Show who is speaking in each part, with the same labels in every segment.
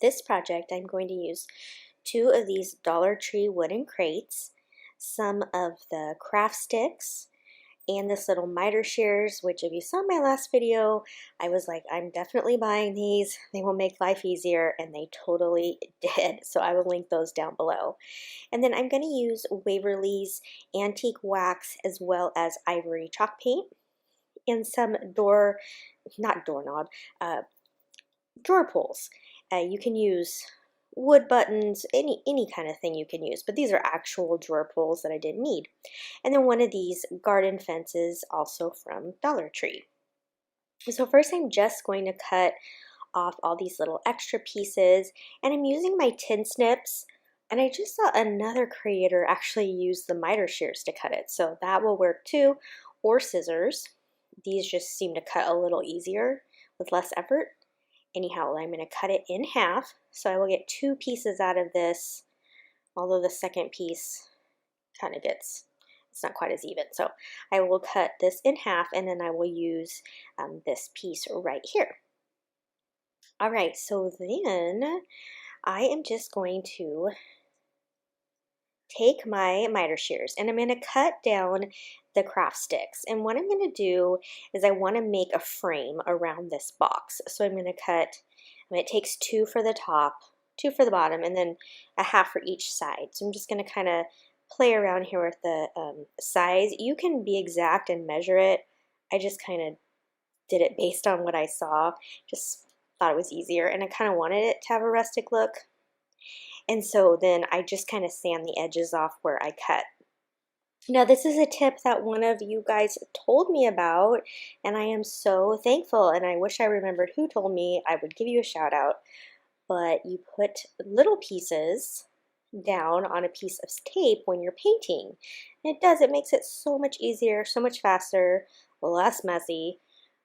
Speaker 1: This project, I'm going to use 2 of these Dollar Tree wooden crates, some of the craft sticks, and this little miter shears, which if you saw my last video, I was like, I'm definitely buying these. They will make life easier, and they totally did. So I will link those down below. And then I'm going to use Waverly's antique wax as well as ivory chalk paint and some not doorknob, drawer pulls. You can use wood buttons, any kind of thing you can use, but these are actual drawer pulls that I didn't need. And then one of these garden fences, also from Dollar Tree. So first I'm just going to cut off all these little extra pieces, and I'm using my tin snips, and I just saw another creator actually use the miter shears to cut it, so that will work too, or scissors. These just seem to cut a little easier with less effort. Anyhow, I'm going to cut it in half, so I will get 2 pieces out of this, although the second piece kind of it's not quite as even. So I will cut this in half, and then I will use this piece right here. All right, so then I am just going to take my miter shears, and I'm going to cut down the craft sticks. And what I'm going to do is I want to make a frame around this box. So I'm going to cut, and it takes 2 for the top, 2 for the bottom, and then a half for each side. So I'm just going to kind of play around here with the size. You can be exact and measure it. I just kind of did it based on what I saw. Just thought it was easier, and I kind of wanted it to have a rustic look. And so then I just kind of sand the edges off where I cut. Now this is a tip that one of you guys told me about, and I am so thankful, and I wish I remembered who told me. I would give you a shout out. But you put little pieces down on a piece of tape when you're painting. And it makes it so much easier, so much faster, less messy.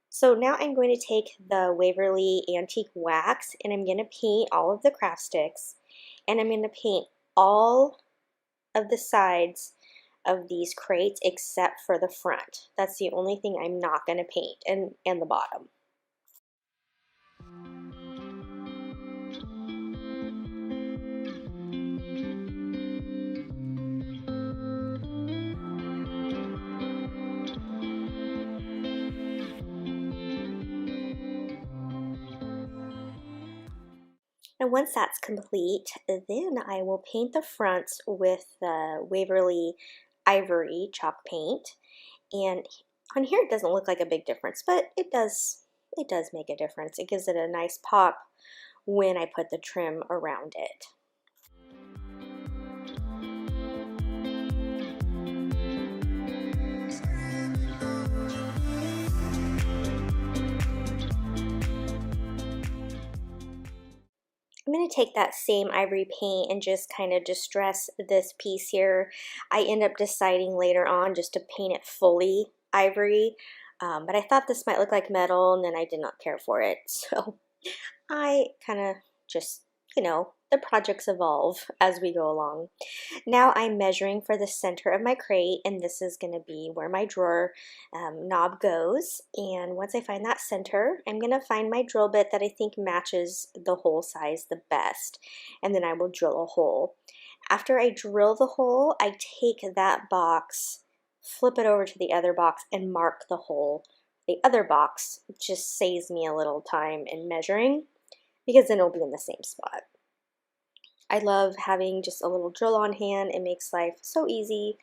Speaker 1: So now I'm going to take the Waverly Antique Wax, and I'm going to paint all of the craft sticks. And I'm going to paint all of the sides of these crates except for the front. That's the only thing I'm not going to paint, and the bottom. And once that's complete, then I will paint the fronts with the Waverly Ivory chalk paint. And on here it doesn't look like a big difference, but it does make a difference. It gives it a nice pop when I put the trim around it. I'm going to take that same ivory paint and just kind of distress this piece here. I end up deciding later on just to paint it fully ivory, but I thought this might look like metal, and then I did not care for it. So I kind of just, the projects evolve as we go along. Now I'm measuring for the center of my crate, and this is going to be where my drawer knob goes. And once I find that center, I'm going to find my drill bit that I think matches the hole size the best, and then I will drill a hole. After I drill the hole, I take that box, flip it over to the other box, and mark the hole. The other box just saves me a little time in measuring, because then it'll be in the same spot. I love having just a little drill on hand. It makes life so easy,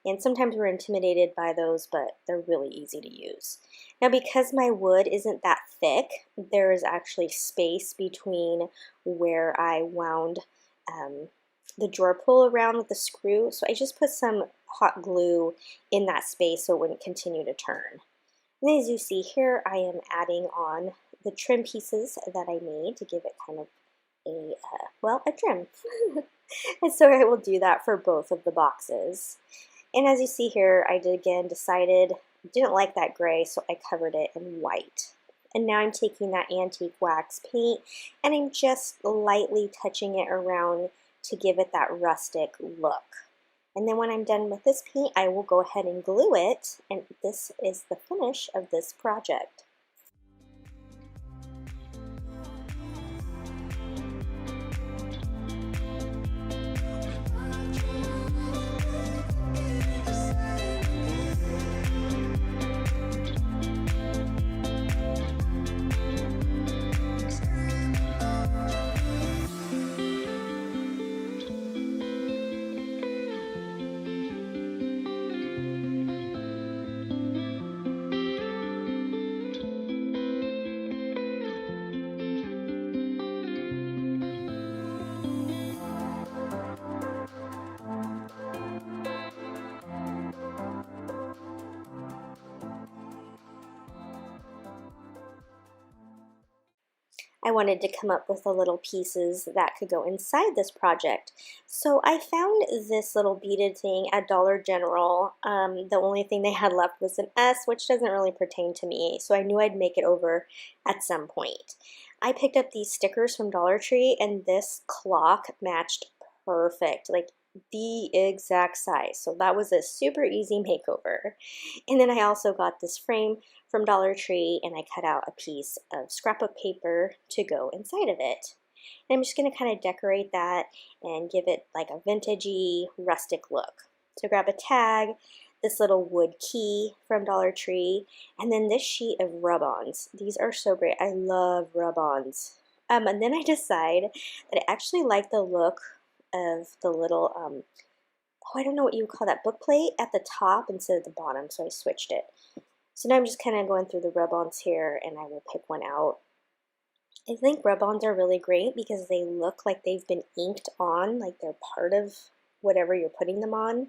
Speaker 1: and sometimes we're intimidated by those, but they're really easy to use. Now, because my wood isn't that thick, there is actually space between where I wound the drawer pull around with the screw, so I just put some hot glue in that space so it wouldn't continue to turn. And as you see here, I am adding on the trim pieces that I made to give it kind of a trim. And so I will do that for both of the boxes. And as you see here, I didn't like that gray, so I covered it in white. And now I'm taking that antique wax paint, and I'm just lightly touching it around to give it that rustic look. And then when I'm done with this paint, I will go ahead and glue it, and this is the finish of this project. I wanted to come up with the little pieces that could go inside this project. So I found this little beaded thing at Dollar General. The only thing they had left was an S, which doesn't really pertain to me, so I knew I'd make it over at some point. I picked up these stickers from Dollar Tree, and this clock matched perfect, like the exact size. So that was a super easy makeover. And then I also got this frame from Dollar Tree, and I cut out a piece of scrapbook paper to go inside of it. And I'm just going to kind of decorate that and give it like a vintagey, rustic look. So grab a tag, this little wood key from Dollar Tree, and then this sheet of rub-ons. These are so great. I love rub-ons. And then I decide that I actually like the look of the little, oh, I don't know what you would call that, book plate at the top instead of the bottom, so I switched it. So now I'm just kind of going through the rub-ons here, and I will pick one out. I think rub-ons are really great because they look like they've been inked on, like they're part of whatever you're putting them on.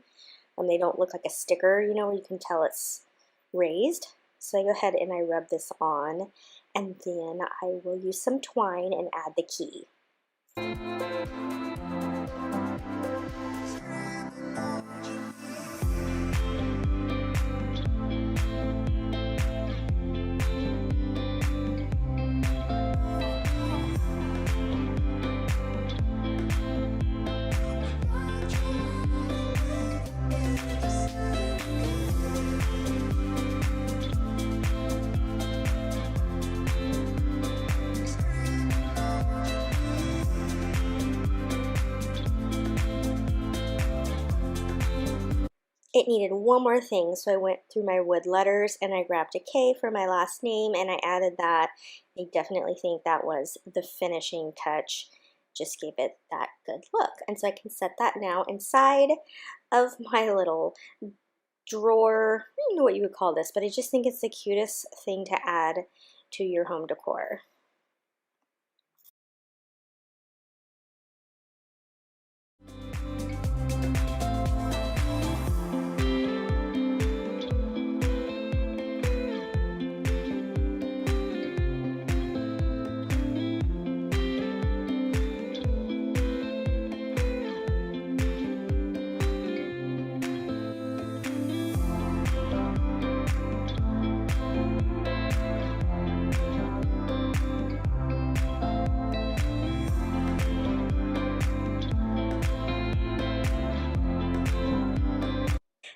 Speaker 1: They don't look like a sticker, you know, where you can tell it's raised. So I go ahead and I rub this on, and then I will use some twine and add the key. It needed one more thing, so I went through my wood letters and I grabbed a K for my last name and I added that. I definitely think that was the finishing touch. Just gave it that good look. And so I can set that now inside of my little drawer. I don't know what you would call this, but I just think it's the cutest thing to add to your home decor.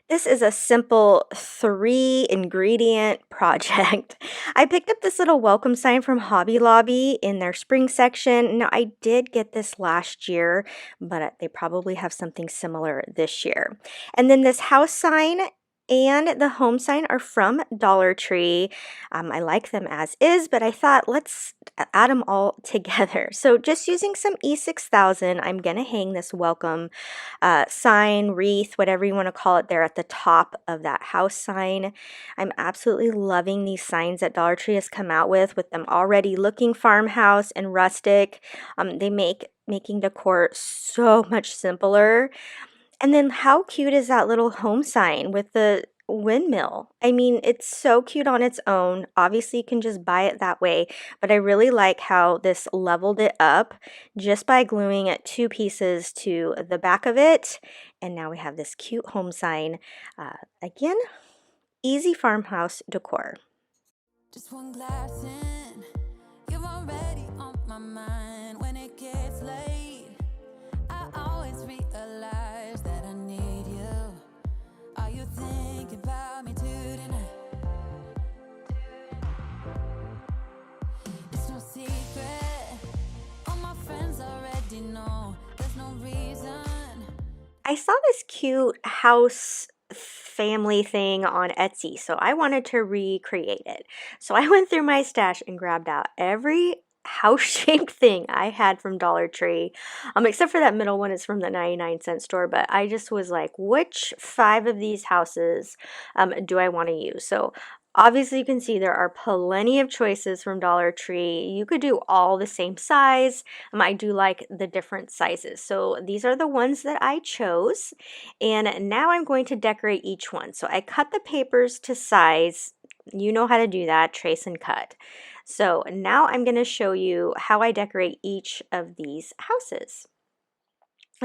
Speaker 1: This is a simple 3-ingredient project. I picked up this little welcome sign from Hobby Lobby in their spring section. Now, I did get this last year, but they probably have something similar this year. And then this house sign and the home sign are from Dollar Tree. I like them as is, but I thought let's add them all together. So just using some E6000, I'm going to hang this welcome sign, wreath, whatever you want to call it there at the top of that house sign. I'm absolutely loving these signs that Dollar Tree has come out with them already looking farmhouse and rustic. They make making decor so much simpler. And then how cute is that little home sign with the windmill? I mean, it's so cute on its own. Obviously, you can just buy it that way, but I really like how this leveled it up just by gluing 2 pieces to the back of it. And now we have this cute home sign. Again, easy farmhouse decor.
Speaker 2: Just one glass in, you're already on my mind. When it gets late, I always realize that I need you. Are you thinking about me tonight? It's no secret, all my friends already know. There's no reason.
Speaker 1: I saw this cute house family thing on Etsy, so I wanted to recreate it. So I went through my stash and grabbed out every house-shaped thing I had from Dollar Tree, except for that middle one. It's from the 99-cent store, but I just was like, which 5 of these houses do I want to use? So obviously you can see there are plenty of choices from Dollar Tree. You could do all the same size. I do like the different sizes. So these are the ones that I chose. And now I'm going to decorate each one. So I cut the papers to size you know how to do that, trace and cut. So now I'm going to show you how I decorate each of these houses.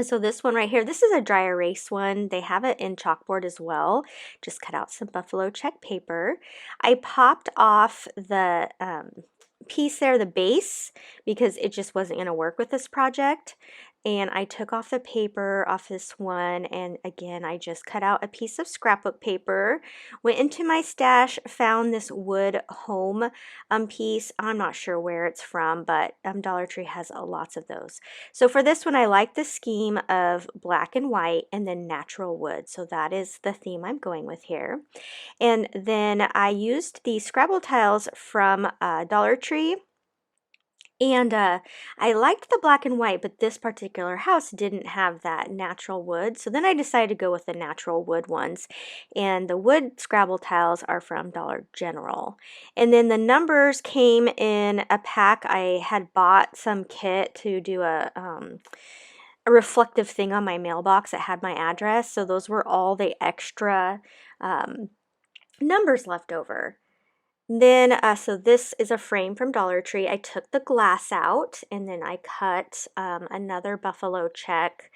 Speaker 1: So this one right here, this is a dry erase one. They have it in chalkboard as well. Just cut out some buffalo check paper. I popped off the piece there, the base, because it just wasn't going to work with this project. And I took off the paper off this one, and again I just cut out a piece of scrapbook paper, went into my stash, found this wood home piece. I'm not sure where it's from, but Dollar Tree has lots of those. So for this one I like the scheme of black and white and then natural wood, so that is the theme I'm going with here. And then I used the Scrabble tiles from Dollar Tree. And I liked the black and white, but this particular house didn't have that natural wood. So then I decided to go with the natural wood ones. And the wood Scrabble tiles are from Dollar General. And then the numbers came in a pack. I had bought some kit to do a reflective thing on my mailbox that had my address. So those were all the extra numbers left over. Then, so this is a frame from Dollar Tree. I took the glass out and then I cut another buffalo check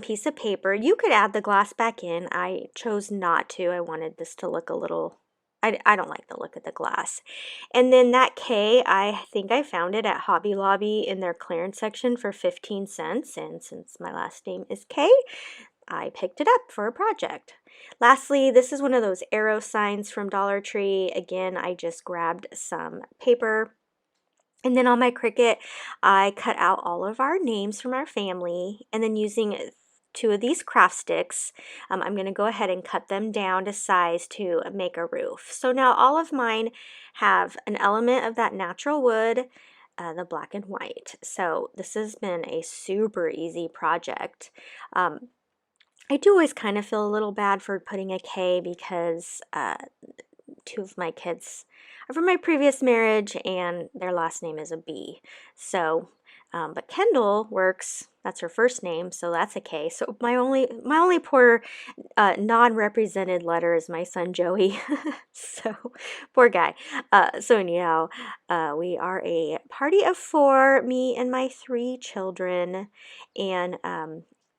Speaker 1: piece of paper. You could add the glass back in. I chose not to. I wanted this to look a little, I don't like the look of the glass. And then that K, I think I found it at Hobby Lobby in their clearance section for 15 cents. And since my last name is K, I picked it up for a project. Lastly, this is one of those arrow signs from Dollar Tree. Again, I just grabbed some paper. And then on my Cricut, I cut out all of our names from our family. And then using 2 of these craft sticks, I'm going to go ahead and cut them down to size to make a roof. So now all of mine have an element of that natural wood, the black and white. So this has been a super easy project. I do always kind of feel a little bad for putting a K because 2 of my kids are from my previous marriage and their last name is a B. So, but Kendall works, that's her first name, so that's a K. So my only poor non-represented letter is my son Joey. So poor guy. So anyhow, we are a party of 4, me and my 3 children, and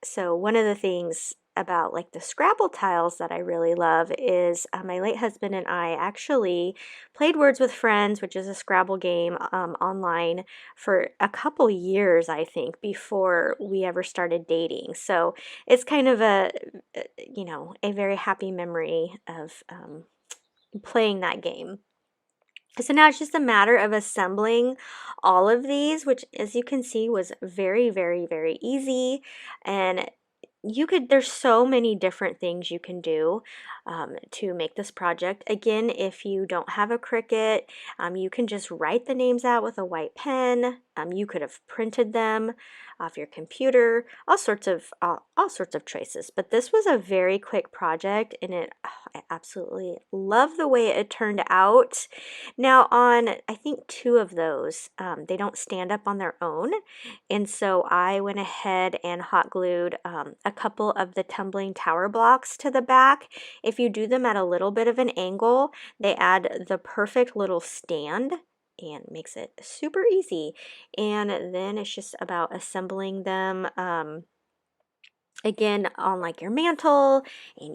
Speaker 1: so one of the things about like the Scrabble tiles that I really love is my late husband and I actually played Words with Friends, which is a Scrabble game online for a couple years, I think, before we ever started dating. So it's kind of a, you know, a very happy memory of playing that game. So now it's just a matter of assembling all of these, which as you can see was very, very, very easy. And there's so many different things you can do to make this project. Again, if you don't have a Cricut, you can just write the names out with a white pen. You could have printed them off your computer, all sorts of choices. But this was a very quick project, and I absolutely love the way it turned out. Now on, I think 2 of those, they don't stand up on their own, and so I went ahead and hot glued a couple of the tumbling tower blocks to the back. If you do them at a little bit of an angle, they add the perfect little stand and makes it super easy. And then it's just about assembling them again on like your mantle, and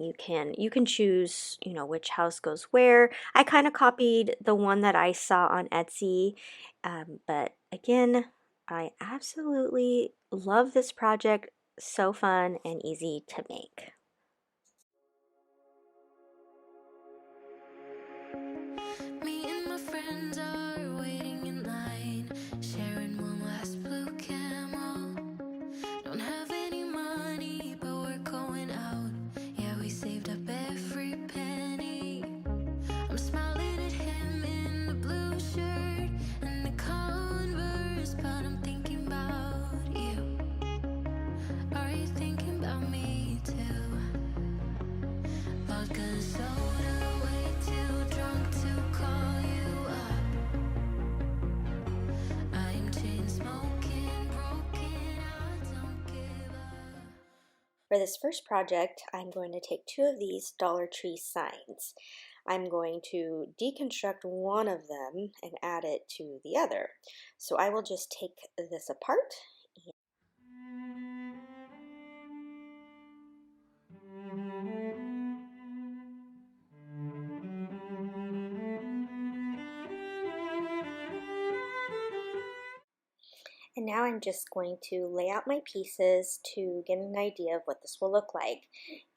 Speaker 1: you can choose, you know, which house goes where. I kind of copied the one that I saw on Etsy, but again, I absolutely love this project. So fun and easy to make.
Speaker 2: Me and my friends are waiting in line, sharing one last blue camel. Don't have any money, but we're going out. Yeah, we saved up every penny. I'm smiling at him in the blue shirt and the Converse, but I'm thinking about you. Are you thinking about me too? Vodka soda, way too drunk to call you up. I'm chain smoking, broken, I don't give up.
Speaker 1: For this first project, I'm going to take 2 of these Dollar Tree signs. I'm going to deconstruct one of them and add it to the other. So I will just take this apart. And now I'm just going to lay out my pieces to get an idea of what this will look like.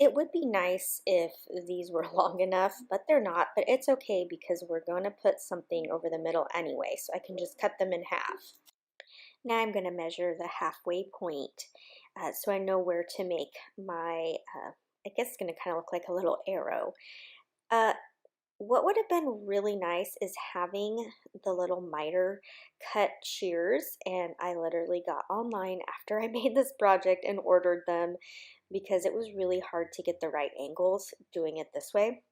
Speaker 1: It would be nice if these were long enough, but they're not, but it's okay because we're going to put something over the middle anyway, so I can just cut them in half. Now I'm going to measure the halfway point so I know where to make my, I guess it's going to kind of look like a little arrow. What would have been really nice is having the little miter cut shears, and I literally got online after I made this project and ordered them because it was really hard to get the right angles doing it this way.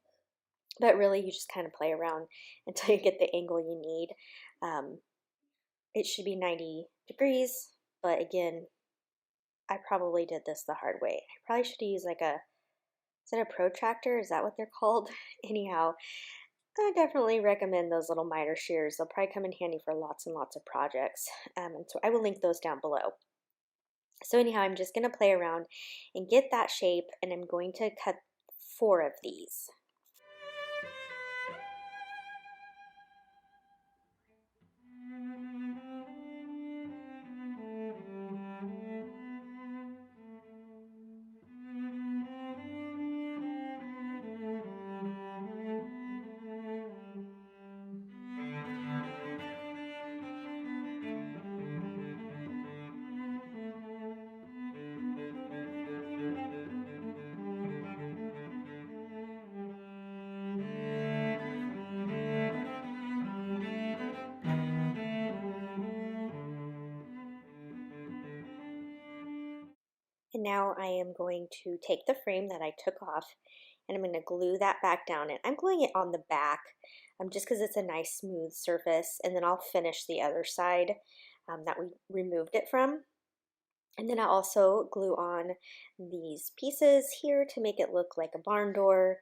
Speaker 1: But really you just kind of play around until you get the angle you need. It should be 90 degrees, but again, I probably did this the hard way. I probably should have used like a, is it a protractor? Is that what they're called? Anyhow, I definitely recommend those little miter shears. They'll probably come in handy for lots and lots of projects. And so I will link those down below. So anyhow, I'm just going to play around and get that shape, and I'm going to cut 4 of these. And now I am going to take the frame that I took off, and I'm going to glue that back down. And I'm gluing it on the back just because it's a nice smooth surface, and then I'll finish the other side that we removed it from. And then I also glue on these pieces here to make it look like a barn door.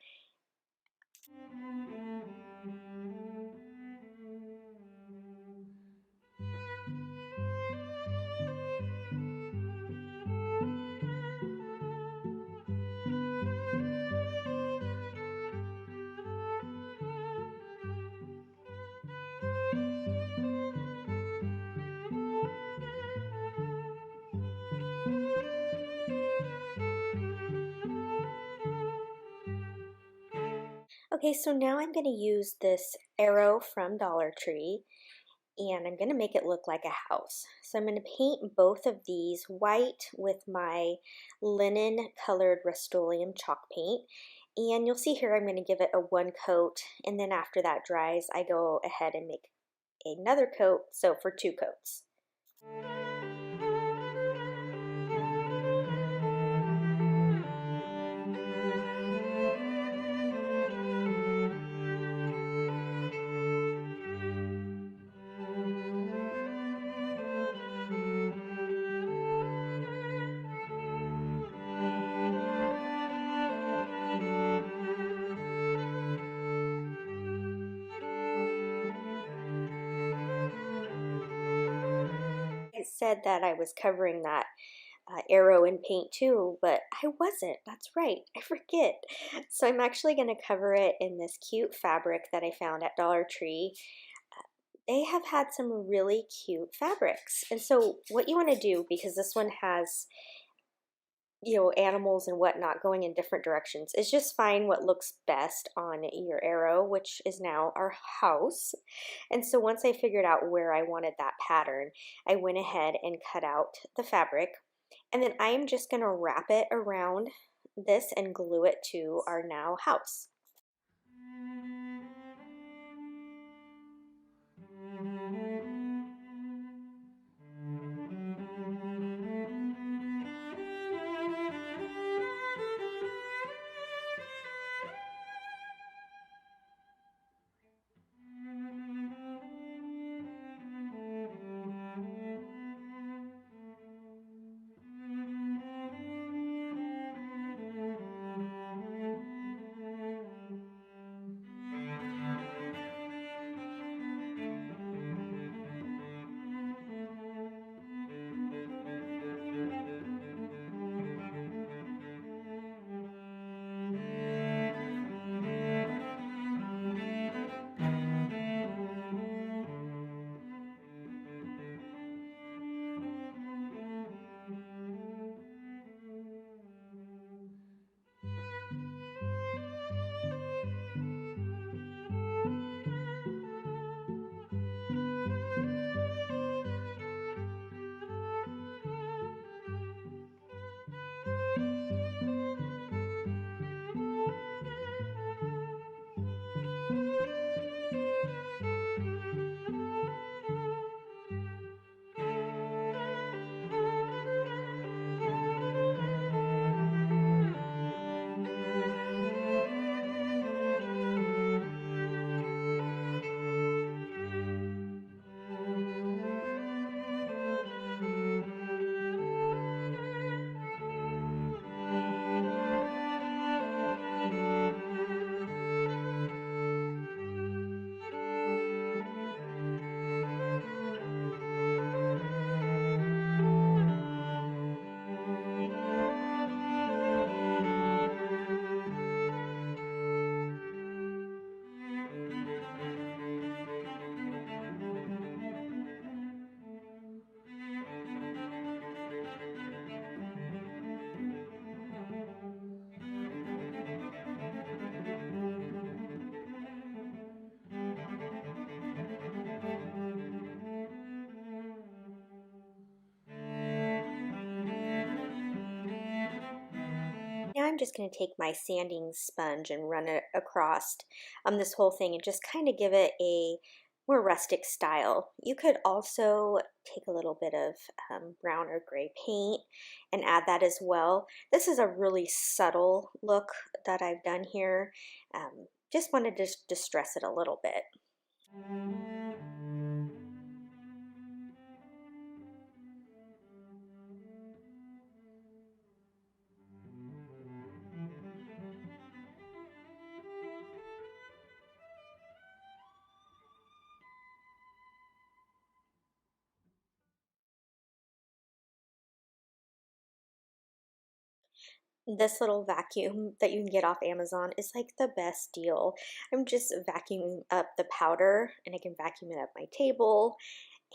Speaker 1: Okay, so now I'm going to use this arrow from Dollar Tree, and I'm going to make it look like a house. So I'm going to paint both of these white with my linen colored Rust-Oleum chalk paint. And you'll see here I'm going to give it a 1 coat, and then after that dries, I go ahead and make another coat, so for 2 coats. It said that I was covering that arrow in paint too, but I wasn't. That's right, I forget. So I'm actually going to cover it in this cute fabric that I found at Dollar Tree. They have had some really cute fabrics. And so what you want to do, because this one has, you know, animals and whatnot going in different directions, is just find what looks best on your arrow, which is now our house. And so once I figured out where I wanted that pattern, I went ahead and cut out the fabric. And then I am just going to wrap it around this and glue it to our now house. I'm just going to take my sanding sponge and run it across this whole thing and just kind of give it a more rustic style. You could also take a little bit of brown or gray paint and add that as well. This is a really subtle look that I've done here. Just wanted to distress it a little bit. This little vacuum that you can get off Amazon is like the best deal. I'm just vacuuming up the powder and I can vacuum it up my table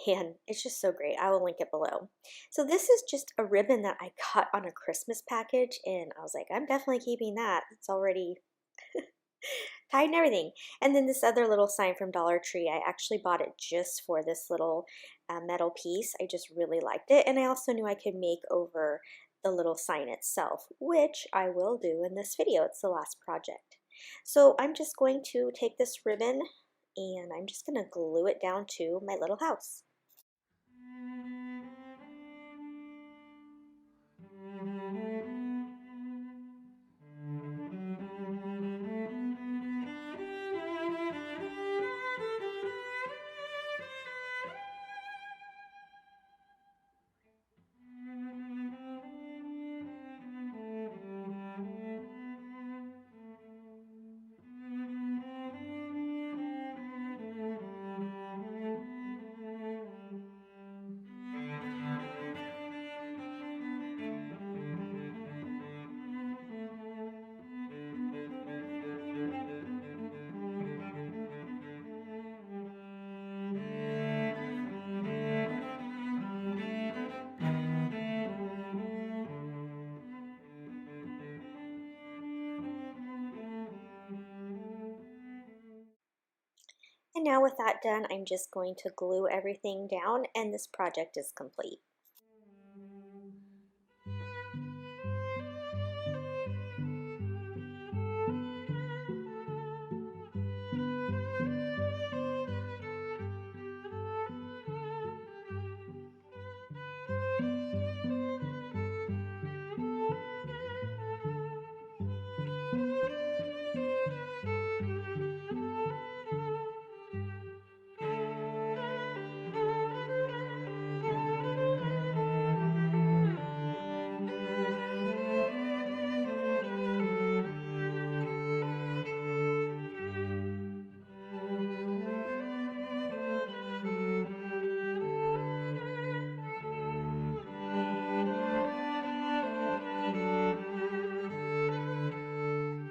Speaker 1: and it's just so great. I will link it below. So this is just a ribbon that I cut on a Christmas package and I was like, I'm definitely keeping that. It's already tied and everything. And then this other little sign from Dollar Tree, I actually bought it just for this little metal piece. I just really liked it. And I also knew I could make over the little sign itself, which I will do in this video. It's the last project. So I'm just going to take this ribbon and I'm just going to glue it down to my little house. And now with that done, I'm just going to glue everything down and this project is complete.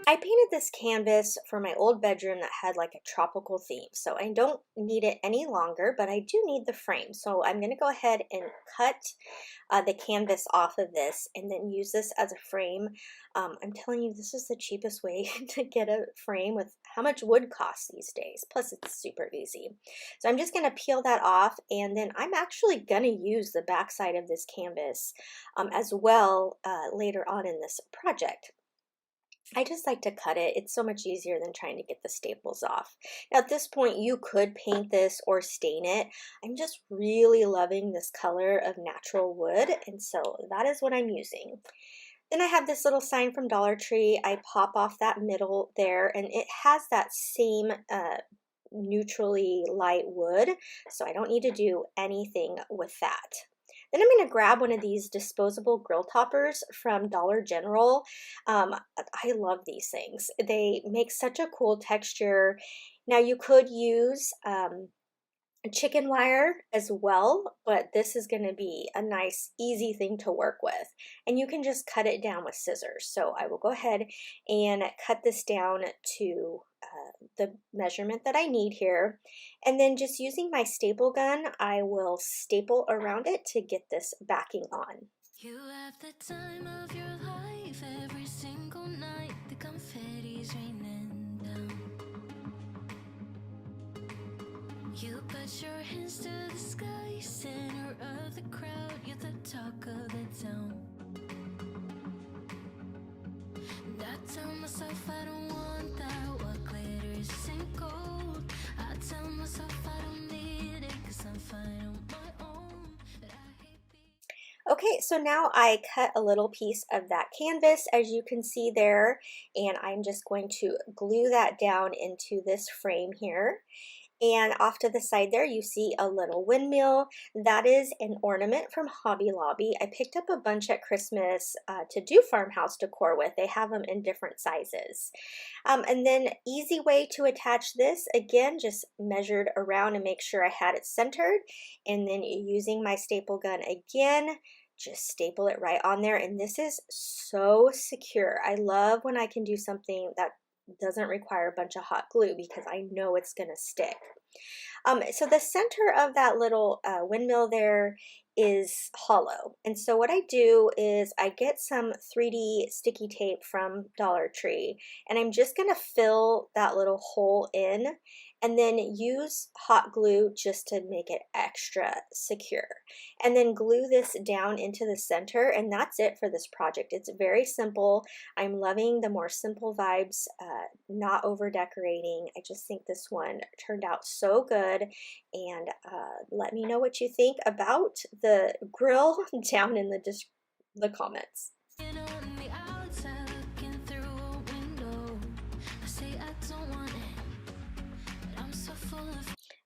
Speaker 1: I painted this canvas for my old bedroom that had like a tropical theme, so I don't need it any longer, but I do need the frame. So I'm going to go ahead and cut the canvas off of this and then use this as a frame. I'm telling you, this is the cheapest way to get a frame with how much wood costs these days. Plus, it's super easy. So I'm just going to peel that off, and then I'm actually going to use the backside of this canvas as well later on in this project. I just like to cut it. It's so much easier than trying to get the staples off. Now at this point you could paint this or stain it. I'm just really loving this color of natural wood, and so that is what I'm using. Then I have this little sign from Dollar Tree. I pop off that middle there and it has that same neutrally light wood, so I don't need to do anything with that. Then I'm going to grab one of these disposable grill toppers from Dollar General. I love these things. They make such a cool texture. Now you could use chicken wire as well, but this is going to be a nice easy thing to work with, and you can just cut it down with scissors. So I will go ahead and cut this down to the measurement that I need here, and then just using my staple gun I will staple around it to get this backing on.
Speaker 2: You have the time of your life every single night, the confetti's raining down. You put your hands to the sky, center of the crowd, you're the talk of the town. tell myself I don't want that. What glitters isn't gold. I tell myself I don't need it, 'cause I'm fine on my own. But I hate being...
Speaker 1: Okay, so now I cut a little piece of that canvas, as you can see there, and I'm just going to glue that down into this frame here. And off to the side there, you see a little windmill. That is an ornament from Hobby Lobby. I picked up a bunch at Christmas to do farmhouse decor with. They have them in different sizes. And then easy way to attach this, again, just measured around and make sure I had it centered. And then using my staple gun again, just staple it right on there. And this is so secure. I love when I can do something that doesn't require a bunch of hot glue because I know it's going to stick. So the center of that little windmill there is hollow. And so what I do is I get some 3D sticky tape from Dollar Tree, and I'm just going to fill that little hole in and then use hot glue just to make it extra secure. And then glue this down into the center, and that's it for this project. It's very simple. I'm loving the more simple vibes, not over decorating. I just think this one turned out so good. And let me know what you think about the grill down in the comments.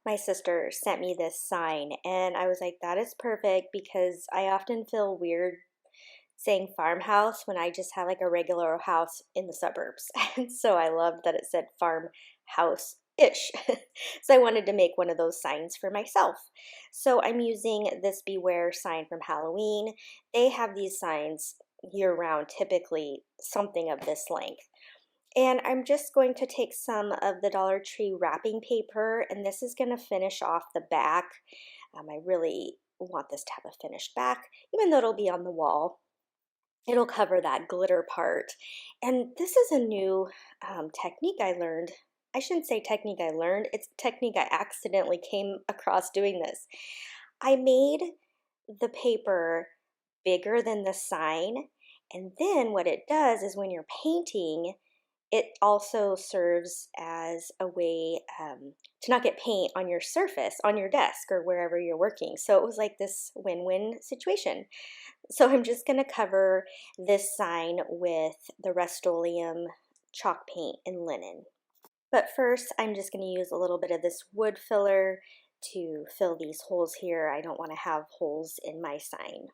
Speaker 1: My sister sent me this sign and I was like, that is perfect, because I often feel weird saying farmhouse when I just have like a regular house in the suburbs. And so I loved that it said farmhouse-ish. So I wanted to make one of those signs for myself. So I'm using this Beware sign from Halloween. They have these signs year-round, typically something of this length. And I'm just going to take some of the Dollar Tree wrapping paper, and this is going to finish off the back. I really want this to have a finished back, even though it'll be on the wall. It'll cover that glitter part. And this is a new technique I learned. I shouldn't say technique I learned. It's a technique I accidentally came across doing this. I made the paper bigger than the sign, and then what it does is when you're painting, it also serves as a way to not get paint on your surface, on your desk, or wherever you're working. So it was like this win-win situation. So I'm just going to cover this sign with the Rust-Oleum chalk paint and linen. But first, I'm just going to use a little bit of this wood filler to fill these holes here. I don't want to have holes in my sign.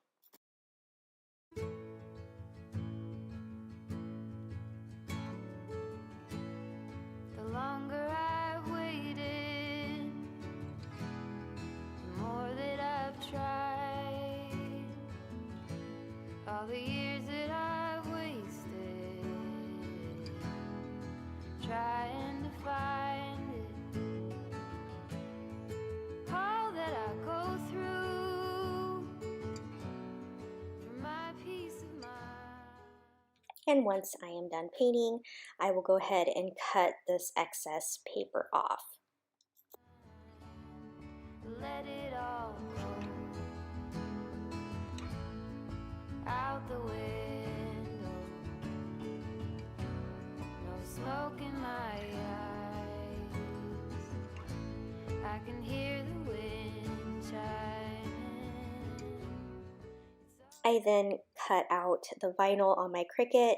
Speaker 2: The longer I've waited, the more that I've tried. All the years that I've wasted trying to find it. All that I go through for my peace of mind.
Speaker 1: And once I am done painting, I will go ahead and cut this excess paper off.
Speaker 2: Let it all go out the window. No smoke in my eyes. I can hear the wind chiming.
Speaker 1: I then cut out the vinyl on my Cricut.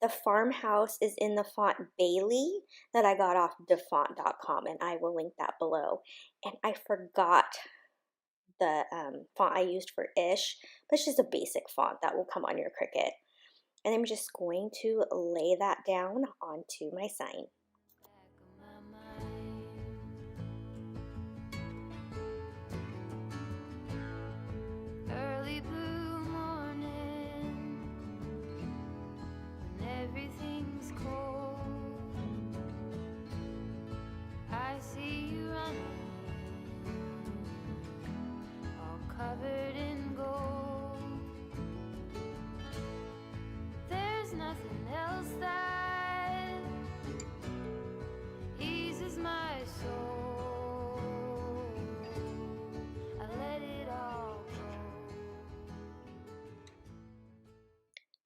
Speaker 1: The Farmhouse is in the font Bailey that I got off defont.com, and I will link that below. And I forgot the font I used for Ish, but it's just a basic font that will come on your Cricut. And I'm just going to lay that down onto my sign.
Speaker 2: Early blue morning, when everything's cold, I see you running, all covered in gold. There's nothing else that eases my soul. I let it all go.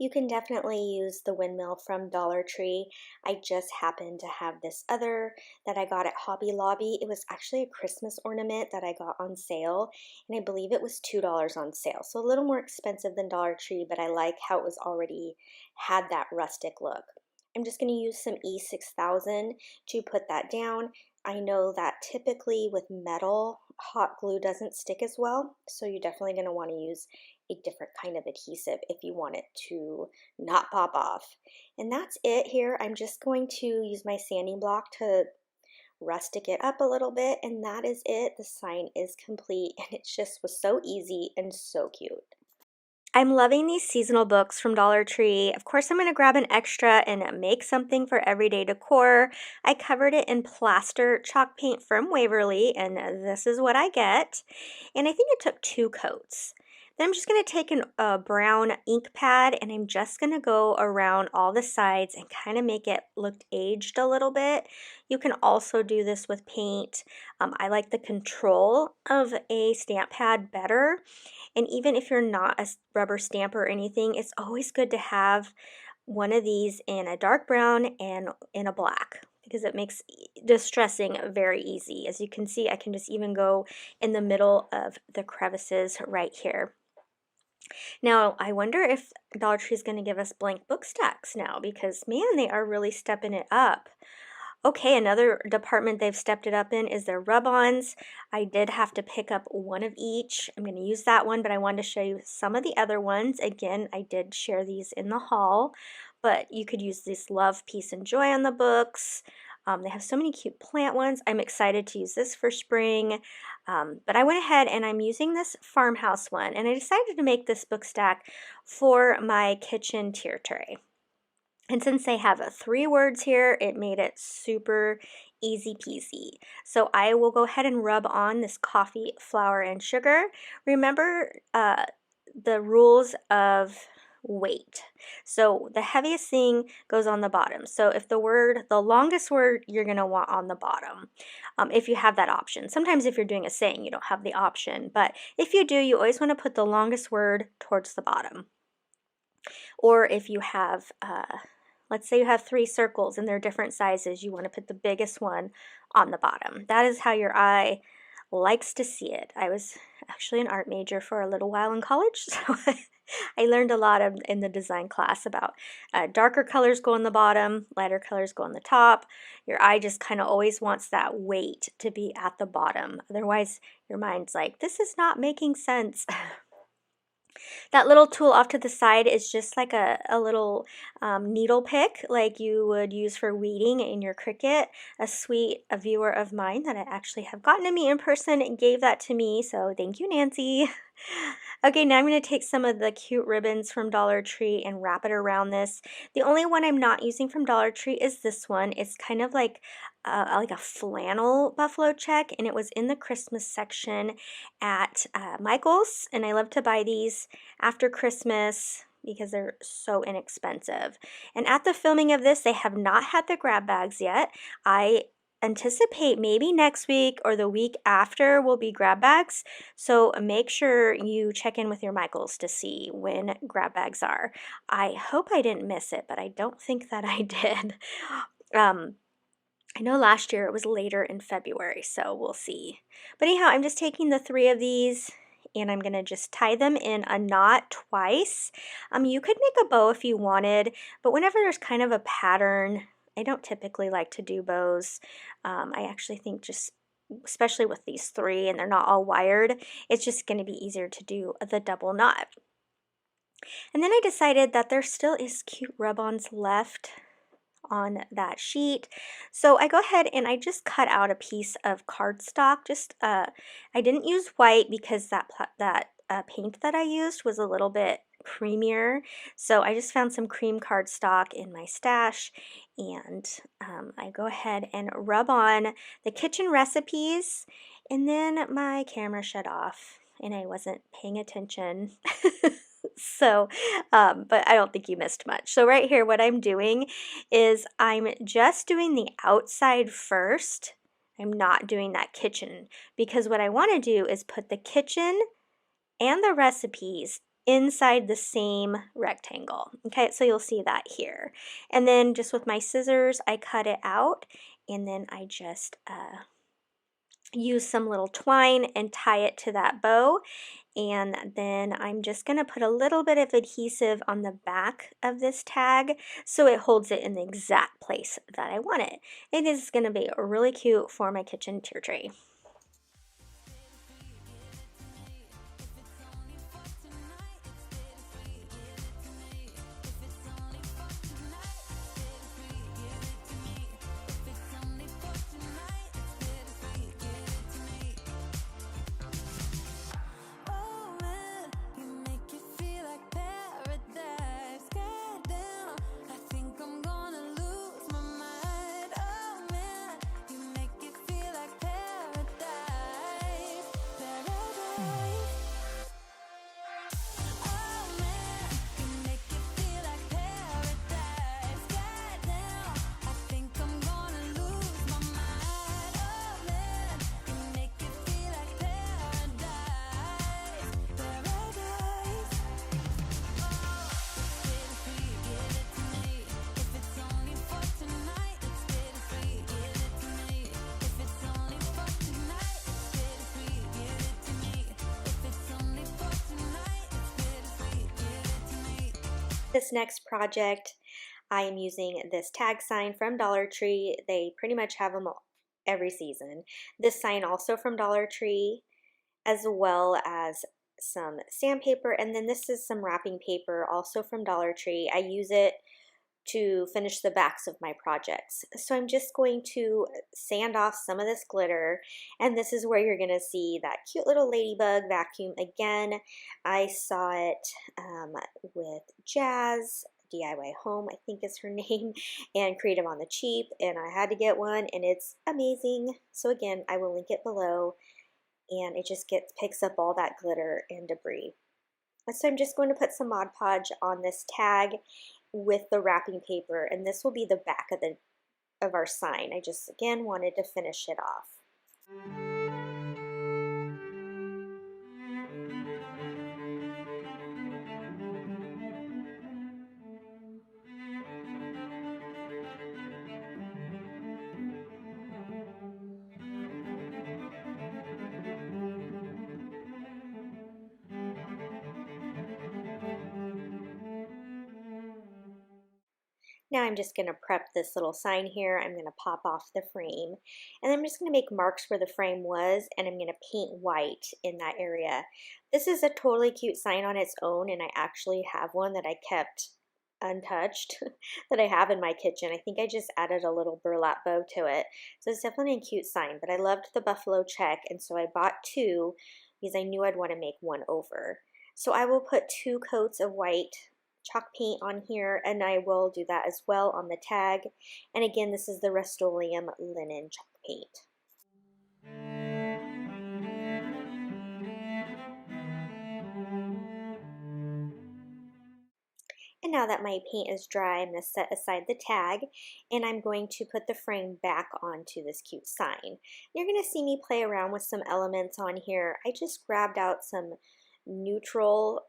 Speaker 1: You can definitely use the windmill from Dollar Tree. I just happened to have this other that I got at Hobby Lobby. It was actually a Christmas ornament that I got on sale, and I believe it was $2 on sale. So a little more expensive than Dollar Tree, but I like how it was already had that rustic look. I'm just going to use some E6000 to put that down. I know that typically with metal, hot glue doesn't stick as well, so you're definitely going to want to use a different kind of adhesive if you want it to not pop off. And that's it here. I'm just going to use my sanding block to rustic it up a little bit, and that is it. The sign is complete, and it just was so easy and so cute. I'm loving these seasonal books from Dollar Tree. Of course, I'm going to grab an extra and make something for everyday decor. I covered it in plaster chalk paint from Waverly, and this is what I get. And I think it took 2 coats. Then I'm just going to take a brown ink pad, and I'm just going to go around all the sides and kind of make it look aged a little bit. You can also do this with paint. I like the control of a stamp pad better. And even if you're not a rubber stamper or anything, it's always good to have one of these in a dark brown and in a black, because it makes distressing very easy. As you can see, I can just even go in the middle of the crevices right here. Now, I wonder if Dollar Tree is going to give us blank book stacks now, because man, they are really stepping it up. Okay, another department they've stepped it up in is their rub-ons. I did have to pick up one of each. I'm going to use that one, but I wanted to show you some of the other ones. Again, I did share these in the haul, but you could use this Love, Peace, and Joy on the books. They have so many cute plant ones. I'm excited to use this for spring, but I went ahead and I'm using this Farmhouse one, and I decided to make this book stack for my kitchen tier tray. And since they have 3 words here, it made it super easy peasy. So I will go ahead and rub on this coffee, flour, and sugar. Remember the rules of weight. So the heaviest thing goes on the bottom. So if the longest word, you're going to want on the bottom, if you have that option. Sometimes if you're doing a saying, you don't have the option. But if you do, you always want to put the longest word towards the bottom. Or if you have let's say you have 3 circles and they're different sizes, you want to put the biggest one on the bottom. That is how your eye likes to see it. I was actually an art major for a little while in college, so I learned a lot in the design class about darker colors go on the bottom, lighter colors go on the top. Your eye just kind of always wants that weight to be at the bottom. Otherwise, your mind's like, this is not making sense. That little tool off to the side is just like a little needle pick like you would use for weeding in your Cricut. A viewer of mine that I actually have gotten to meet in person gave that to me, so thank you, Nancy. Okay, now I'm going to take some of the cute ribbons from Dollar Tree and wrap it around this. The only one I'm not using from Dollar Tree is this one. It's kind of like a flannel buffalo check, and it was in the Christmas section at Michael's, and I love to buy these after Christmas because they're so inexpensive. And at the filming of this, they have not had the grab bags yet. I anticipate maybe next week or the week after will be grab bags, so make sure you check in with your Michaels to see when grab bags are. I hope I didn't miss it, but I don't think that I did. I know last year it was later in February, so we'll see. But anyhow, I'm just taking the 3 of these and I'm going to just tie them in a knot twice. You could make a bow if you wanted, but whenever there's kind of a pattern, I don't typically like to do bows. I actually think especially with these 3 and they're not all wired, it's just going to be easier to do the double knot. And then I decided that there still is cute rub-ons left on that sheet. So I go ahead and I just cut out a piece of cardstock. I didn't use white because that paint that I used was a little bit creamier. So I just found some cream cardstock in my stash, and I go ahead and rub on the kitchen recipes, and then my camera shut off and I wasn't paying attention. So, but I don't think you missed much. So right here, what I'm doing is I'm just doing the outside first. I'm not doing that kitchen, because what I want to do is put the kitchen and the recipes inside the same rectangle. Okay, so you'll see that here. And then just with my scissors, I cut it out, and then I just use some little twine and tie it to that bow. And then I'm just going to put a little bit of adhesive on the back of this tag so it holds it in the exact place that I want it. It is going to be really cute for my kitchen tier tray. This next project, I am using this tag sign from Dollar Tree. They pretty much have them every season. This sign also from Dollar Tree, as well as some sandpaper, and then this is some wrapping paper also from Dollar Tree. I use it to finish the backs of my projects. So I'm just going to sand off some of this glitter, and this is where you're going to see that cute little ladybug vacuum again. I saw it with Jazz DIY Home, I think is her name, and Creative on the Cheap, and I had to get one, and it's amazing. So again, I will link it below, and it just picks up all that glitter and debris. So I'm just going to put some Mod Podge on this tag with the wrapping paper, and this will be the back of our sign. I just again wanted to finish it off. Now I'm just going to prep this little sign here. I'm going to pop off the frame, and I'm just going to make marks where the frame was, and I'm going to paint white in that area. This is a totally cute sign on its own, and I actually have one that I kept untouched that I have in my kitchen. I think I just added a little burlap bow to it. So it's definitely a cute sign, but I loved the buffalo check, and so I bought two because I knew I'd want to make one over. So I will put 2 coats of white chalk paint on here, and I will do that as well on the tag. And again, this is the Rust-Oleum linen chalk paint. And now that my paint is dry, I'm going to set aside the tag, and I'm going to put the frame back onto this cute sign. You're going to see me play around with some elements on here. I just grabbed out some neutral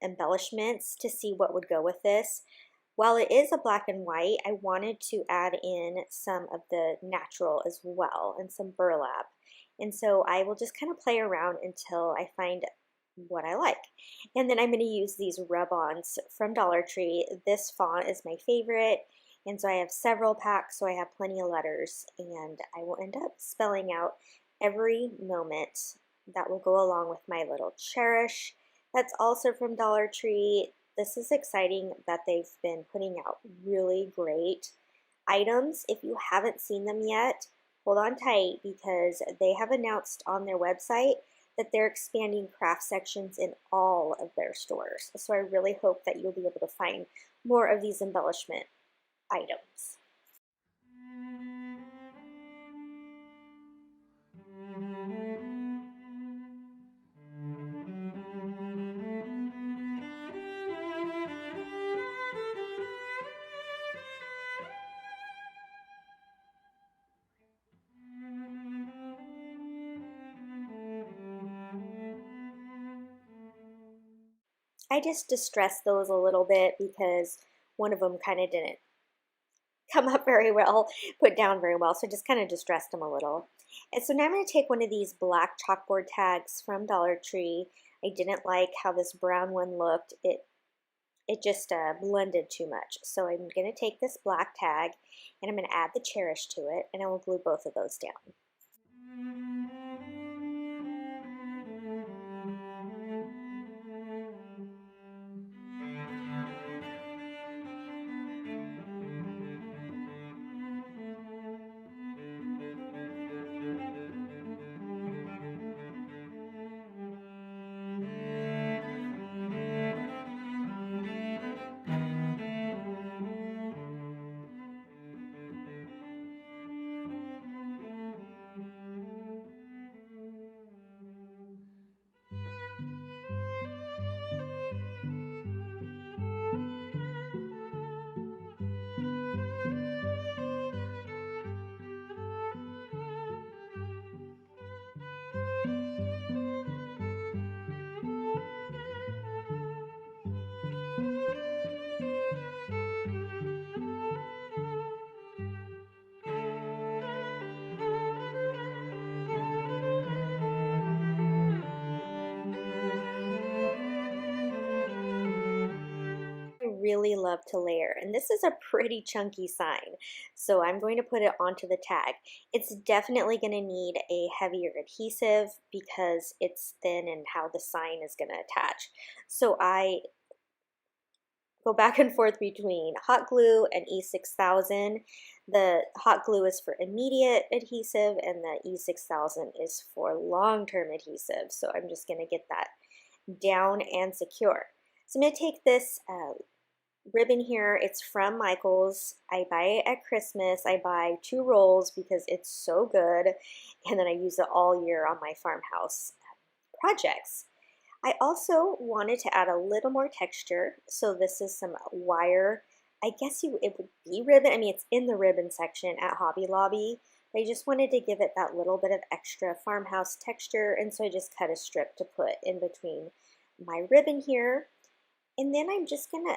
Speaker 1: embellishments to see what would go with this. While it is a black and white, I wanted to add in some of the natural as well and some burlap. And so I will just kind of play around until I find what I like. And then I'm going to use these rub-ons from Dollar Tree. This font is my favorite, and so I have several packs, so I have plenty of letters, and I will end up spelling out every moment that will go along with my little Cherish. That's also from Dollar Tree. This is exciting that they've been putting out really great items. If you haven't seen them yet, hold on tight because they have announced on their website that they're expanding craft sections in all of their stores. So I really hope that you'll be able to find more of these embellishment items. I just distressed those a little bit because one of them kind of didn't come up very well, put down very well, so just kind of distressed them a little. And so now I'm going to take one of these black chalkboard tags from Dollar Tree. I didn't like how this brown one looked. It just blended too much. So I'm going to take this black tag and I'm going to add the Cherish to it, and I will glue both of those down. I really love to layer, and this is a pretty chunky sign, so I'm going to put it onto the tag. It's definitely going to need a heavier adhesive because it's thin and how the sign is going to attach. So I go back and forth between hot glue and E6000. The hot glue is for immediate adhesive and the E6000 is for long-term adhesive. So I'm just going to get that down and secure. So I'm going to take this ribbon here. It's from Michaels. I buy it at Christmas. I buy 2 rolls because it's so good, and then I use it all year on my farmhouse projects. I also wanted to add a little more texture, so this is some wire. I guess it would be ribbon. I mean, it's in the ribbon section at Hobby Lobby. I just wanted to give it that little bit of extra farmhouse texture, and so I just cut a strip to put in between my ribbon here. And then I'm just gonna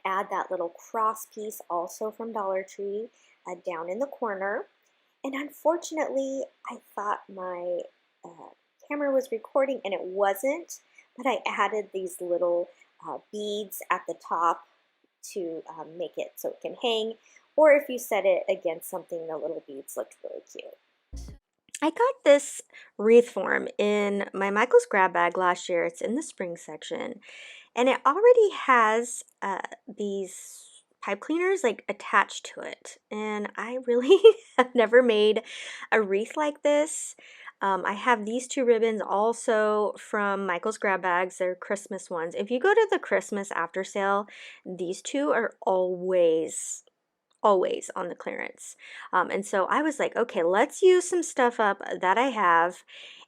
Speaker 1: add that little cross piece also from Dollar Tree down in the corner. And unfortunately, I thought my camera was recording and it wasn't, but I added these little beads at the top to make it so it can hang, or if you set it against something, the little beads looked really cute. I got this wreath form in my Michael's grab bag last year. It's in the spring section, and it already has these pipe cleaners like attached to it, and I really have never made a wreath like this. I have these 2 ribbons also from Michael's grab bags. They're Christmas ones. If you go to the Christmas after sale, these 2 are always on the clearance. And so I was like, okay, let's use some stuff up that I have.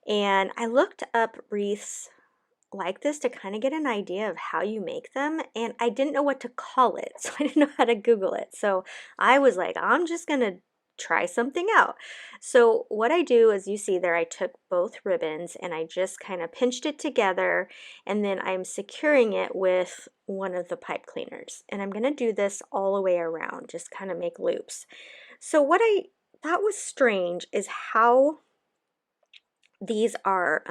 Speaker 1: And I looked up wreaths like this to kind of get an idea of how you make them, and I didn't know what to call it, so I didn't know how to Google it. So I was like, I'm just gonna try something out. So what I do is, you see there, I took both ribbons and I just kind of pinched it together, and then I'm securing it with one of the pipe cleaners, and I'm gonna do this all the way around, just kind of make loops. So what I thought was strange is how these are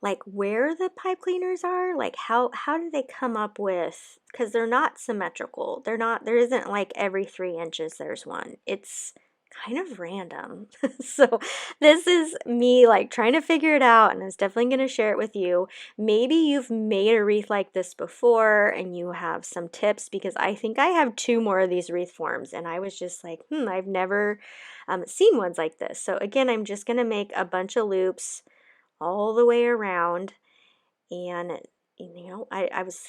Speaker 1: like where the pipe cleaners are, like how do they come up with, because they're not symmetrical. There isn't like every 3 inches there's one. It's kind of random. So this is me like trying to figure it out, and I was definitely going to share it with you. Maybe you've made a wreath like this before and you have some tips, because I think I have 2 more of these wreath forms, and I was just like, I've never seen ones like this. So again, I'm just going to make a bunch of loops all the way around, and I was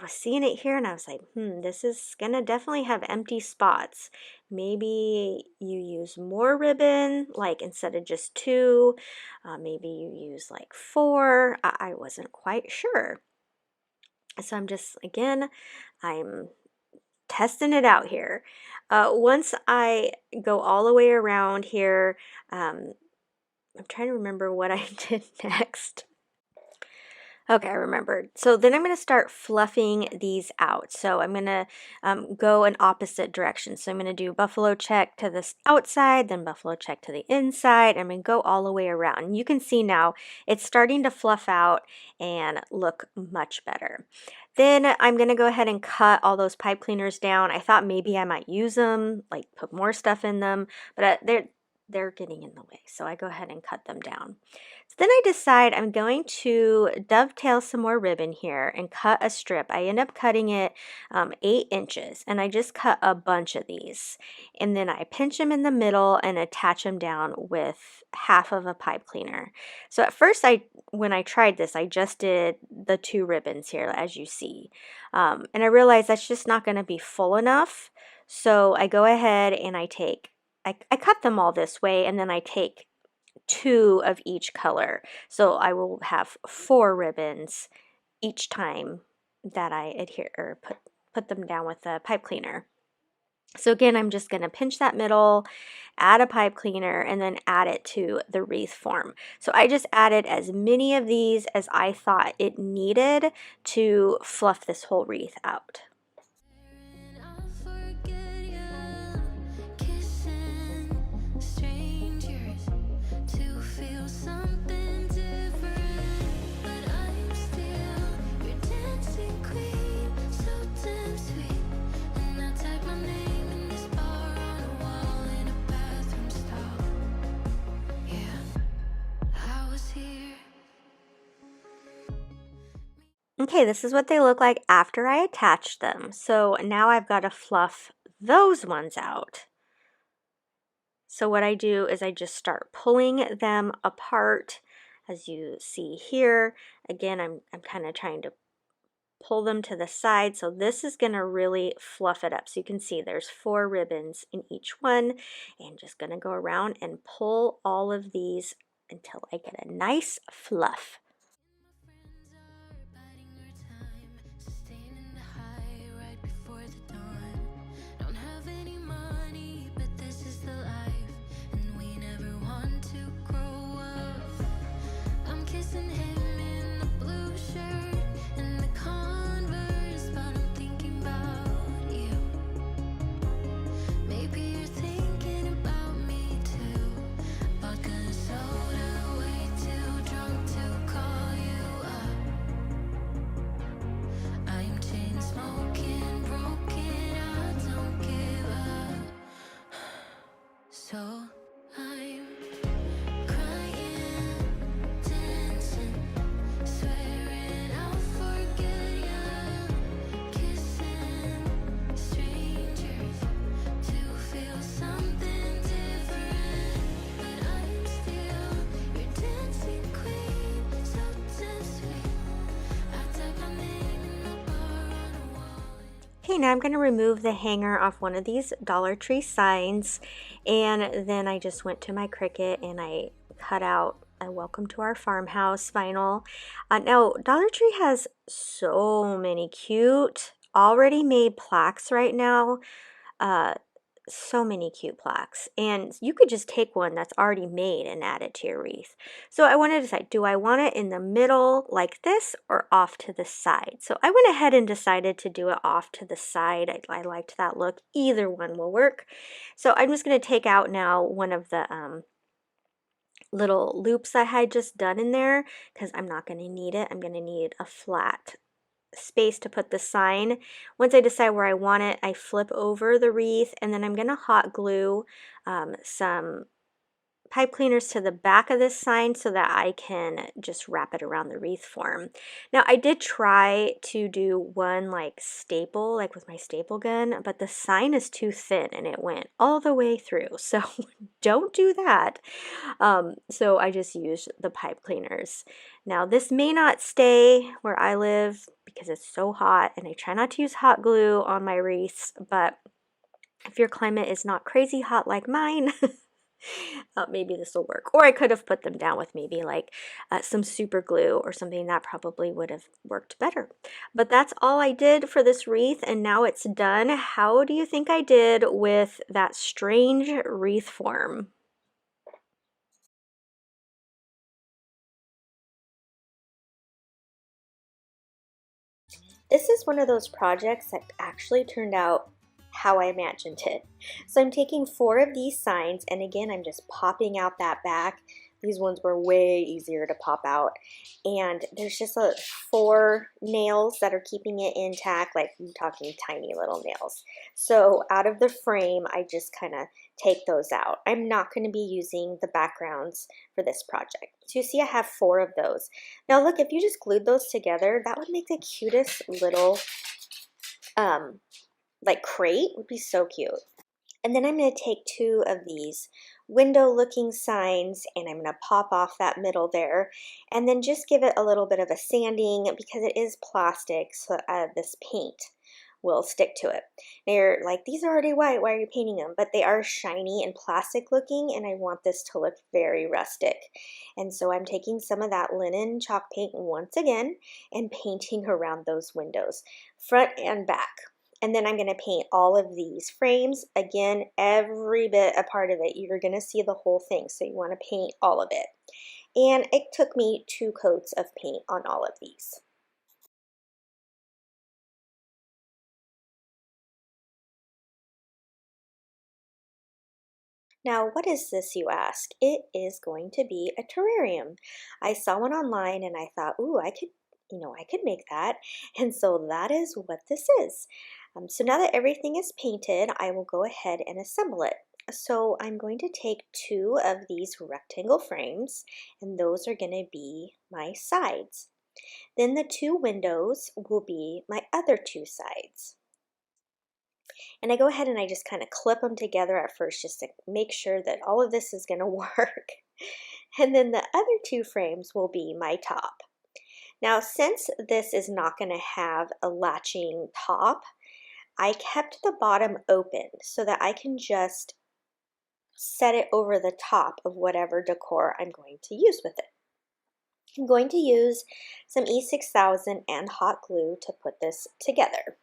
Speaker 1: seeing it here, and I was like, this is gonna definitely have empty spots. Maybe you use more ribbon, like instead of just 2, maybe you use like 4. I wasn't quite sure. So I'm testing it out here. Once I go all the way around here, I'm trying to remember what I did next. Okay, I remembered. So then I'm going to start fluffing these out. So I'm going to go in opposite directions. So I'm going to do buffalo check to the outside, then buffalo check to the inside. I'm going to go all the way around. And you can see now it's starting to fluff out and look much better. Then I'm going to go ahead and cut all those pipe cleaners down. I thought maybe I might use them, like put more stuff in them, but they're getting in the way. So I go ahead and cut them down. So then I decide I'm going to dovetail some more ribbon here and cut a strip. I end up cutting it 8 inches, and I just cut a bunch of these. And then I pinch them in the middle and attach them down with half of a pipe cleaner. So at first, when I tried this, I just did the 2 ribbons here, as you see. And I realized that's just not going to be full enough. So I go ahead and I cut them all this way, and then I take 2 of each color. So I will have 4 ribbons each time that I adhere or put them down with the pipe cleaner. So again, I'm just going to pinch that middle, add a pipe cleaner, and then add it to the wreath form. So I just added as many of these as I thought it needed to fluff this whole wreath out. Okay, this is what they look like after I attached them. So now I've got to fluff those ones out. So what I do is I just start pulling them apart, as you see here. Again, I'm kind of trying to pull them to the side. So this is going to really fluff it up. So you can see there's 4 ribbons in each one, and just going to go around and pull all of these until I get a nice fluff. Okay, now I'm going to remove the hanger off one of these Dollar Tree signs, and then I just went to my Cricut and I cut out a Welcome to Our Farmhouse vinyl. Now, Dollar Tree has so many cute already made plaques right now. So many cute plaques, and you could just take one that's already made and add it to your wreath. So I wanted to decide, do I want it in the middle like this or off to the side? So I went ahead and decided to do it off to the side. I liked that look. Either one will work. So I'm just going to take out now one of the little loops I had just done in there, because I'm not going to need it. I'm going to need a flat space to put the sign. Once I decide where I want it, I flip over the wreath, and then I'm going to hot glue some pipe cleaners to the back of this sign so that I can just wrap it around the wreath form. Now, I did try to do one like staple, like with my staple gun, but the sign is too thin and it went all the way through. So don't do that. So I just used the pipe cleaners. Now, this may not stay where I live because it's so hot, and I try not to use hot glue on my wreaths, but if your climate is not crazy hot like mine, maybe this will work. Or I could have put them down with maybe like some super glue or something. That probably would have worked better. But that's all I did for this wreath, and now it's done. How do you think I did with that strange wreath form? This is one of those projects that actually turned out how I imagined it. So I'm taking 4 of these signs, and again, I'm just popping out that back. These ones were way easier to pop out. And there's just 4 nails that are keeping it intact, like I'm talking tiny little nails. So out of the frame, I just kind of take those out. I'm not going to be using the backgrounds for this project. So you see I have 4 of those. Now look, if you just glued those together, that would make the cutest little like crate. Would be so cute. And then I'm going to take 2 of these window looking signs and I'm going to pop off that middle there and then just give it a little bit of a sanding because it is plastic, so this paint will stick to it. Now you're like, these are already white, why are you painting them? But they are shiny and plastic looking and I want this to look very rustic. And so I'm taking some of that linen chalk paint once again and painting around those windows, front and back. And then I'm going to paint all of these frames. Again, every bit a part of it. You're going to see the whole thing, so you want to paint all of it. And it took me 2 coats of paint on all of these. Now, what is this, you ask? It is going to be a terrarium. I saw one online and I thought, ooh, I could make that. And so that is what this is. So now that everything is painted, I will go ahead and assemble it. So I'm going to take 2 of these rectangle frames, and those are going to be my sides. Then the 2 windows will be my other 2 sides. And I go ahead and I just kind of clip them together at first just to make sure that all of this is going to work. And then the other 2 frames will be my top. Now, since this is not going to have a latching top, I kept the bottom open so that I can just set it over the top of whatever decor I'm going to use with it. I'm going to use some E6000 and hot glue to put this together.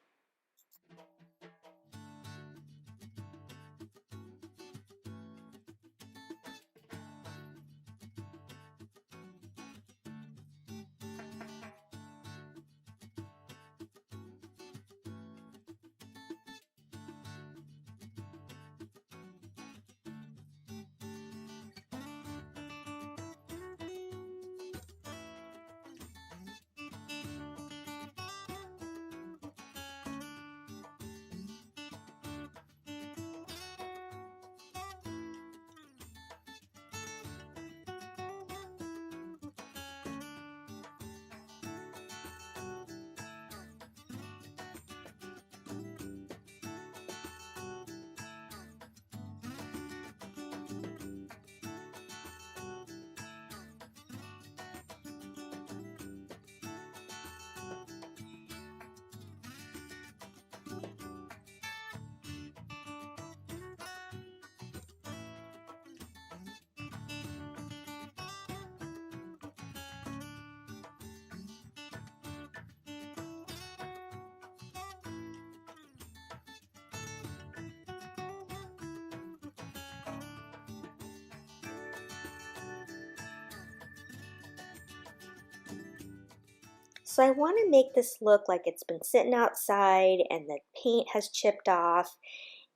Speaker 1: So I want to make this look like it's been sitting outside and the paint has chipped off.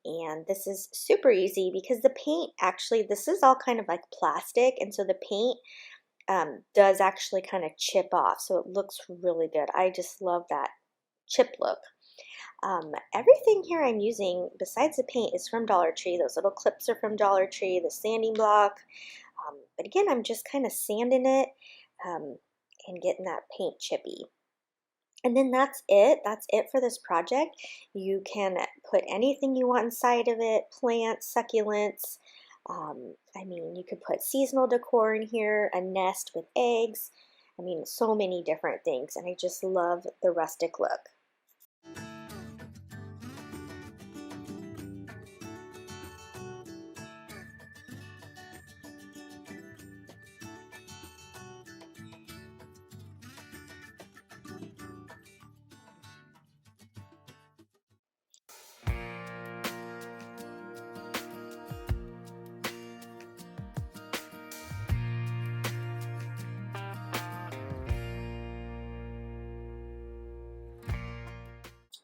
Speaker 1: And this is super easy because the paint actually, this is all kind of like plastic, and so the paint does actually kind of chip off, so it looks really good. I just love that chip look. Everything here I'm using besides the paint is from Dollar Tree. Those little clips are from Dollar Tree, the sanding block. But again, I'm just kind of sanding it and getting that paint chippy. And then that's it. That's it for this project. You can put anything you want inside of it, plants, succulents. I mean, you could put seasonal decor in here, a nest with eggs. I mean, so many different things. And I just love the rustic look.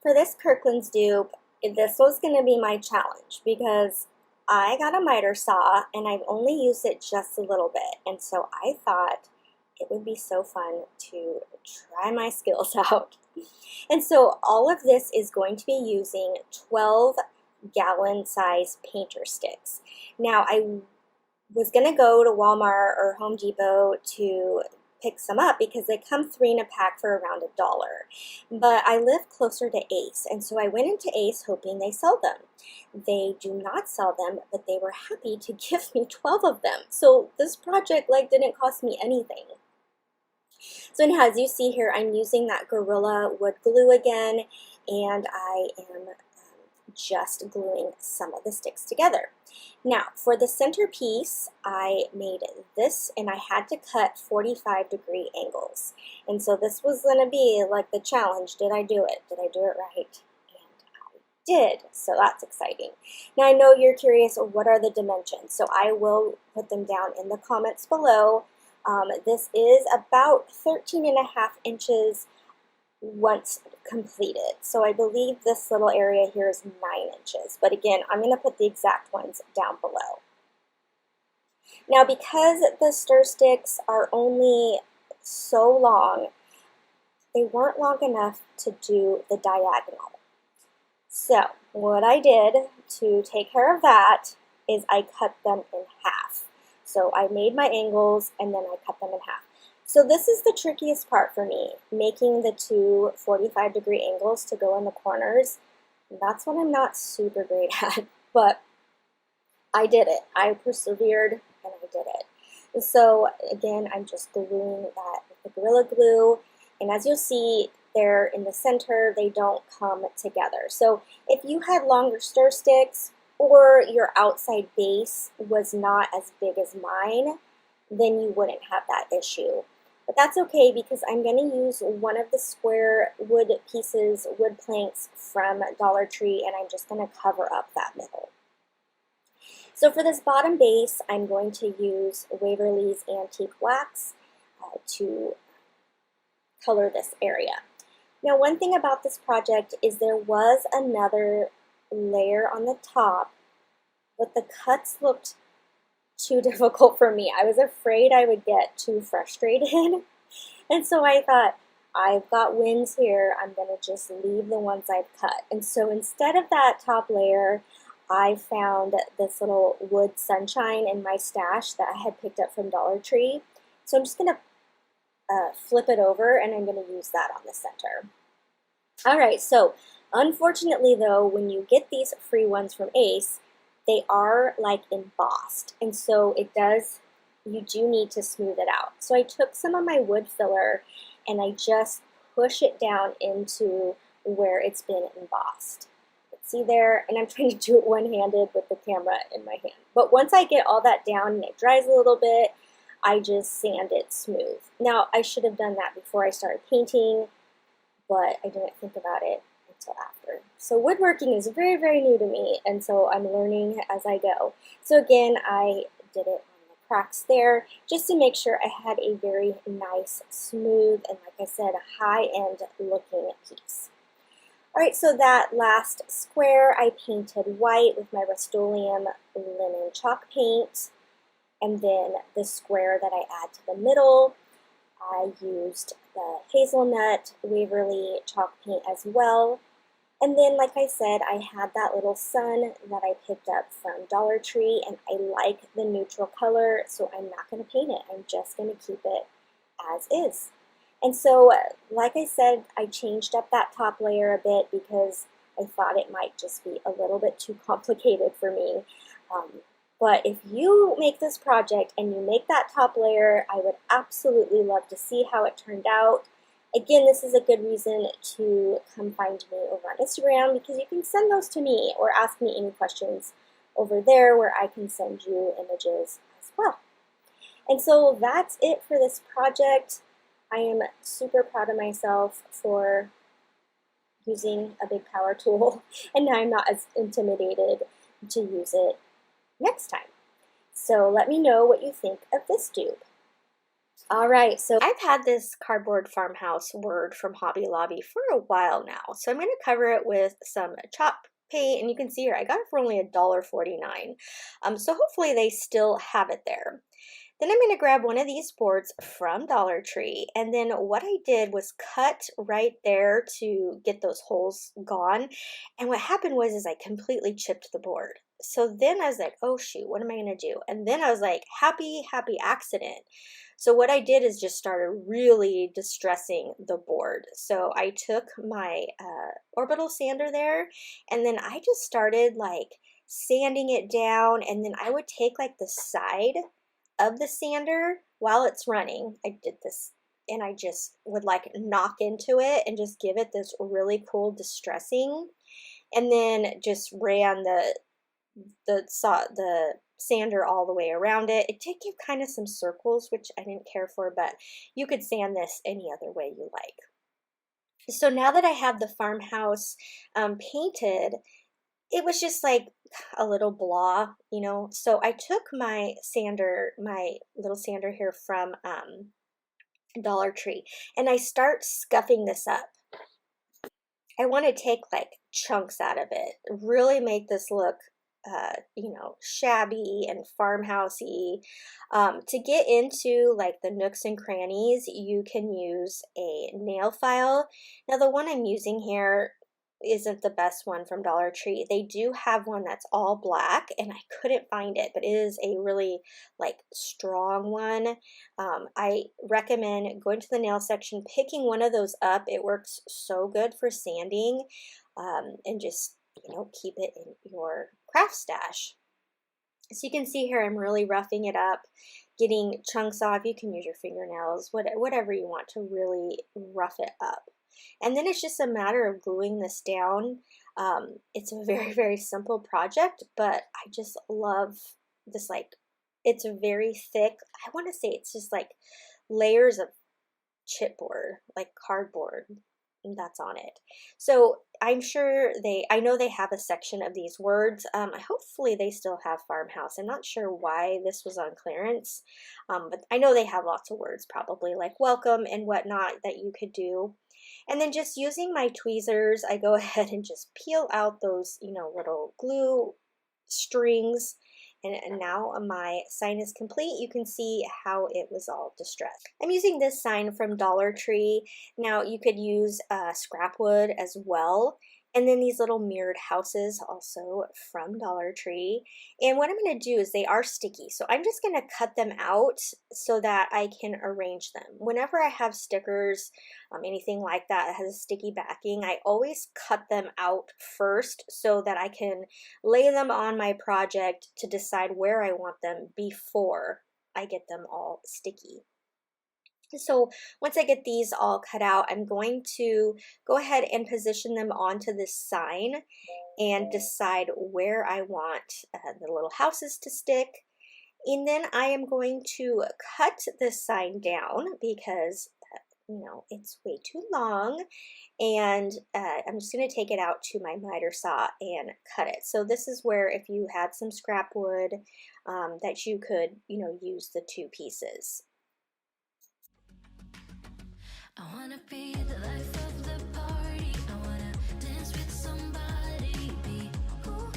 Speaker 1: For this Kirkland's dupe, this was going to be my challenge because I got a miter saw and I've only used it just a little bit. And so I thought it would be so fun to try my skills out. And so all of this is going to be using 12-gallon size painter sticks. Now I was going to go to Walmart or Home Depot to pick some up because they come 3 in a pack for around $1. But I live closer to Ace, and so I went into Ace hoping they sell them. They do not sell them, but they were happy to give me 12 of them. So this project didn't cost me anything. So anyhow, as you see here, I'm using that Gorilla wood glue again, and I am just gluing some of the sticks together. Now, for the centerpiece, I made this, and I had to cut 45-degree angles. And so this was going to be like the challenge. Did I do it? Did I do it right? And I did, so that's exciting. Now, I know you're curious, what are the dimensions? So I will put them down in the comments below. This is about 13.5 inches once completed. So I believe this little area here is 9 inches. But again, I'm going to put the exact ones down below. Now, because the stir sticks are only so long, they weren't long enough to do the diagonal. So what I did to take care of that is I cut them in half. So I made my angles and then I cut them in half. So this is the trickiest part for me, making the two 45-degree angles to go in the corners. That's what I'm not super great at, but I did it. I persevered and I did it. And so again, I'm just gluing that with the Gorilla Glue, and as you'll see there in the center, they don't come together. So if you had longer stir sticks or your outside base was not as big as mine, then you wouldn't have that issue. But that's okay because I'm going to use one of the square wood pieces, wood planks from Dollar Tree, and I'm just going to cover up that middle. So for this bottom base, I'm going to use Waverly's Antique Wax to color this area. Now, one thing about this project is there was another layer on the top, but the cuts looked too difficult for me. I was afraid I would get too frustrated. And so I thought, I've got wins here. I'm going to just leave the ones I've cut. And so instead of that top layer, I found this little wood sunshine in my stash that I had picked up from Dollar Tree. So I'm just going to flip it over and I'm going to use that on the center. All right, so unfortunately though, when you get these free ones from Ace, they are like embossed, and so you do need to smooth it out. So I took some of my wood filler and I just push it down into where it's been embossed. Let's see there, and I'm trying to do it one-handed with the camera in my hand. But once I get all that down and it dries a little bit, I just sand it smooth. Now, I should have done that before I started painting, but I didn't think about it until after. So woodworking is very, very new to me, and so I'm learning as I go. So again, I did it on the cracks there just to make sure I had a very nice, smooth, and like I said, a high-end looking piece. All right, so that last square I painted white with my Rust-Oleum linen chalk paint, and then the square that I add to the middle, I used the hazelnut Waverly chalk paint as well. And then, like I said, I had that little sun that I picked up from Dollar Tree, and I like the neutral color, so I'm not going to paint it. I'm just going to keep it as is. And so, like I said, I changed up that top layer a bit because I thought it might just be a little bit too complicated for me. But if you make this project and you make that top layer, I would absolutely love to see how it turned out. Again, this is a good reason to come find me over on Instagram because you can send those to me or ask me any questions over there where I can send you images as well. And so that's it for this project. I am super proud of myself for using a big power tool, and now I'm not as intimidated to use it next time. So let me know what you think of this dupe. All right, so I've had this cardboard farmhouse word from Hobby Lobby for a while now. So I'm going to cover it with some chalk paint, and you can see here I got it for only $1.49. So hopefully they still have it there. Then I'm going to grab one of these boards from Dollar Tree, and then what I did was cut right there to get those holes gone. And what happened was is I completely chipped the board. So then I was like, oh shoot, what am I going to do? And then I was like, happy accident. So what I did is just started really distressing the board. So I took my orbital sander there, and then I just started like sanding it down, and then I would take like the side of the sander while it's running. I did this, and I just would like knock into it and just give it this really cool distressing, and then just ran the sander all the way around it. It did give kind of some circles, which I didn't care for, but you could sand this any other way you like. So now that I have the farmhouse painted, it was just like a little blah, you know. So I took my sander, my little sander here from Dollar Tree, and I start scuffing this up. I want to take like chunks out of it, really make this look you know, shabby and farmhousey. To get into like the nooks and crannies, you can use a nail file. Now the one I'm using here isn't the best one from Dollar Tree. They do have one that's all black, and I couldn't find it, but it is a really like strong one. I recommend going to the nail section, picking one of those up. It works so good for sanding, and just, you know, keep it in your craft stash. So you can see here I'm really roughing it up, getting chunks off. You can use your fingernails, whatever you want to really rough it up. And then it's just a matter of gluing this down. It's a very simple project, but I just love this, like, it's a very thick, I want to say it's just like layers of chipboard, like cardboard, that's on it. So I'm sure I know they have a section of these words. Hopefully they still have farmhouse. I'm not sure why this was on clearance, but I know they have lots of words, probably like welcome and whatnot, that you could do. And then just using my tweezers, I go ahead and just peel out those, you know, little glue strings. And now my sign is complete. You can see how it was all distressed. I'm using this sign from Dollar Tree. Now you could use scrap wood as well. And then these little mirrored houses also from Dollar Tree. And what I'm going to do is they are sticky. So I'm just going to cut them out so that I can arrange them. Whenever I have stickers, anything like that has a sticky backing, I always cut them out first so that I can lay them on my project to decide where I want them before I get them all sticky. So once I get these all cut out, I'm going to go ahead and position them onto this sign and decide where I want the little houses to stick. And then I am going to cut this sign down because you know, it's way too long, and I'm just going to take it out to my miter saw and cut it. So this is where, if you had some scrap wood, that you could, you know, use the two pieces.
Speaker 2: I wanna be the life of the party. I wanna dance with somebody. Be ooh.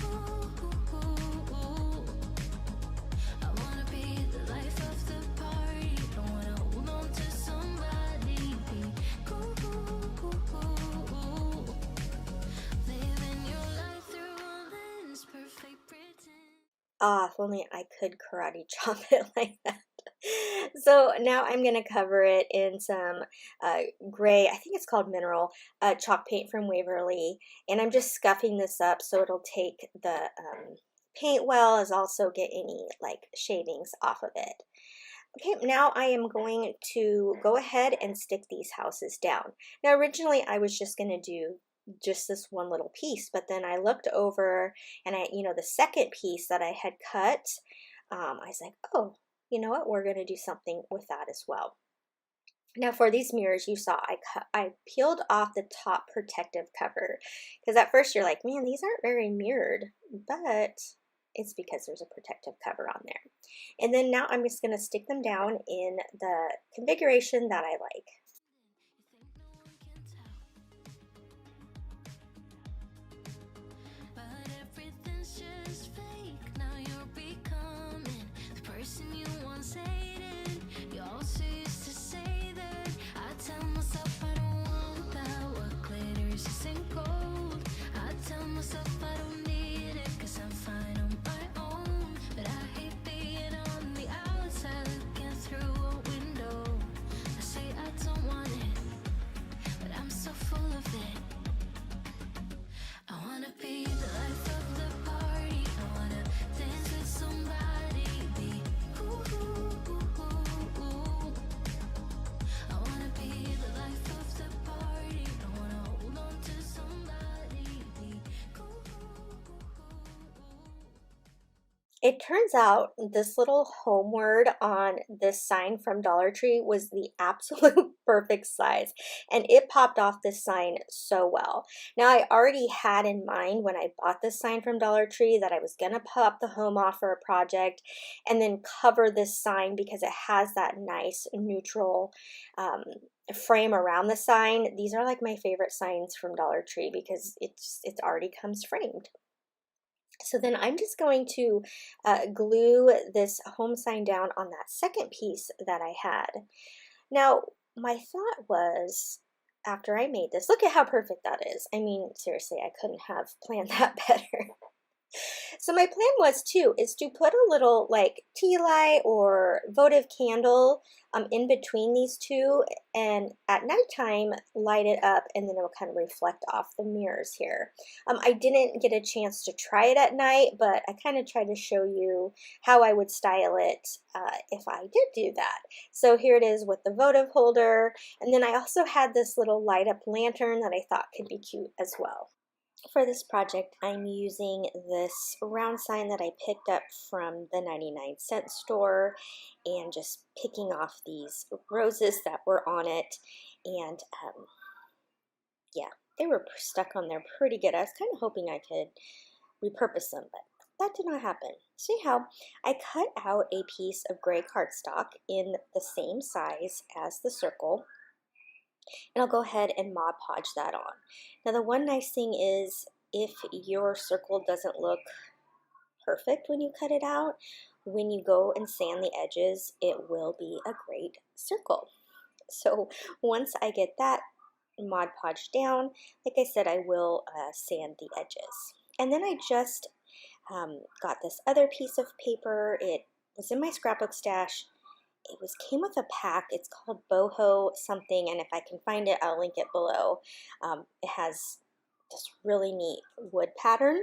Speaker 2: I wanna be the life of the party. I wanna hold on to somebody. Be ooh. Living your life through a lens, perfect pretend.
Speaker 1: Ah, if only I could karate chop it like that. So now I'm going to cover it in some gray, I think it's called mineral, chalk paint from Waverly. And I'm just scuffing this up so it'll take the paint well, as also get any like shavings off of it. Okay, now I am going to go ahead and stick these houses down. Now originally I was just going to do just this one little piece, but then I looked over and you know, the second piece that I had cut, I was like, oh, you know what, we're going to do something with that as well. Now for these mirrors, you saw I peeled off the top protective cover, because at first you're like, man, these aren't very mirrored, but it's because there's a protective cover on there. And then now I'm just going to stick them down in the configuration that I like. It turns out this little home word on this sign from Dollar Tree was the absolute perfect size, and it popped off this sign so well. Now, I already had in mind when I bought this sign from Dollar Tree that I was gonna pop the home off for a project and then cover this sign because it has that nice neutral frame around the sign. These are like my favorite signs from Dollar Tree because it already comes framed. So then I'm just going to glue this home sign down on that second piece that I had. Now, my thought was, after I made this, look at how perfect that is. I mean, seriously, I couldn't have planned that better. So my plan was is to put a little like tea light or votive candle in between these two, and at nighttime light it up, and then it will kind of reflect off the mirrors here. I didn't get a chance to try it at night, but I kind of tried to show you how I would style it if I did do that. So here it is with the votive holder, and then I also had this little light up lantern that I thought could be cute as well. For this project, I'm using this round sign that I picked up from the 99-cent store and just picking off these roses that were on it. And yeah, they were stuck on there pretty good. I was kind of hoping I could repurpose them, but that did not happen. See how I cut out a piece of gray cardstock in the same size as the circle, and I'll go ahead and Mod Podge that on. Now the one nice thing is, if your circle doesn't look perfect when you cut it out, when you go and sand the edges, it will be a great circle. So once I get that Mod Podge down, like I said, I will sand the edges. And then I just got this other piece of paper. It was in my scrapbook stash. It came with a pack. It's called Boho something, and if I can find it, I'll link it below. It has this really neat wood pattern.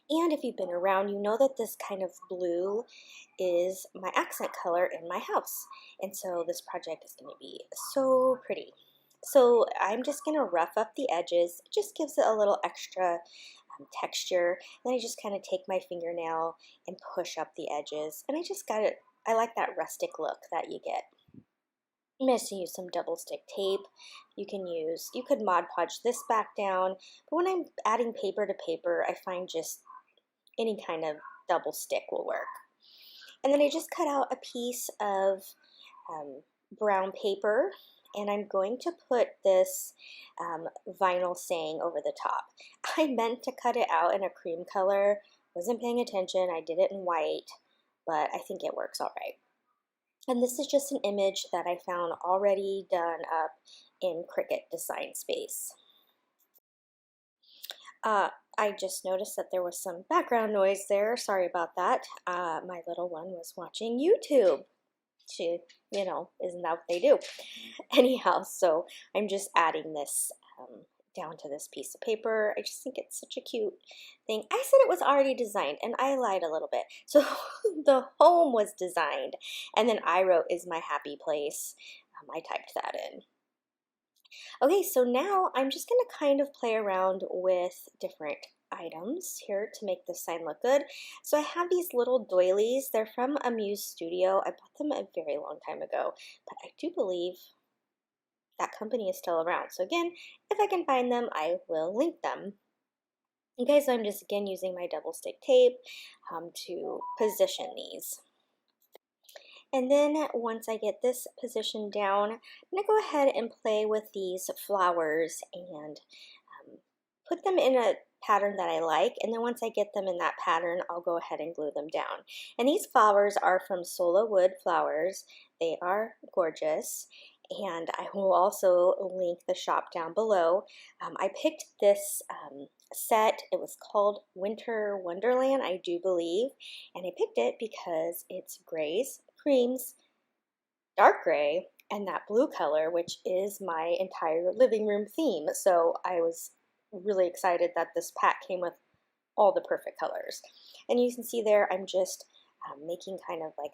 Speaker 1: And if you've been around, you know that this kind of blue is my accent color in my house. And so this project is going to be so pretty. So I'm just going to rough up the edges. It just gives it a little extra texture. Then I just kind of take my fingernail and push up the edges. And I just got it. I like that rustic look that you get. I'm going to use some double stick tape. You could Mod Podge this back down, but when I'm adding paper to paper, I find just any kind of double stick will work. And then I just cut out a piece of brown paper, and I'm going to put this vinyl saying over the top. I meant to cut it out in a cream color, wasn't paying attention, I did it in white, but I think it works all right. And this is just an image that I found already done up in Cricut Design Space. I just noticed that there was some background noise there. Sorry about that. My little one was watching YouTube. She, isn't that what they do? Anyhow, so I'm just adding this down to this piece of paper. I just think it's such a cute thing. I said it was already designed, and I lied a little bit. So the home was designed, and then I wrote "is my happy place." I typed that in. Okay, so now I'm just going to kind of play around with different items here to make this sign look good. So I have these little doilies. They're from Amuse Studio. I bought them a very long time ago, but I do believe that company is still around. So again, if I can find them, I will link them. Okay, so I'm just again using my double stick tape to position these. And then once I get this positioned down, I'm going to go ahead and play with these flowers and put them in a pattern that I like. And then once I get them in that pattern, I'll go ahead and glue them down. And these flowers are from Sola Wood Flowers. They are gorgeous. And I will also link the shop down below. I picked this set. It was called Winter Wonderland, I do believe. And I picked it because it's grays, creams, dark gray, and that blue color, which is my entire living room theme. So I was really excited that this pack came with all the perfect colors. And you can see there, I'm just making kind of like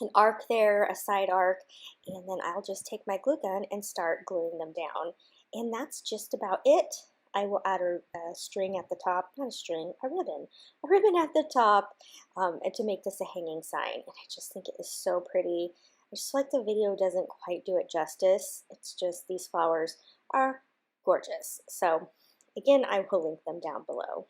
Speaker 1: an arc there, a side arc, and then I'll just take my glue gun and start gluing them down. And that's just about it. I will add a string at the top, not a string, a ribbon at the top, and to make this a hanging sign. And I just think it is so pretty. I just like the video doesn't quite do it justice. It's just these flowers are gorgeous. So again, I will link them down below.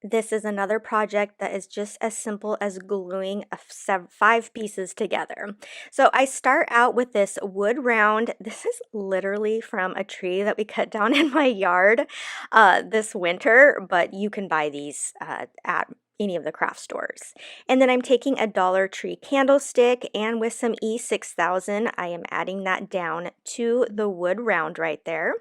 Speaker 1: This is another project that is just as simple as gluing 5 pieces together. So I start out with this wood round. This is literally from a tree that we cut down in my yard this winter, but you can buy these at any of the craft stores. And then I'm taking a Dollar Tree candlestick, and with some E6000, I am adding that down to the wood round right there.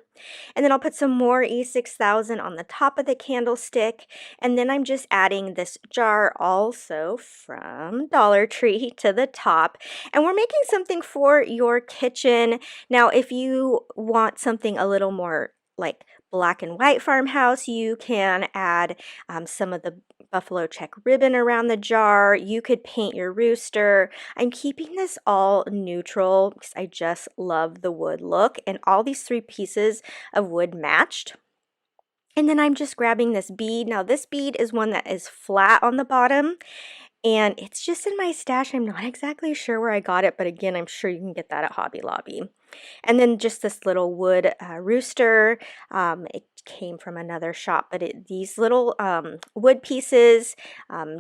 Speaker 1: And then I'll put some more E6000 on the top of the candlestick. And then I'm just adding this jar also from Dollar Tree to the top. And we're making something for your kitchen. Now, if you want something a little more like black and white farmhouse, you can add some of the buffalo check ribbon around the jar. You could paint your rooster. I'm keeping this all neutral because I just love the wood look, and all these 3 pieces of wood matched. And then I'm just grabbing this bead. Now this bead is one that is flat on the bottom, and it's just in my stash. I'm not exactly sure where I got it, but again, I'm sure you can get that at Hobby Lobby. And then just this little wood rooster. It came from another shop, but these little wood pieces,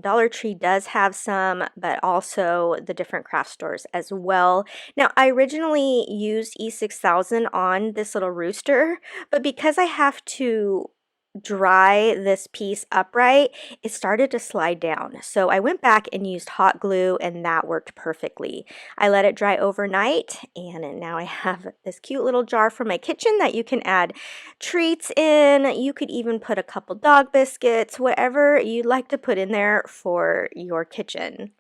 Speaker 1: Dollar Tree does have some, but also the different craft stores as well. Now, I originally used E6000 on this little rooster, but because I have to dry this piece upright, it started to slide down. So I went back and used hot glue, and that worked perfectly. I let it dry overnight, and now I have this cute little jar for my kitchen that you can add treats in. You could even put a couple dog biscuits, whatever you'd like to put in there for your kitchen.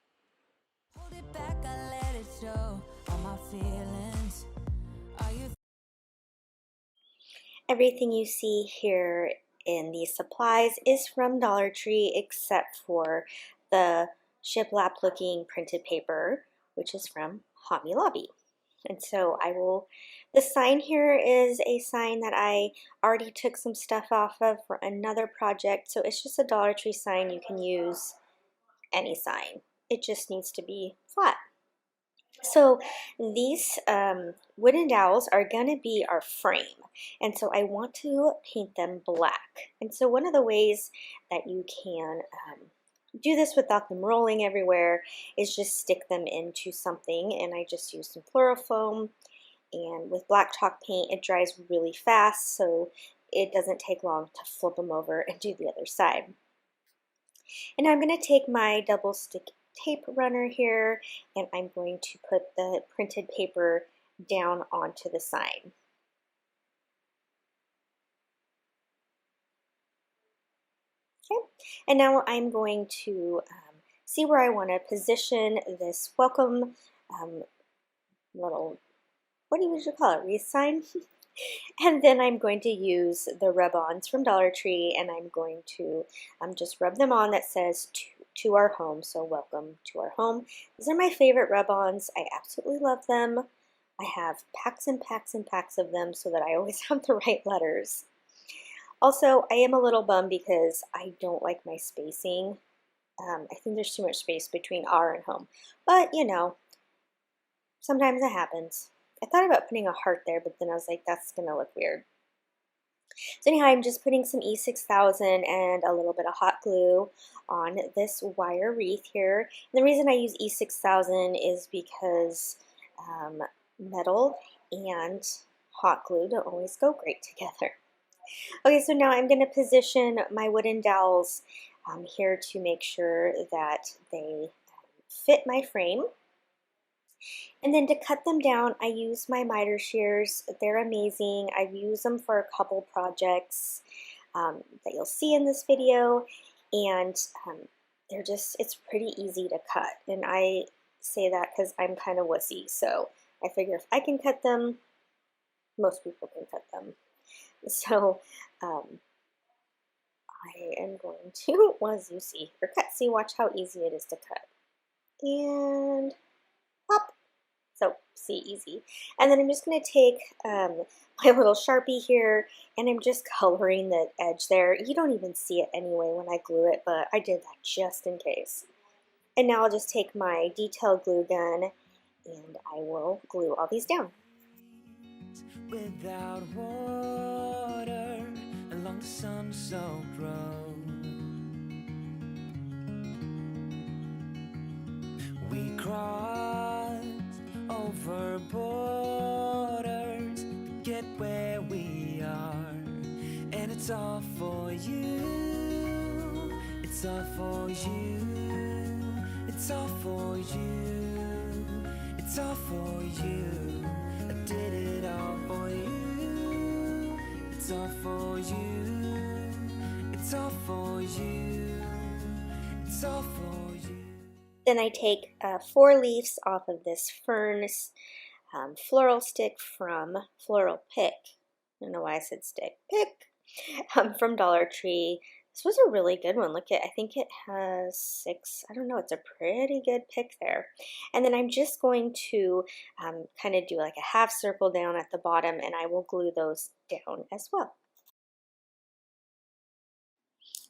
Speaker 2: Hold it back, I let it show all my feelings. Are you
Speaker 1: Everything you see here in these supplies is from Dollar Tree except for the shiplap looking printed paper, which is from Hobby Lobby. And so this sign here is a sign that I already took some stuff off of for another project. So it's just a Dollar Tree sign. You can use any sign. It just needs to be flat. So these wooden dowels are going to be our frame, and so I want to paint them black. And so one of the ways that you can do this without them rolling everywhere is just stick them into something, and I just use some fluorofoam, and with black chalk paint it dries really fast, so it doesn't take long to flip them over and do the other side. And I'm going to take my double stick tape runner here, and I'm going to put the printed paper down onto the sign. Okay, and now I'm going to see where I want to position this welcome little, what do you usually call it, wreath sign? And then I'm going to use the rub-ons from Dollar Tree, and I'm going to just rub them on that says to our home. So welcome to our home. These are my favorite rub-ons. I absolutely love them. I have packs and packs and packs of them so that I always have the right letters. Also, I am a little bummed because I don't like my spacing. I think there's too much space between our and home. But, you know, sometimes it happens. I thought about putting a heart there, but then I was like, that's going to look weird. So anyhow, I'm just putting some E6000 and a little bit of hot glue on this wire wreath here. And the reason I use E6000 is because metal and hot glue don't always go great together. Okay, so now I'm going to position my wooden dowels here to make sure that they fit my frame. And then to cut them down, I use my miter shears. They're amazing. I've used them for a couple projects that you'll see in this video, and they're just, it's pretty easy to cut. And I say that because I'm kind of wussy, so I figure if I can cut them, most people can cut them. So I am going to, well, as you see, or cut, see, watch how easy it is to cut. And pop. So, see, easy. And then I'm just going to take my little Sharpie here, and I'm just coloring the edge there. You don't even see it anyway when I glue it, but I did that just in case. And now I'll just take my detail glue gun, and I will glue all these down.
Speaker 2: Without water along the sun-soaked road, we crossed over borders to get where we are, and it's all for you, it's all for you, it's all for you, it's all for you. I did it all for you. It's all for you. It's all for you. It's all for you.
Speaker 1: Then I take 4 leaves off of this fern's floral stick from Floral Pick. I don't know why I said stick. Pick from Dollar Tree. This was a really good one. Look at, I think it has 6, I don't know, it's a pretty good pick there. And then I'm just going to kind of do like a half circle down at the bottom, and I will glue those down as well.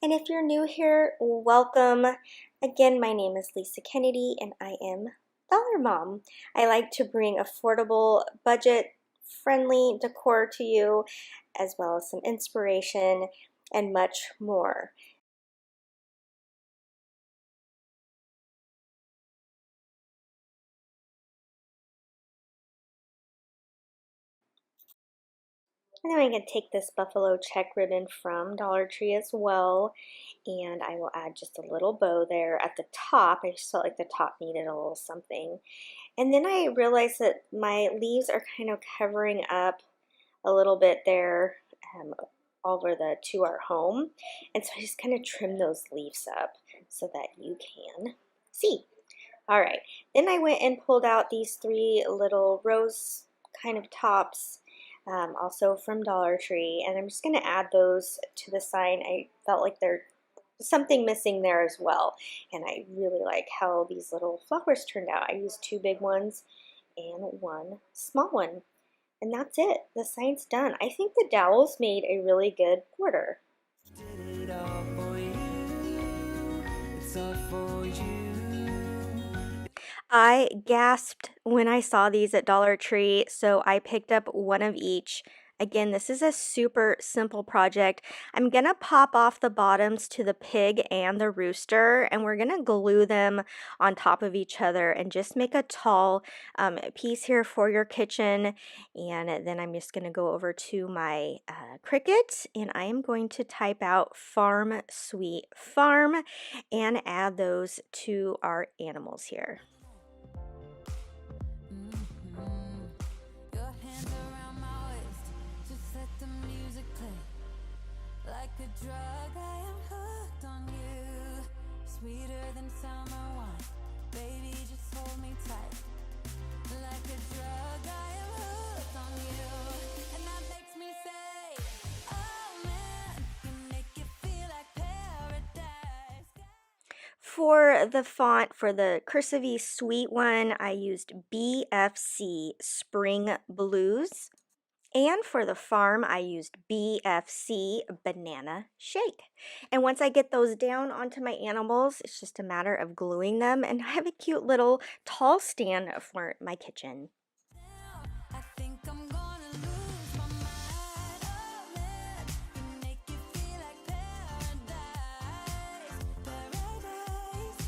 Speaker 1: And if you're new here, welcome. Again, my name is Lisa Kennedy, and I am Dollar Mom. I like to bring affordable, budget-friendly decor to you, as well as some inspiration and much more. And then I'm going to take this buffalo check ribbon from Dollar Tree as well, and I will add just a little bow there at the top. I just felt like the top needed a little something. And then I realized that my leaves are kind of covering up a little bit there over the to our home, and so I just kind of trim those leaves up so that you can see. All right, then I went and pulled out these 3 little rose kind of tops, also from Dollar Tree, and I'm just going to add those to the sign. I felt like there's something missing there as well, and I really like how these little flowers turned out. I used 2 big ones and 1 small one, and that's it. The sign's done. I think the dowels made a really good border.
Speaker 2: Did it all for you. It's all for you.
Speaker 1: I gasped when I saw these at Dollar Tree, so I picked up 1 of each. Again, this is a super simple project. I'm going to pop off the bottoms to the pig and the rooster, and we're going to glue them on top of each other and just make a tall piece here for your kitchen. And then I'm just going to go over to my Cricut, and I am going to type out Farm Sweet Farm and add those to our animals here.
Speaker 2: Your hands around my waist, just let the music play. Like a drug, I am hooked on you. Sweeter than summer wine, baby, just hold me tight. Like a drug, I am hooked on you. And I make
Speaker 1: For the font, for the cursive sweet one, I used BFC Spring Blues. And for the farm, I used BFC Banana Shake. And once I get those down onto my animals, it's just a matter of gluing them. And I have a cute little tall stand for my kitchen.
Speaker 2: I think I'm gonna lose my mind. Oh man, you make it feel like paradise, paradise.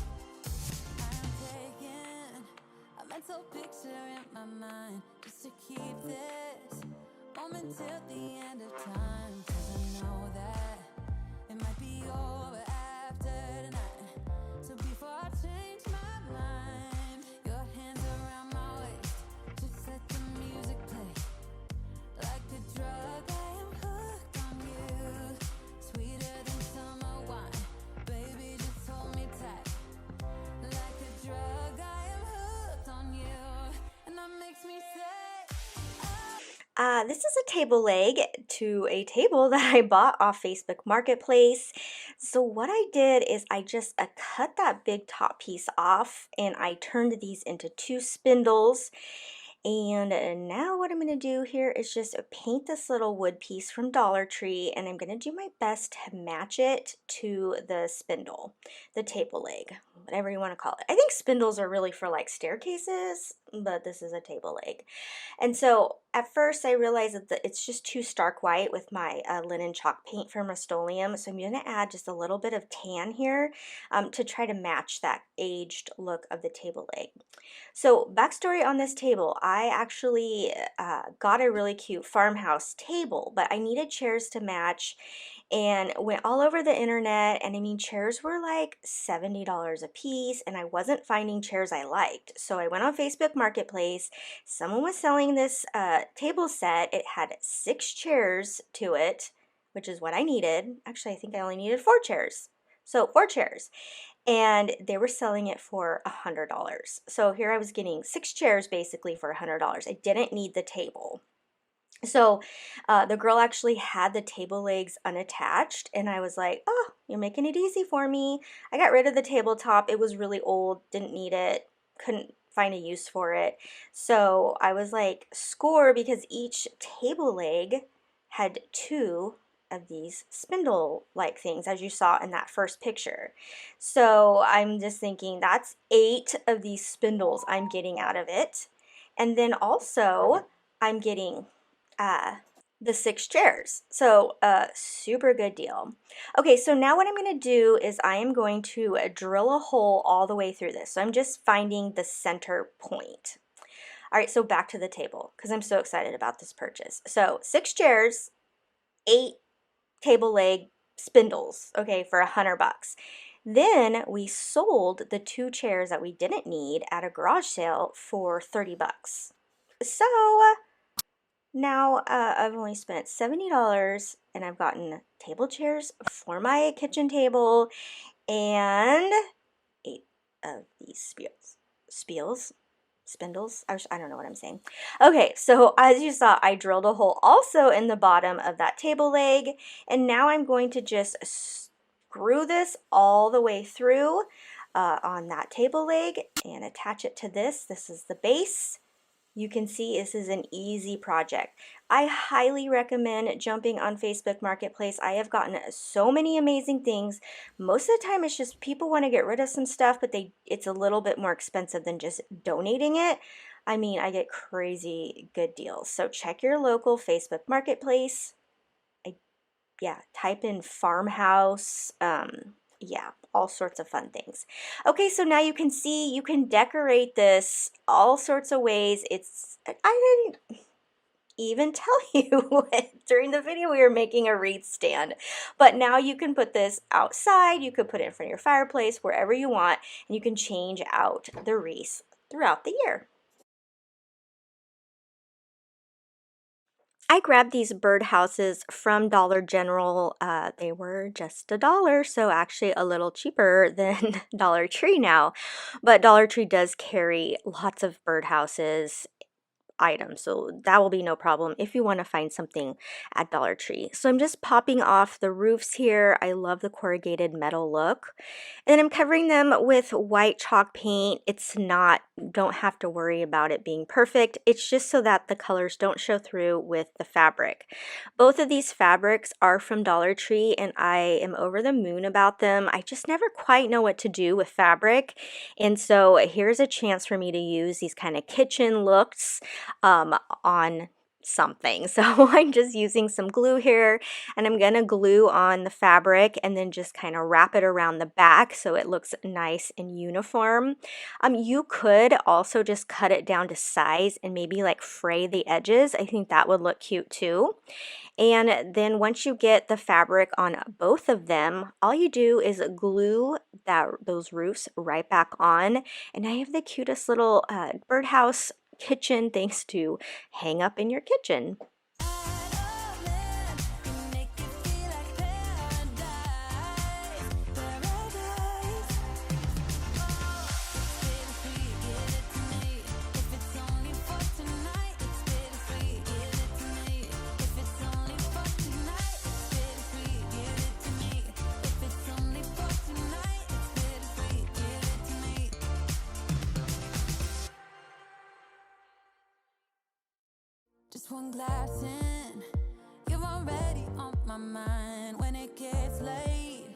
Speaker 2: I'm taking a mental picture in my mind just to keep this moment till the end of time. 'Cause I know that it might be over after tonight. So before I change my mind, your hands around my waist, just let the music play. Like a drug, I am hooked on you. Sweeter than summer wine, baby, just hold me tight. Like a drug, I am hooked on you. And that makes me say,
Speaker 1: This is a table leg to a table that I bought off Facebook Marketplace. So what I did is I just cut that big top piece off and I turned these into two spindles. And now what I'm going to do here is just paint this little wood piece from Dollar Tree, and I'm going to do my best to match it to the spindle, the table leg, whatever you want to call it. I think spindles are really for like staircases, but this is a table leg. And so at first I realized that it's just too stark white with my linen chalk paint from Rust-Oleum, so I'm going to add just a little bit of tan here to try to match that aged look of the table leg. So backstory on this table, I actually got a really cute farmhouse table, but I needed chairs to match and went all over the internet, and I mean chairs were like $70 a piece and I wasn't finding chairs I liked. So I went on Facebook Marketplace. Someone was selling this table set. It had 6 chairs to it, which is what I needed. Actually, I think I only needed 4 chairs. So 4 chairs. And they were selling it for $100. So here I was getting 6 chairs basically for $100. I didn't need the table. So the girl actually had the table legs unattached, and I was like, oh, you're making it easy for me. I got rid of the tabletop. It was really old, didn't need it, couldn't find a use for it. So I was like, score, because each table leg had 2 of these spindle-like things, as you saw in that first picture. So I'm just thinking that's 8 of these spindles I'm getting out of it. And then also I'm getting the 6 chairs. So super good deal. Okay, so now what I'm going to do is I am going to drill a hole all the way through this. So I'm just finding the center point. All right, so back to the table because I'm so excited about this purchase. So 6 chairs, 8 table leg spindles, okay, for $100. Then we sold the 2 chairs that we didn't need at a garage sale for $30. So now I've only spent $70 and I've gotten table chairs for my kitchen table and 8 of these spindles. I don't know what I'm saying. Okay, so as you saw, I drilled a hole also in the bottom of that table leg, and now I'm going to just screw this all the way through on that table leg and attach it to this. This is the base. You can see this is an easy project. I highly recommend jumping on Facebook Marketplace. I have gotten so many amazing things. Most of the time it's just people want to get rid of some stuff, but it's a little bit more expensive than just donating it. I mean, I get crazy good deals. So check your local Facebook Marketplace. Yeah, type in Farmhouse. Yeah, all sorts of fun things. Okay, so now you can see you can decorate this all sorts of ways. I didn't even tell you during the video we were making a wreath stand, but now you can put this outside. You could put it in front of your fireplace, wherever you want, and you can change out the wreaths throughout the year. I grabbed these birdhouses from Dollar General. They were just $1, so actually a little cheaper than Dollar Tree now. But Dollar Tree does carry lots of birdhouses item, so that will be no problem if you want to find something at Dollar Tree. So I'm just popping off the roofs here. I love the corrugated metal look. And then I'm covering them with white chalk paint. It's not, don't have to worry about it being perfect. It's just so that the colors don't show through with the fabric. Both of these fabrics are from Dollar Tree and I am over the moon about them. I just never quite know what to do with fabric. And so here's a chance for me to use these kind of kitchen looks on something. So I'm just using some glue here and I'm going to glue on the fabric and then just kind of wrap it around the back so it looks nice and uniform. You could also just cut it down to size and maybe like fray the edges. I think that would look cute too. And then once you get the fabric on both of them, all you do is glue those roofs right back on. And I have the cutest little birdhouse kitchen things to hang up in your kitchen.
Speaker 2: Just one glass in, you're already on my mind. When it gets late,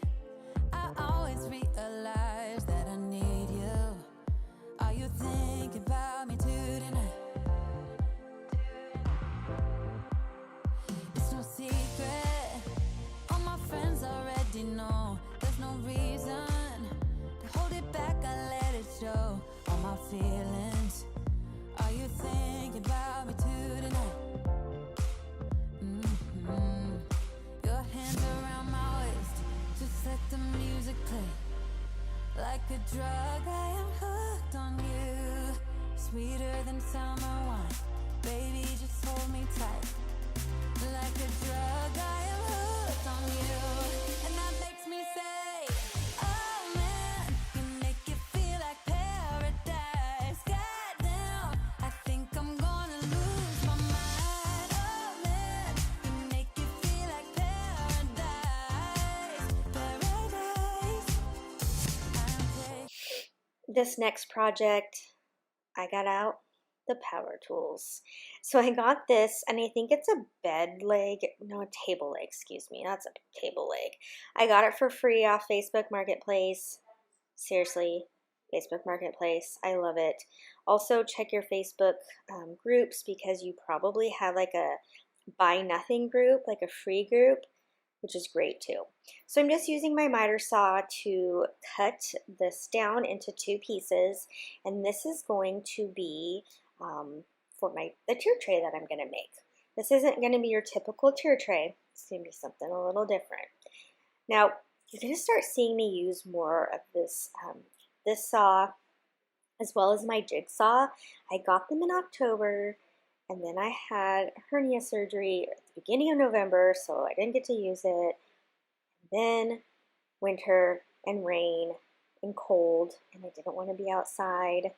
Speaker 2: I always realize that I need you. Are you thinking about me tonight? It's no secret, all my friends already know. There's no reason to hold it back, I let it show. All my feelings, are you thinking about me tonight? Your hands around my waist, just let the music play. Like a drug, I am hooked on you. Sweeter than summer wine, baby, just hold me tight. Like a drug, I am hooked on you. And that makes me say, oh man, you make it feel like paradise. Goddamn, I think I'm gonna lose my mind. Oh man, you make it feel like paradise. Paradise.
Speaker 1: This next project, I got out the power tools. So I got this, and I think it's a bed leg, no, a table leg, excuse me, that's a table leg. I got it for free off Facebook Marketplace. Seriously, Facebook Marketplace, I love it. Also, check your Facebook groups because you probably have like a buy nothing group, like a free group, which is great too. So I'm just using my miter saw to cut this down into 2 pieces, and this is going to be for the tier tray that I'm going to make. This isn't going to be your typical tier tray. It's going to be something a little different. Now, you're going to start seeing me use more of this, this saw as well as my jigsaw. I got them in October, and then I had hernia surgery at the beginning of November, so I didn't get to use it. Then winter and rain and cold, and I didn't want to be outside.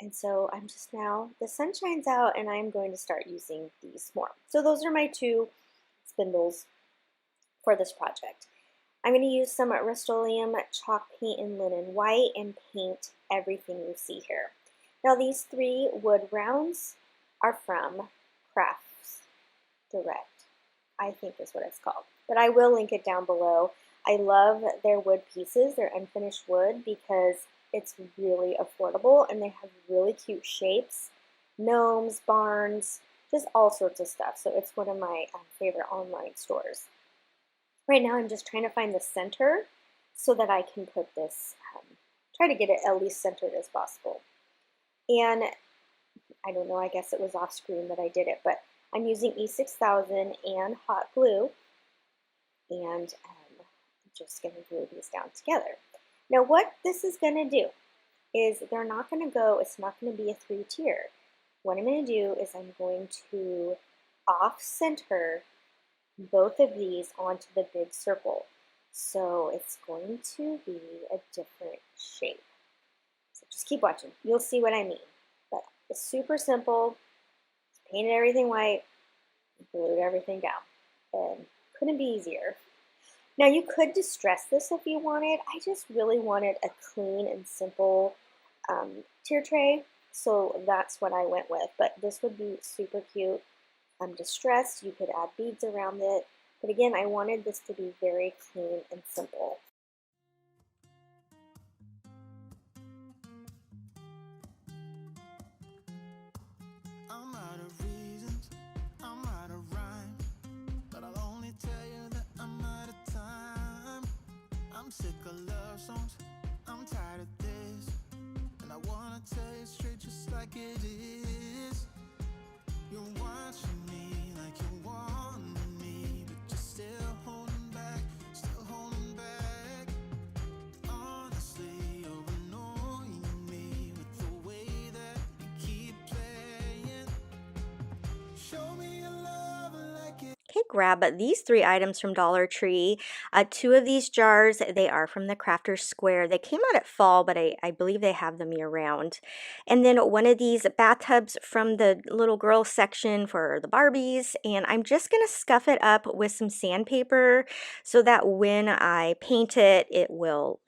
Speaker 1: And so I'm just now, the sun shines out and I'm going to start using these more. So those are my 2 spindles for this project. I'm going to use some Rust-Oleum chalk paint in linen white and paint everything you see here. Now these 3 wood rounds are from Crafts Direct, I think is what it's called. But I will link it down below. I love their wood pieces, their unfinished wood, because it's really affordable and they have really cute shapes, gnomes, barns, just all sorts of stuff. So it's one of my favorite online stores. Right now I'm just trying to find the center so that I can put this, try to get it at least centered as possible. And I don't know, I guess it was off screen that I did it, but I'm using E6000 and hot glue, and I'm just going to glue these down together. Now what this is going to do is they're not going to go, it's not going to be a 3-tier. What I'm going to do is I'm going to off-center both of these onto the big circle. So it's going to be a different shape. So just keep watching. You'll see what I mean. But it's super simple. painted everything white, glued everything down, and couldn't be easier. Now you could distress this if you wanted. I just really wanted a clean and simple tier tray, so that's what I went with. But this would be super cute. Distressed, you could add beads around it. But again, I wanted this to be very clean and simple.
Speaker 2: I'm out of reasons, I'm out of rhyme, but I'll only tell you that I'm out of time. I'm sick of love songs, I'm tired of this, and I wanna tell you straight just like it is. You're watching me like you want me, but you're still holding back, still holding back. Honestly, you're annoying me with the way that you keep playing. Show me your love like it.
Speaker 1: Okay, grab these 3 items from Dollar Tree. 2 of these jars, they are from the Crafter's Square. They came out at fall, but I believe they have them year-round. And then one of these bathtubs from the little girl section for the Barbies. And I'm just going to scuff it up with some sandpaper so that when I paint it, it will,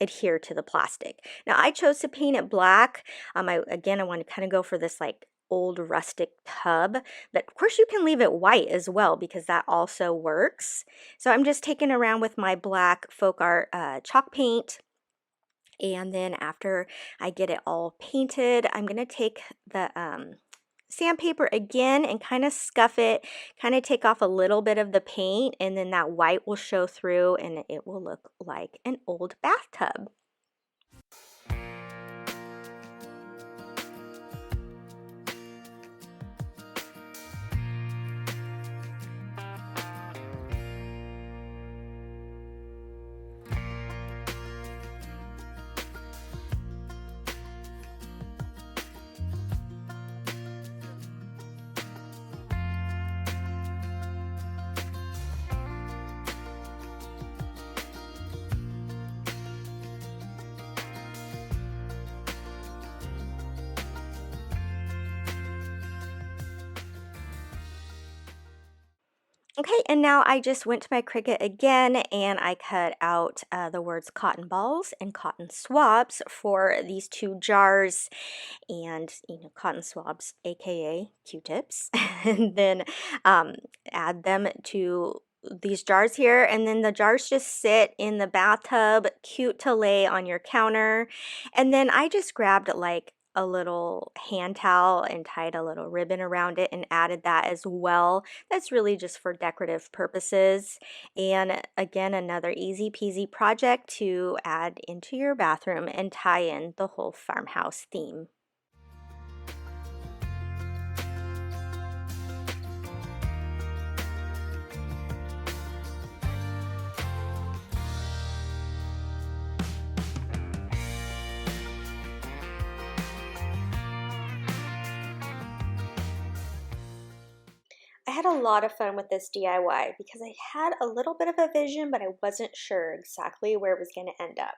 Speaker 1: adhere to the plastic. Now, I chose to paint it black. I want to kind of go for this like old rustic tub, but of course you can leave it white as well because that also works. So I'm just taking around with my black folk art chalk paint, and then after I get it all painted, I'm going to take the sandpaper again and kind of scuff it, kind of take off a little bit of the paint, and then that white will show through and it will look like an old bathtub. Okay, and now I just went to my Cricut again and I cut out the words cotton balls and cotton swabs for these 2 jars, and cotton swabs aka Q-tips, and then add them to these jars here, and then the jars just sit in the bathtub, cute to lay on your counter. And then I just grabbed like a little hand towel and tied a little ribbon around it and added that as well. That's really just for decorative purposes. And again, another easy peasy project to add into your bathroom and tie in the whole farmhouse theme. I had a lot of fun with this DIY because I had a little bit of a vision, but I wasn't sure exactly where it was going to end up.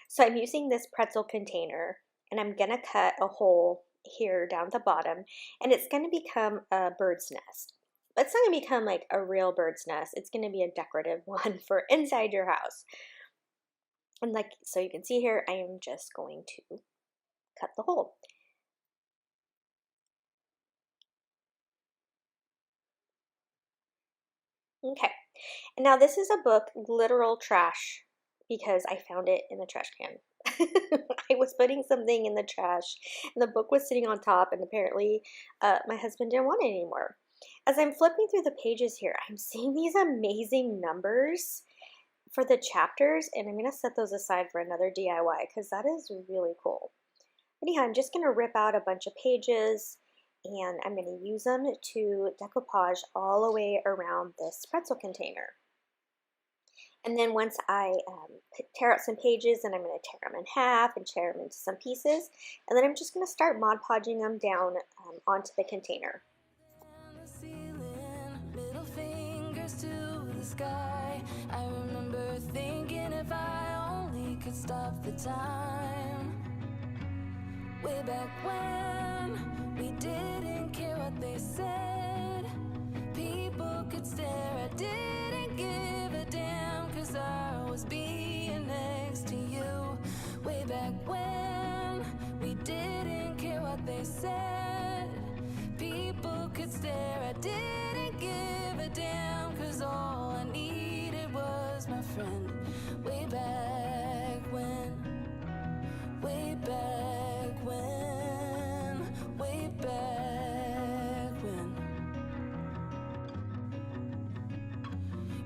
Speaker 1: So I'm using this pretzel container, and I'm going to cut a hole here down the bottom, and it's going to become a bird's nest. But it's not going to become like a real bird's nest. It's going to be a decorative one for inside your house. And so you can see here, I am just going to cut the hole. Okay, and now this is a book, literal trash, because I found it in the trash can. I was putting something in the trash, and the book was sitting on top, and apparently my husband didn't want it anymore. As I'm flipping through the pages here, I'm seeing these amazing numbers for the chapters, and I'm going to set those aside for another DIY because that is really cool. Anyhow, I'm just going to rip out a bunch of pages, and I'm going to use them to decoupage all the way around this pretzel container. And then once I tear out some pages, then I'm going to tear them in half and tear them into some pieces. And then I'm just going to start Mod Podging them down onto the container.
Speaker 2: Middle fingers to the sky. I remember thinking if I only could stop the time. Way back when We didn't care what they said. People could stare, I didn't give a damn, 'cause I was being next to you. Way back when, we didn't care what they said. People could stare, I didn't give a damn, 'cause all I needed was my friend. Way back when, way back when, way back when.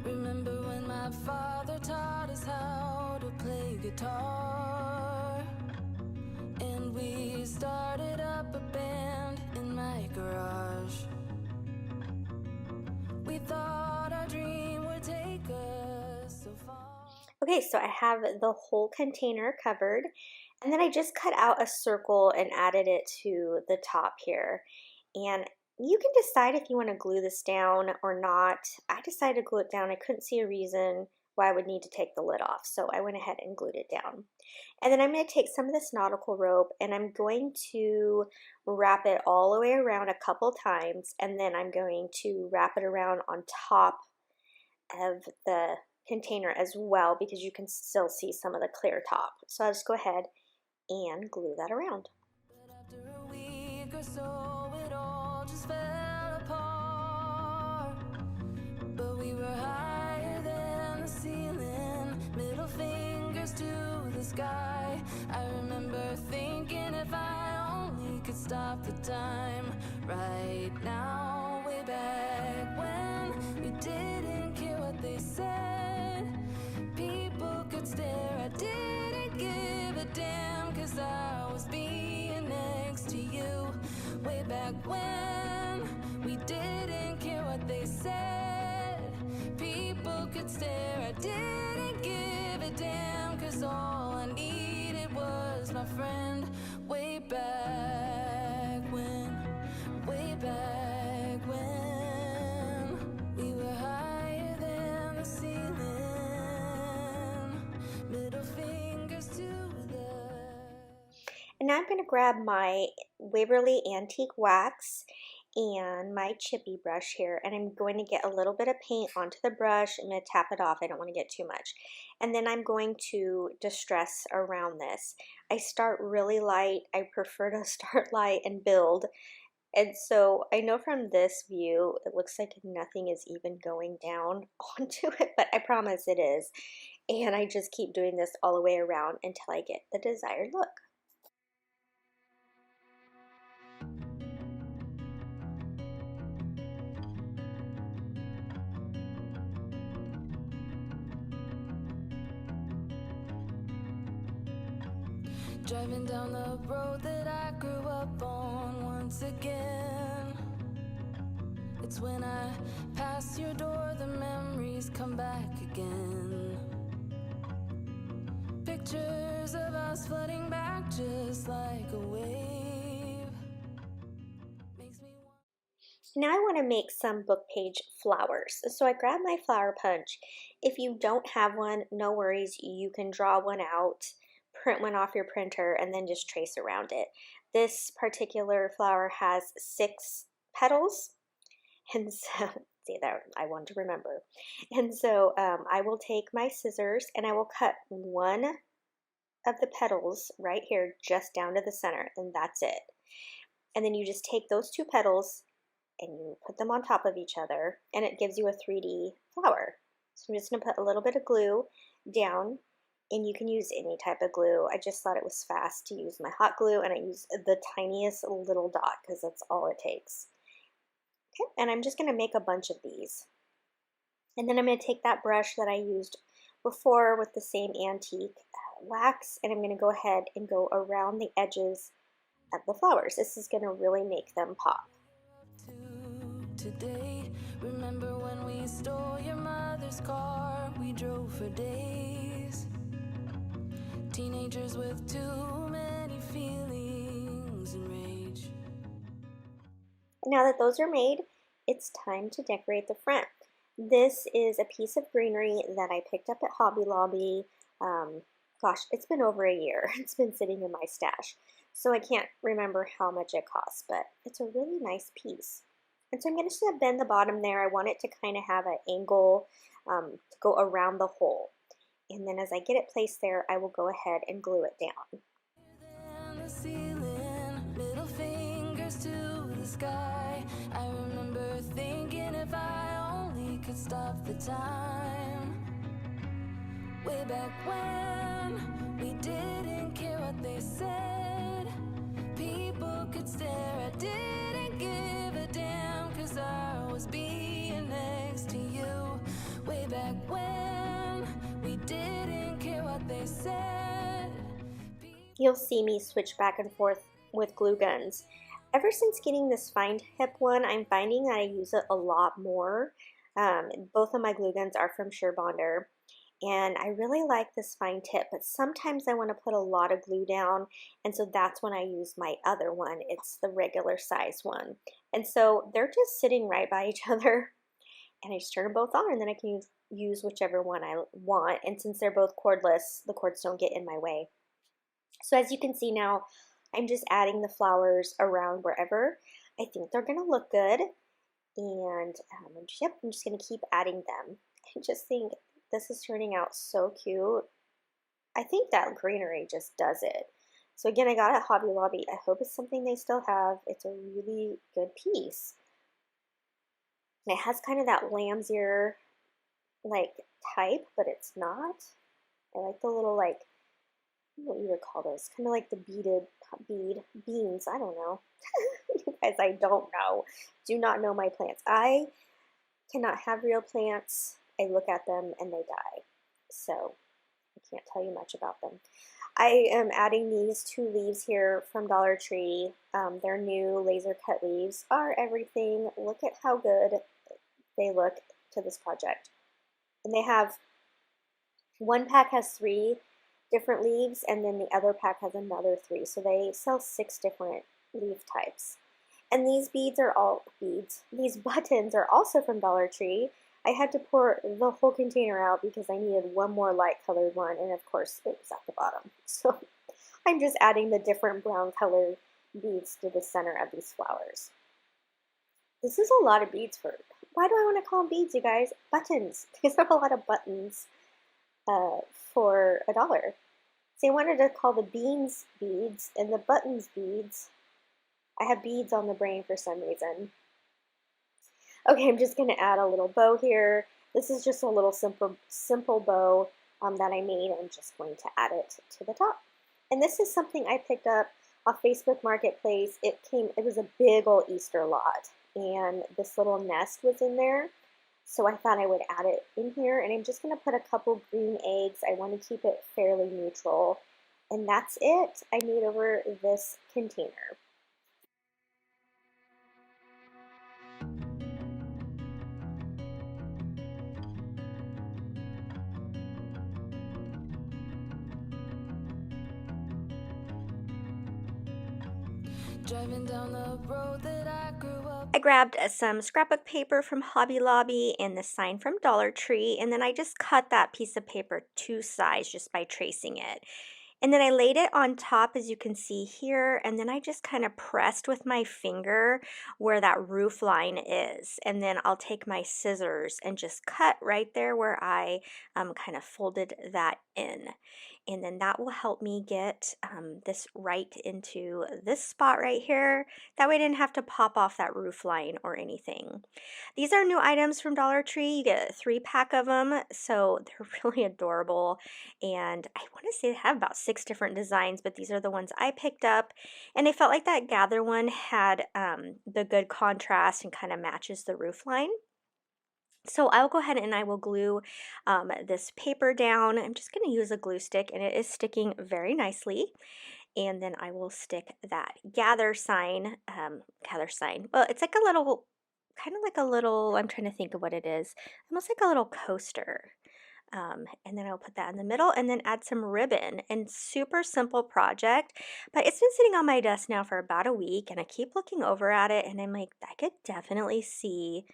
Speaker 2: Remember when my father taught us how to play guitar, and we started up a band in my garage. We thought our dream would take us so far.
Speaker 1: Okay, so I have the whole container covered, and then I just cut out a circle and added it to the top here. And you can decide if you want to glue this down or not. I decided to glue it down. I couldn't see a reason why I would need to take the lid off, so I went ahead and glued it down. And then I'm going to take some of this nautical rope and I'm going to wrap it all the way around a couple times, and then I'm going to wrap it around on top of the container as well, because you can still see some of the clear top. So I'll just go ahead and glue that around.
Speaker 2: But after a week or so, it all just fell apart. But we were higher than the ceiling, middle fingers to the sky. I remember thinking if I only could stop the time right now. Way back when, we didn't care what they said. People could stare, I didn't give a damn, 'cause I was being next to you. Way back when, we didn't care what they said. People could stare, I didn't give a damn, 'cause all I needed was my friend. Way back when, way back when, we were higher than the ceiling, middle fingers to the.
Speaker 1: And now I'm going to grab my Waverly Antique Wax and my chippy brush here, and I'm going to get a little bit of paint onto the brush. I'm going to tap it off. I don't want to get too much. And then I'm going to distress around this. I start really light. I prefer to start light and build. And so I know from this view, it looks like nothing is even going down onto it, but I promise it is. And I just keep doing this all the way around until I get the desired look.
Speaker 2: Driving down the road that I grew up on once again. It's when I pass your door, the memories come back again. Pictures of us flooding back just like a wave. Makes me want.
Speaker 1: Now I want to make some book page flowers. So I grabbed my flower punch. If you don't have one, no worries. You can draw one out, print one off your printer, and then just trace around it. This particular flower has 6 petals, and so see that I want to remember. And so I will take my scissors and I will cut one of the petals right here just down to the center, and that's it. And then you just take those 2 petals and you put them on top of each other, and it gives you a 3D flower. So I'm just going to put a little bit of glue down, and you can use any type of glue. I just thought it was fast to use my hot glue, and I use the tiniest little dot because that's all it takes. Okay, and I'm just going to make a bunch of these. And then I'm going to take that brush that I used before with the same antique wax, and I'm going to go ahead and go around the edges of the flowers. This is going to really make them pop.
Speaker 2: Today, remember when we stole your mother's car? We drove for days. Teenagers with too many feelings and rage.
Speaker 1: Now that those are made, it's time to decorate the front. This is a piece of greenery that I picked up at Hobby Lobby. Gosh, it's been over a year. It's been sitting in my stash. So I can't remember how much it costs, but it's a really nice piece. And so I'm going to bend the bottom there. I want it to kind of have an angle to go around the hole. And then as I get it placed there, I will go ahead and glue it down.
Speaker 2: Middle fingers to the sky. I remember thinking if I only could stop the time. Way back when we didn't care what they said. People could stare, I didn't give a damn, 'cause I was being next to you. Way back when we didn't care what they said.
Speaker 1: You'll see me switch back and forth with glue guns. Ever since getting this fine tip one, I'm finding that I use it a lot more. Both of my glue guns are from Surebonder, and I really like this fine tip, but sometimes I want to put a lot of glue down, and so that's when I use my other one. It's the regular size one. And so they're just sitting right by each other, and I just turn them both on, and then I can use whichever one I want. And since they're both cordless, the cords don't get in my way. So as you can see now, I'm just adding the flowers around wherever I think they're going to look good. And I'm just going to keep adding them. I just think this is turning out so cute. I think that greenery just does it. So again, I got it at Hobby Lobby. I hope it's something they still have. It's a really good piece. And it has kind of that lamb's ear like type, but it's not. I like the little like, what you would call those, kind of like the beans, I don't know. You guys, I don't know. Do not know my plants. I cannot have real plants. I look at them and they die. So I can't tell you much about them. I am adding these 2 leaves here from Dollar Tree. Their new laser cut leaves are everything. Look at how good they look to this project. And they have, one pack has 3 different leaves, and then the other pack has another 3. So they sell 6 different leaf types. And these these buttons are also from Dollar Tree. I had to pour the whole container out because I needed one more light colored one, and of course it was at the bottom. So I'm just adding the different brown colored beads to the center of these flowers. This is a lot of beads for, why do I want to call them beads, you guys? Buttons. These are a lot of buttons for $1. See, I wanted to call the beans beads and the buttons beads. I have beads on the brain for some reason. Okay, I'm just going to add a little bow here. This is just a little simple bow that I made. I'm just going to add it to the top. And this is something I picked up off Facebook Marketplace. It was a big old Easter lot, and this little nest was in there. So I thought I would add it in here, and I'm just going to put a couple green eggs. I want to keep it fairly neutral. And that's it. I made over this container.
Speaker 2: Driving down the road that I grew up.
Speaker 1: I grabbed some scrapbook paper from Hobby Lobby and the sign from Dollar Tree, and then I just cut that piece of paper 2 sides just by tracing it. And then I laid it on top, as you can see here, and then I just kind of pressed with my finger where that roof line is. And then I'll take my scissors and just cut right there where I kind of folded that in. And then that will help me get this right into this spot right here. That way I didn't have to pop off that roof line or anything. These are new items from Dollar Tree. You get a 3-pack of them, so they're really adorable. And I want to say they have about 6 different designs, but these are the ones I picked up. And I felt like that Gather one had the good contrast and kind of matches the roof line. So I'll go ahead and I will glue this paper down. I'm just going to use a glue stick, and it is sticking very nicely. And then I will stick that gather sign. Well, it's like a little, kind of like a little, I'm trying to think of what it is, almost like a little coaster. And then I'll put that in the middle and then add some ribbon. And super simple project, but it's been sitting on my desk now for about a week, and I keep looking over at it and I'm like, I could definitely see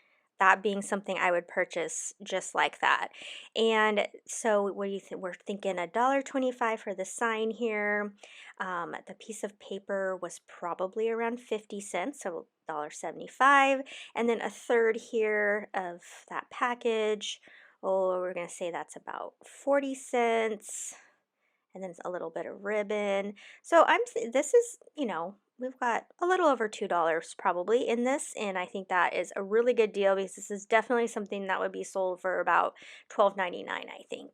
Speaker 1: that being something I would purchase just like that. And so what do you think? We're thinking $1.25 for the sign here. The piece of paper was probably around 50 cents, so $1.75. And then a third here of that package. Oh, we're going to say that's about 40 cents. And then a little bit of ribbon. So this is, we've got a little over $2 probably in this, and I think that is a really good deal because this is definitely something that would be sold for about $12.99, I think.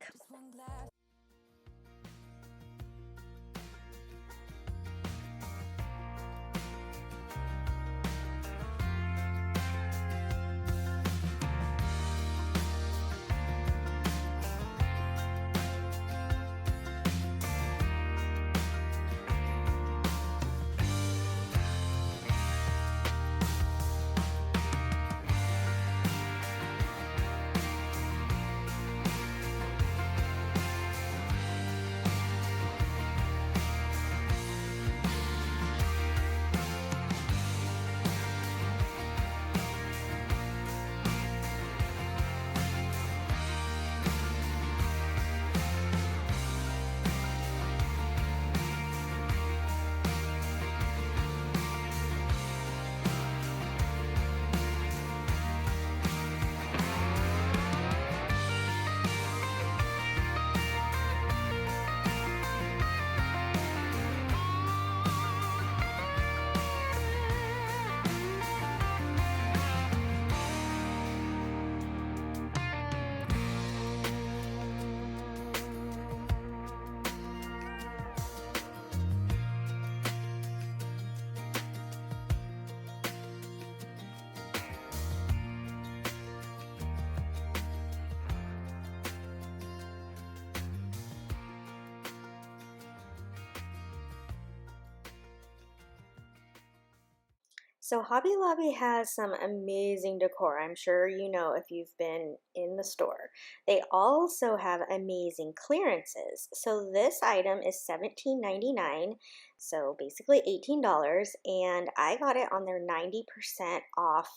Speaker 1: So Hobby Lobby has some amazing decor. I'm sure you know if you've been in the store. They also have amazing clearances. So this item is $17.99, so basically $18, and I got it on their 90% off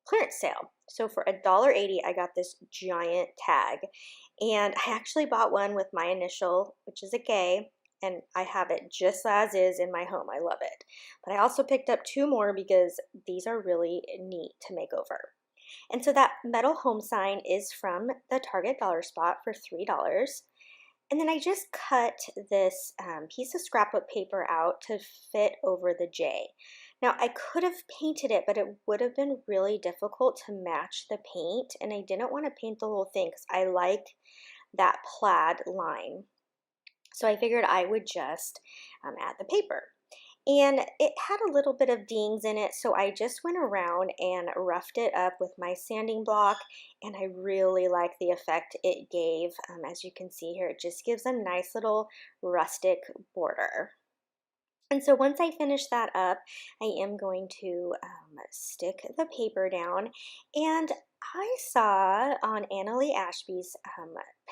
Speaker 1: clearance sale. So for $1.80, I got this giant tag, and I actually bought one with my initial, which is a K, and I have it just as is in my home. I love it. But I also picked up two more because these are really neat to make over. And so that metal home sign is from the Target Dollar Spot for $3. And then I just cut this piece of scrapbook paper out to fit over the J. Now I could have painted it, but it would have been really difficult to match the paint, and I didn't want to paint the whole thing because I like that plaid line. So I figured I would just add the paper. And it had a little bit of dings in it, so I just went around and roughed it up with my sanding block, and I really like the effect it gave. As you can see here, it just gives a nice little rustic border. And so once I finish that up, I am going to stick the paper down. And I saw on Annalie Ashby's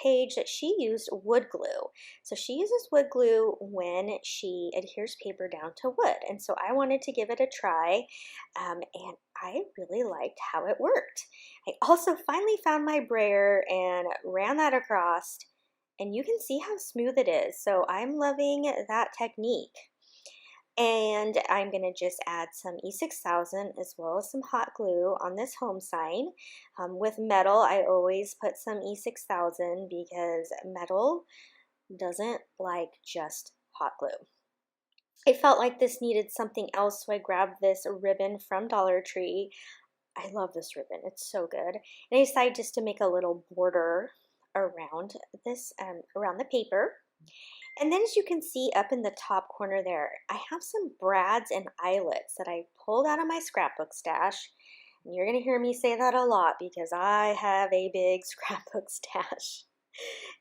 Speaker 1: page that she used wood glue. So she uses wood glue when she adheres paper down to wood. And so I wanted to give it a try, and I really liked how it worked. I also finally found my brayer and ran that across, and you can see how smooth it is. So I'm loving that technique. And I'm going to just add some E6000 as well as some hot glue on this home sign. With metal, I always put some E6000 because metal doesn't like just hot glue. I felt like this needed something else, so I grabbed this ribbon from Dollar Tree. I love this ribbon, it's so good. And I decided just to make a little border around this, around the paper. And then as you can see up in the top corner there, I have some brads and eyelets that I pulled out of my scrapbook stash. And you're going to hear me say that a lot because I have a big scrapbook stash.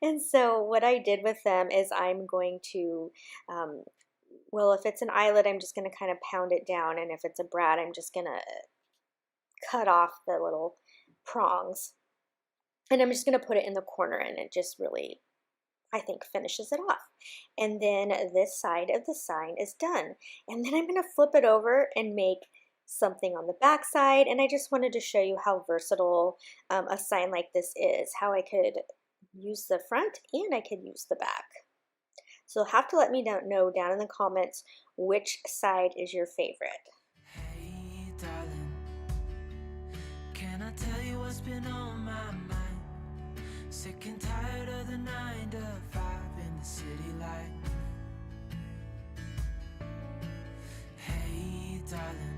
Speaker 1: And so what I did with them is I'm going to, well, if it's an eyelet, I'm just going to kind of pound it down. And if it's a brad, I'm just going to cut off the little prongs. And I'm just going to put it in the corner, and it just really, I think, finishes it off. And then this side of the sign is done. And then I'm going to flip it over and make something on the back side, and I just wanted to show you how versatile a sign like this is, how I could use the front and I could use the back. So you'll have to let me know down in the comments which side is your favorite.
Speaker 2: Hey, darling, can I tell you what's been on my mind? Sick and tired of the 9 to 5 in the city life. Hey, darling.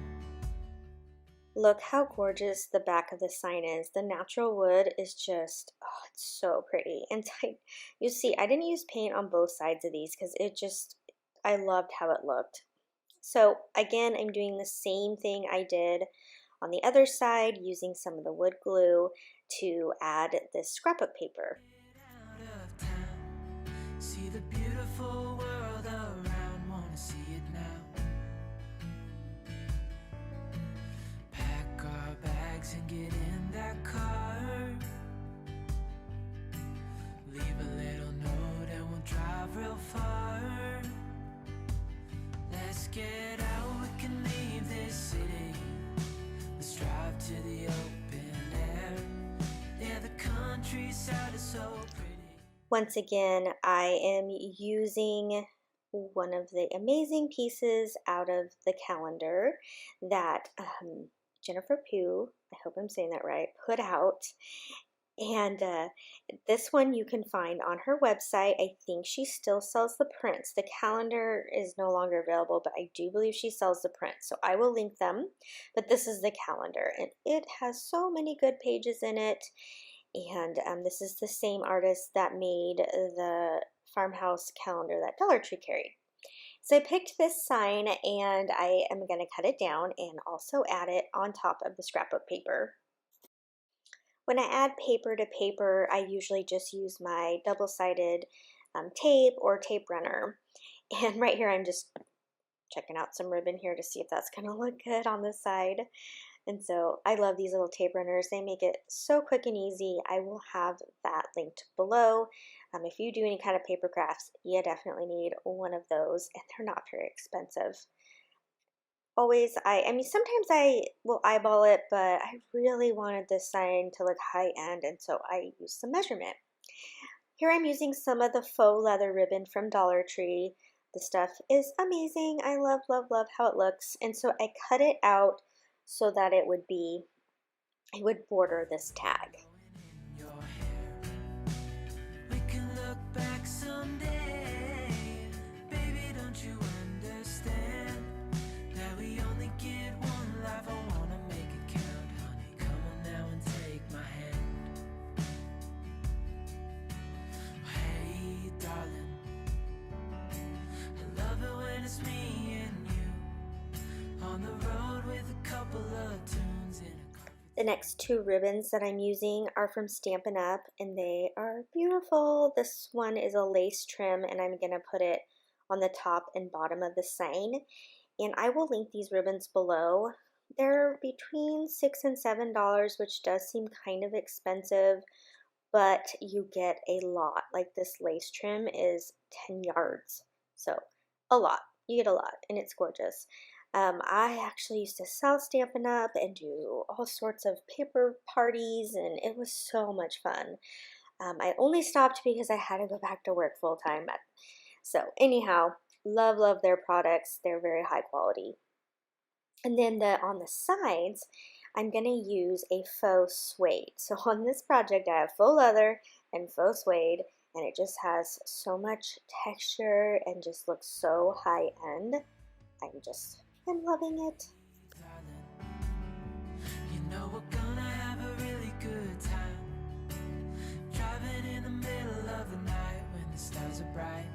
Speaker 1: Look how gorgeous the back of the sign is. The natural wood is just, oh, it's so pretty. And you see, I didn't use paint on both sides of these because I loved how it looked. So again, I'm doing the same thing I did on the other side, using some of the wood glue to add this scrapbook paper.
Speaker 2: See the beautiful world around, wanna see it now. Pack our bags and get in that car. Leave a little note and we'll drive real far. Let's get out, we can leave this city. Let's drive to the open air. Yeah, the countryside is so pretty.
Speaker 1: Once again, I am using one of the amazing pieces out of the calendar that Jennifer Pugh, I hope I'm saying that right, put out. And this one you can find on her website. I think she still sells the prints. The calendar is no longer available, but I do believe she sells the prints. So I will link them. But this is the calendar, and it has so many good pages in it. And this is the same artist that made the Farmhouse calendar that Dollar Tree carried. So I picked this sign, and I am going to cut it down and also add it on top of the scrapbook paper. When I add paper to paper, I usually just use my double-sided tape or tape runner. And right here, I'm just checking out some ribbon here to see if that's going to look good on this side. And so I love these little tape runners. They make it so quick and easy. I will have that linked below. If you do any kind of paper crafts, you definitely need one of those, and they're not very expensive. Always, I mean, sometimes I will eyeball it, but I really wanted this sign to look high end, and so I used some measurement. Here I'm using some of the faux leather ribbon from Dollar Tree. The stuff is amazing. I love, love, love how it looks. And so I cut it out so that it would border this tag.
Speaker 2: We can look back someday. Baby, don't you understand that we only get one life? I wanna make it count, honey. Come on now and take my hand. Hey, darling, I love it when it's me and you on the road with a couple of tunes in a.
Speaker 1: The next two ribbons that I'm using are from Stampin' Up, and they are beautiful. This one is a lace trim, and I'm going to put it on the top and bottom of the sign. And I will link these ribbons below. They're between $6 and $7, which does seem kind of expensive, but you get a lot. Like this lace trim is 10 yards, so a lot. You get a lot, and it's gorgeous. I actually used to sell Stampin' Up and do all sorts of paper parties, and it was so much fun. I only stopped because I had to go back to work full time. So anyhow, love, love their products. They're very high quality. And then on the sides, I'm going to use a faux suede. So on this project, I have faux leather and faux suede, and it just has so much texture and just looks so high end. I'm loving it.
Speaker 2: You know we're gonna have a really good time, driving in the middle of the night when the stars are bright.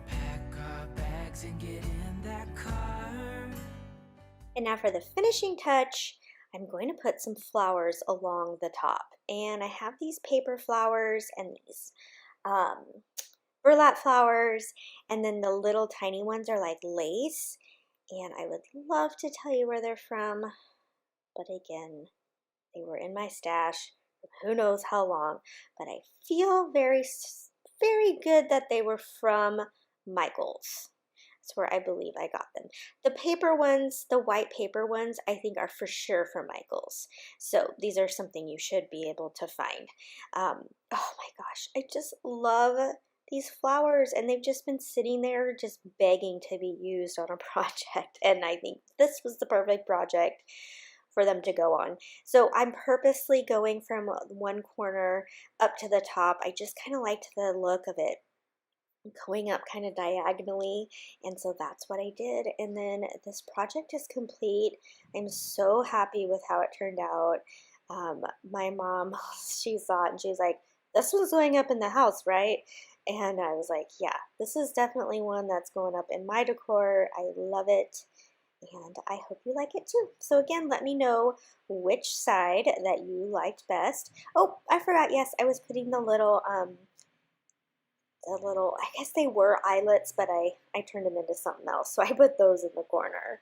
Speaker 2: Pack our bags and get in that car.
Speaker 1: And now for the finishing touch, I'm going to put some flowers along the top. And I have these paper flowers and these burlap flowers, and then the little tiny ones are like lace, and I would love to tell you where they're from, but again, they were in my stash for who knows how long, but I feel very, very good that they were from Michael's. That's where I believe I got them. The paper ones, the white paper ones, I think are for sure for Michael's. So these are something you should be able to find. Oh my gosh, I just love these flowers, and they've just been sitting there just begging to be used on a project. And I think this was the perfect project for them to go on. So I'm purposely going from one corner up to the top. I just kind of liked the look of it going up kind of diagonally, and so that's what I did. And then this project is complete. I'm so happy with how it turned out. My mom, she saw it and she was like, this one's going up in the house, right? And I was like, yeah, this is definitely one that's going up in my decor. I love it, and I hope you like it too. So again, let me know which side that you liked best. Oh, I forgot, yes, I was putting I guess they were eyelets, but I turned them into something else. So I put those in the corner.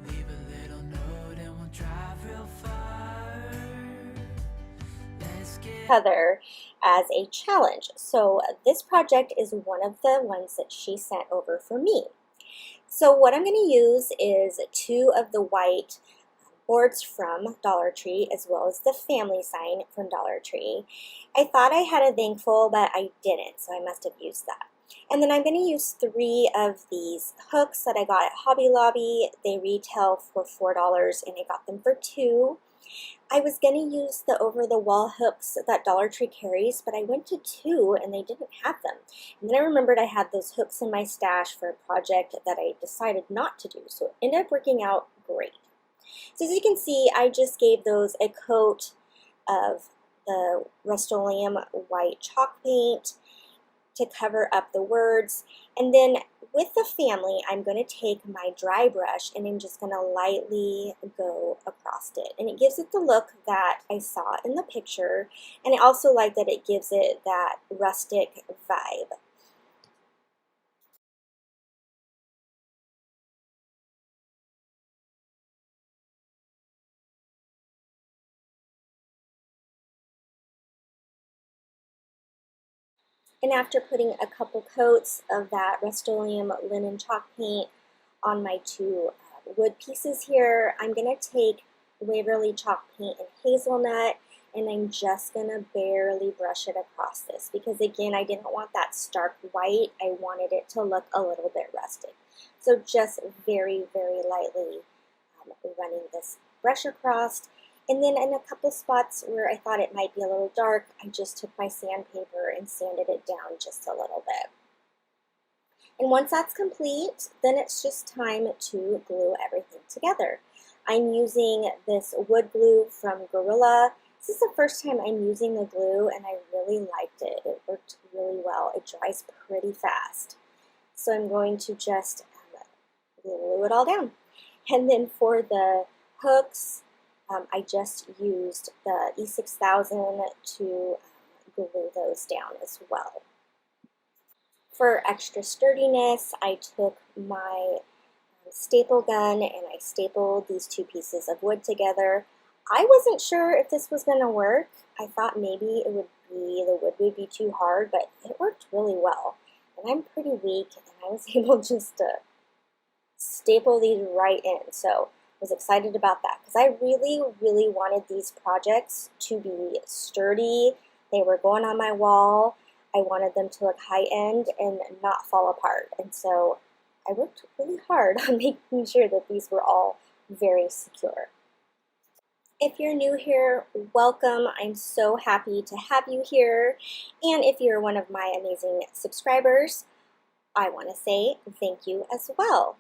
Speaker 2: Leave a little note and we'll drive real far. Let's get
Speaker 1: Heather as a challenge. So this project is one of the ones that she sent over for me. So what I'm going to use is 2 of the white boards from Dollar Tree, as well as the family sign from Dollar Tree. I thought I had a thankful, but I didn't, so I must have used that. And then I'm going to use 3 of these hooks that I got at Hobby Lobby. They retail for $4, and I got them for $2. I was going to use the over-the-wall hooks that Dollar Tree carries, but I went to 2 and they didn't have them. And then I remembered I had those hooks in my stash for a project that I decided not to do, so it ended up working out great. So as you can see, I just gave those a coat of the Rust-Oleum white chalk paint to cover up the words. And then with the family, I'm going to take my dry brush and I'm just going to lightly go across it. And it gives it the look that I saw in the picture. And I also like that it gives it that rustic vibe. And after putting a couple coats of that Rust-Oleum linen chalk paint on my 2 wood pieces here, I'm going to take Waverly chalk paint and hazelnut, and I'm just going to barely brush it across this because, again, I didn't want that stark white. I wanted it to look a little bit rustic. So just very, very lightly running this brush across. And then in a couple spots where I thought it might be a little dark, I just took my sandpaper and sanded it down just a little bit. And once that's complete, then it's just time to glue everything together. I'm using this wood glue from Gabriola. This is the first time I'm using the glue, and I really liked it. It worked really well. It dries pretty fast. So I'm going to just glue it all down. And then for the hooks, I just used the E6000 to glue those down as well. For extra sturdiness, I took my staple gun and I stapled these 2 pieces of wood together. I wasn't sure if this was going to work. I thought maybe the wood would be too hard, but it worked really well. And I'm pretty weak, and I was able just to staple these right in. So was excited about that because I really, really wanted these projects to be sturdy. They were going on my wall. I wanted them to look high-end and not fall apart. And so I worked really hard on making sure that these were all very secure. If you're new here, welcome. I'm so happy to have you here. And if you're one of my amazing subscribers, I want to say thank you as well.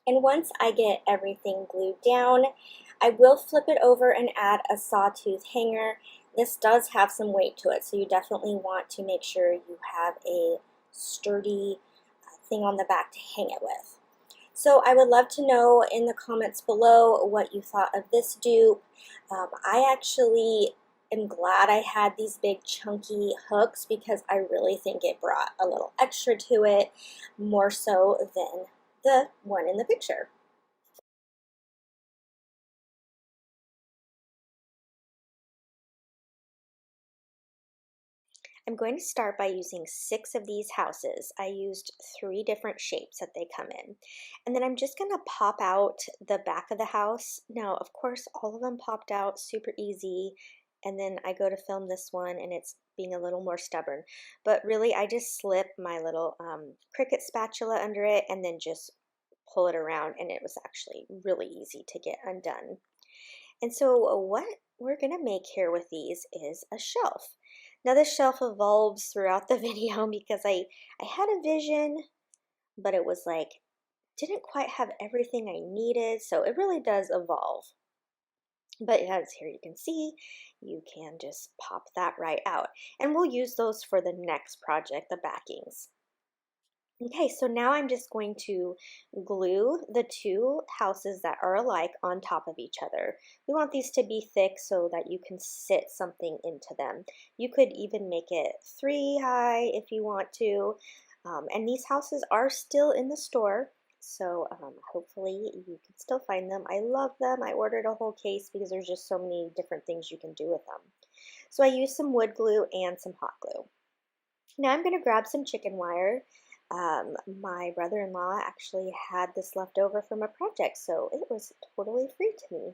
Speaker 1: And once I get everything glued down, I will flip it over and add a sawtooth hanger. This does have some weight to it, so you definitely want to make sure you have a sturdy thing on the back to hang it with. So I would love to know in the comments below what you thought of this dupe. I actually am glad I had these big chunky hooks because I really think it brought a little extra to it, more so than the one in the picture. I'm going to start by using 6 of these houses. I used 3 different shapes that they come in. And then I'm just going to pop out the back of the house. Now, of course, all of them popped out super easy. And then I go to film this one and it's being a little more stubborn. But really, I just slip my little Cricut spatula under it and then just pull it around. And it was actually really easy to get undone. And so what we're going to make here with these is a shelf. Now this shelf evolves throughout the video because I had a vision, but it was like, didn't quite have everything I needed, so it really does evolve. But as here you can see, you can just pop that right out. And we'll use those for the next project, the backings. Okay, so now I'm just going to glue the 2 houses that are alike on top of each other. We want these to be thick so that you can sit something into them. You could even make it 3 high if you want to. And these houses are still in the store, so hopefully you can still find them. I love them. I ordered a whole case because there's just so many different things you can do with them. So I used some wood glue and some hot glue. Now I'm going to grab some chicken wire. My brother-in-law actually had this left over from a project, so it was totally free to me.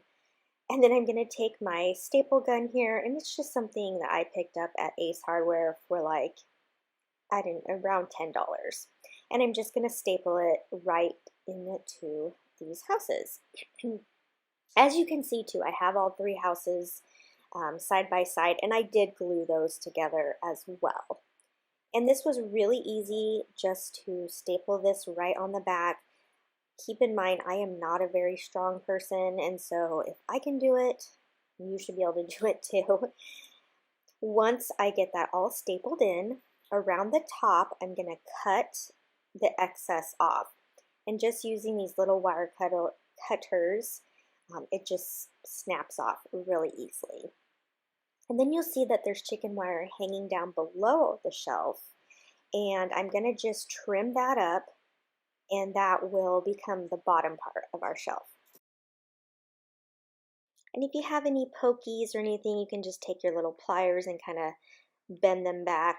Speaker 1: And then I'm going to take my staple gun here, and it's just something that I picked up at Ace Hardware for like, I didn't around $10. And I'm just going to staple it right into these houses. As you can see too, I have all 3 houses side by side, and I did glue those together as well. And this was really easy just to staple this right on the back. Keep in mind, I am not a very strong person, and so if I can do it, you should be able to do it too. Once I get that all stapled in, around the top, I'm going to cut the excess off. And just using these little wire cutters, it just snaps off really easily. And then you'll see that there's chicken wire hanging down below the shelf. And I'm going to just trim that up, and that will become the bottom part of our shelf. And if you have any pokies or anything, you can just take your little pliers and kind of bend them back.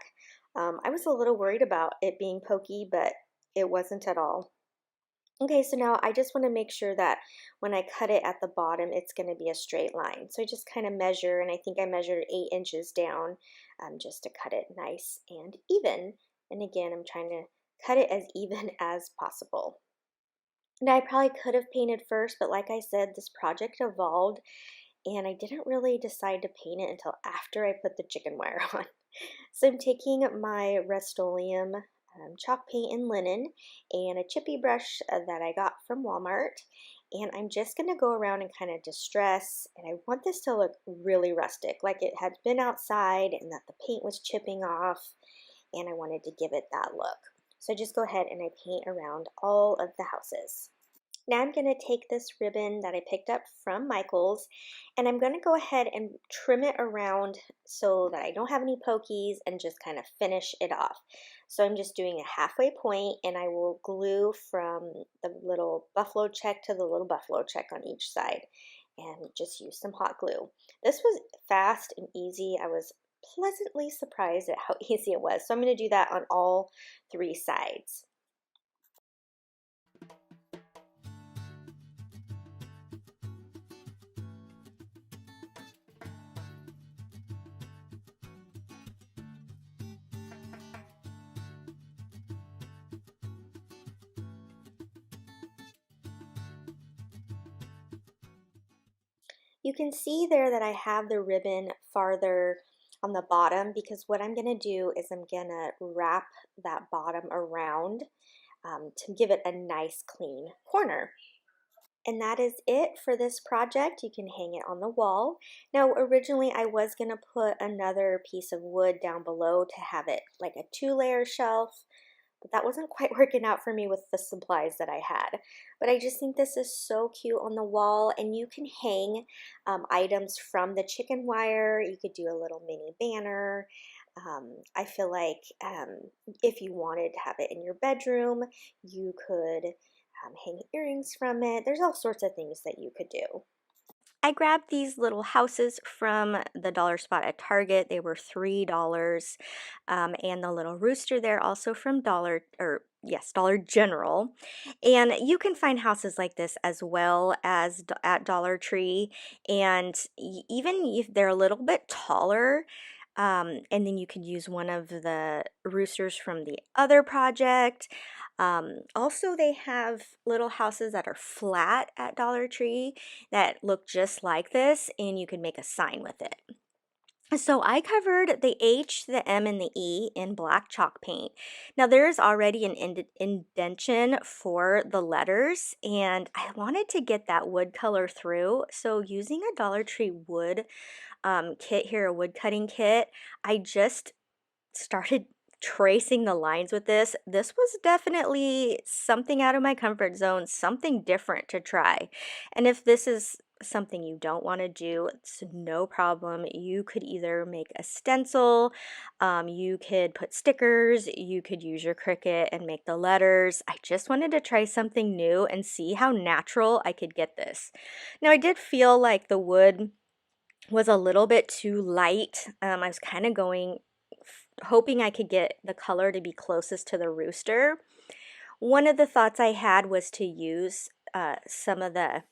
Speaker 1: I was a little worried about it being pokey, but it wasn't at all. Okay, so now I just want to make sure that when I cut it at the bottom, it's going to be a straight line. So I just kind of measure, and I think I measured 8 inches down just to cut it nice and even. And again, I'm trying to cut it as even as possible. Now I probably could have painted first, but like I said, this project evolved, and I didn't really decide to paint it until after I put the chicken wire on. So I'm taking my Rust-Oleum chalk paint and linen and a chippy brush that I got from Walmart, and I'm just going to go around and kind of distress, and I want this to look really rustic, like it had been outside and that the paint was chipping off, and I wanted to give it that look. So I just go ahead and I paint around all of the houses. Now I'm going to take this ribbon that I picked up from Michael's, and I'm going to go ahead and trim it around so that I don't have any pokies and just kind of finish it off. So I'm just doing a halfway point, and I will glue from the little buffalo check to the little buffalo check on each side, and just use some hot glue. This was fast and easy. I was pleasantly surprised at how easy it was. So I'm going to do that on all 3 sides. You can see there that I have the ribbon farther on the bottom because what I'm going to do is I'm going to wrap that bottom around to give it a nice clean corner. And that is it for this project. You can hang it on the wall. Now, originally I was going to put another piece of wood down below to have it like a 2-layer shelf, but that wasn't quite working out for me with the supplies that I had. But I just think this is so cute on the wall, and you can hang items from the chicken wire. You could do a little mini banner. I feel like if you wanted to have it in your bedroom, you could hang earrings from it. There's all sorts of things that you could do. I grabbed these little houses from the dollar spot at Target. They were $3. And the little rooster there also from Dollar General. And you can find houses like this as well as at Dollar Tree. And even if they're a little bit taller, and then you could use one of the roosters from the other project. Also, they have little houses that are flat at Dollar Tree that look just like this, and you can make a sign with it. So I covered the H, the M, and the E in black chalk paint. Now there is already an indentation for the letters, and I wanted to get that wood color through. So using a Dollar Tree wood kit here, a wood cutting kit, I just started tracing the lines with this. This was definitely something out of my comfort zone, something different to try. And if this is something you don't want to do, it's no problem. You could either make a stencil, you could put stickers, you could use your Cricut and make the letters. I just wanted to try something new and see how natural I could get this. Now, I did feel like the wood was a little bit too light. I was kind of hoping I could get the color to be closest to the rooster. One of the thoughts I had was to use some of the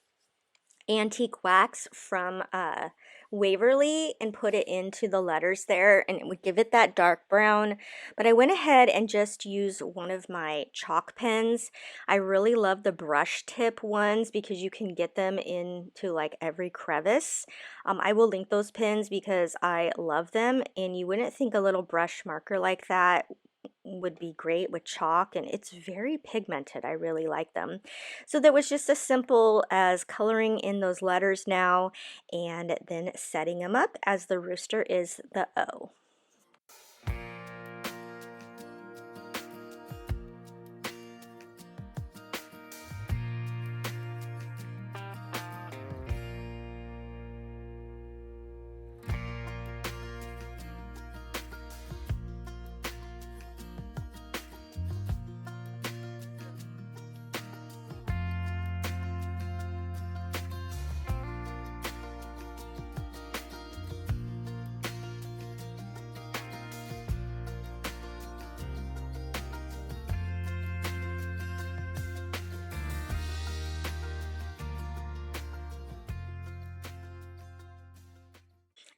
Speaker 1: antique wax from Waverly and put it into the letters there, and it would give it that dark brown. But I went ahead and just used one of my chalk pens. I really love the brush tip ones because you can get them into like every crevice. I will link those pens because I love them, and you wouldn't think a little brush marker like that would be great with chalk, and it's very pigmented. I really like them. So that was just as simple as coloring in those letters now and then setting them up as the rooster is the O.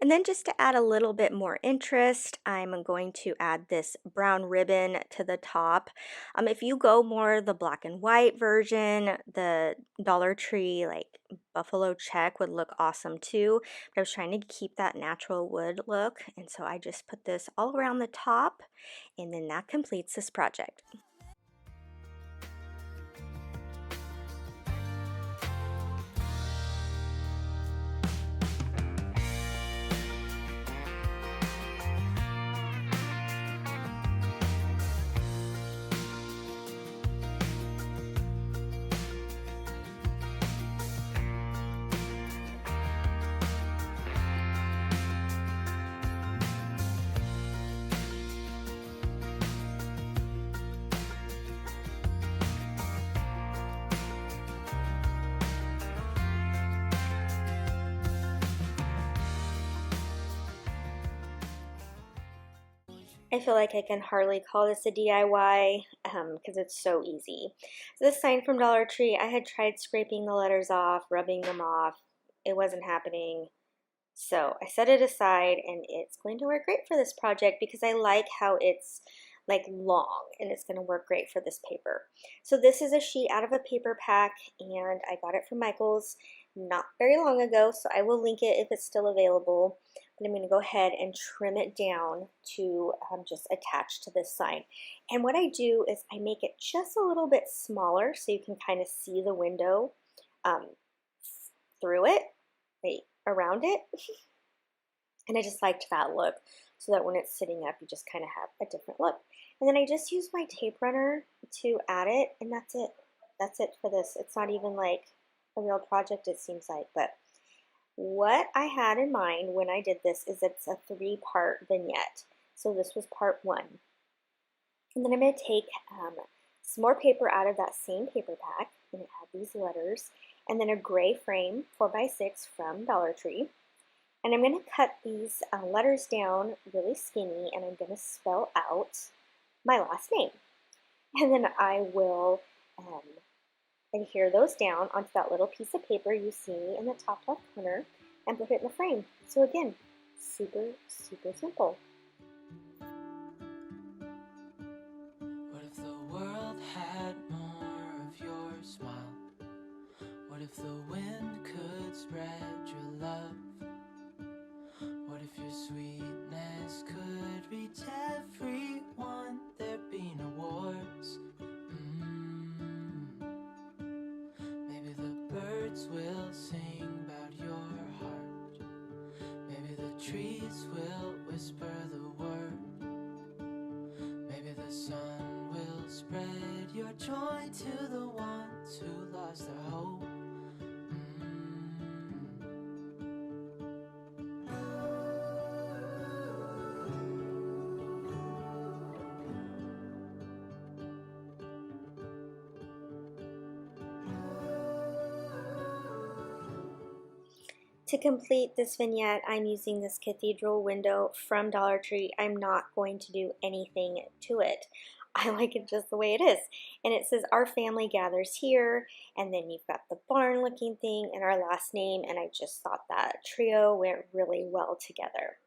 Speaker 1: And then just to add a little bit more interest, I'm going to add this brown ribbon to the top. If you go more the black and white version, the Dollar Tree like buffalo check would look awesome too. But I was trying to keep that natural wood look, and so I just put this all around the top, and then that completes this project. I feel like I can hardly call this a DIY because it's so easy. So this sign from Dollar Tree, I had tried scraping the letters off, rubbing them off. It wasn't happening. So I set it aside, and it's going to work great for this project because I like how it's like long, and it's going to work great for this paper. So this is a sheet out of a paper pack, and I got it from Michael's not very long ago, so I will link it if it's still available. and I'm going to go ahead and trim it down to just attach to this sign. And what I do is I make it just a little bit smaller so you can kind of see the window through it, around it. And I just liked that look, so that when it's sitting up, you just kind of have a different look. And then I just use my tape runner to add it, and that's it. That's it for this. It's not even like a real project, it seems like. But what I had in mind when I did this is it's a 3-part vignette. So this was part 1. And then I'm going to take some more paper out of that same paper pack, and it had these letters, and then a gray frame 4x6 from Dollar Tree. And I'm going to cut these letters down really skinny, and I'm going to spell out my last name. And then I will adhere those down onto that little piece of paper you see in the top left corner and put it in the frame. So again, super, super simple.
Speaker 2: What if the world had more of your smile? What if the wind could spread your love? What if your sweetness could reach everyone? There'd be no wars. Maybe the birds will sing about your heart. Maybe the trees will whisper the word. Maybe the sun will spread your joy to the ones who lost their hope.
Speaker 1: To complete this vignette, I'm using this cathedral window from Dollar Tree. I'm not going to do anything to it. I like it just the way it is. And it says, "Our family gathers here," and then you've got the barn looking thing and our last name, and I just thought that trio went really well together.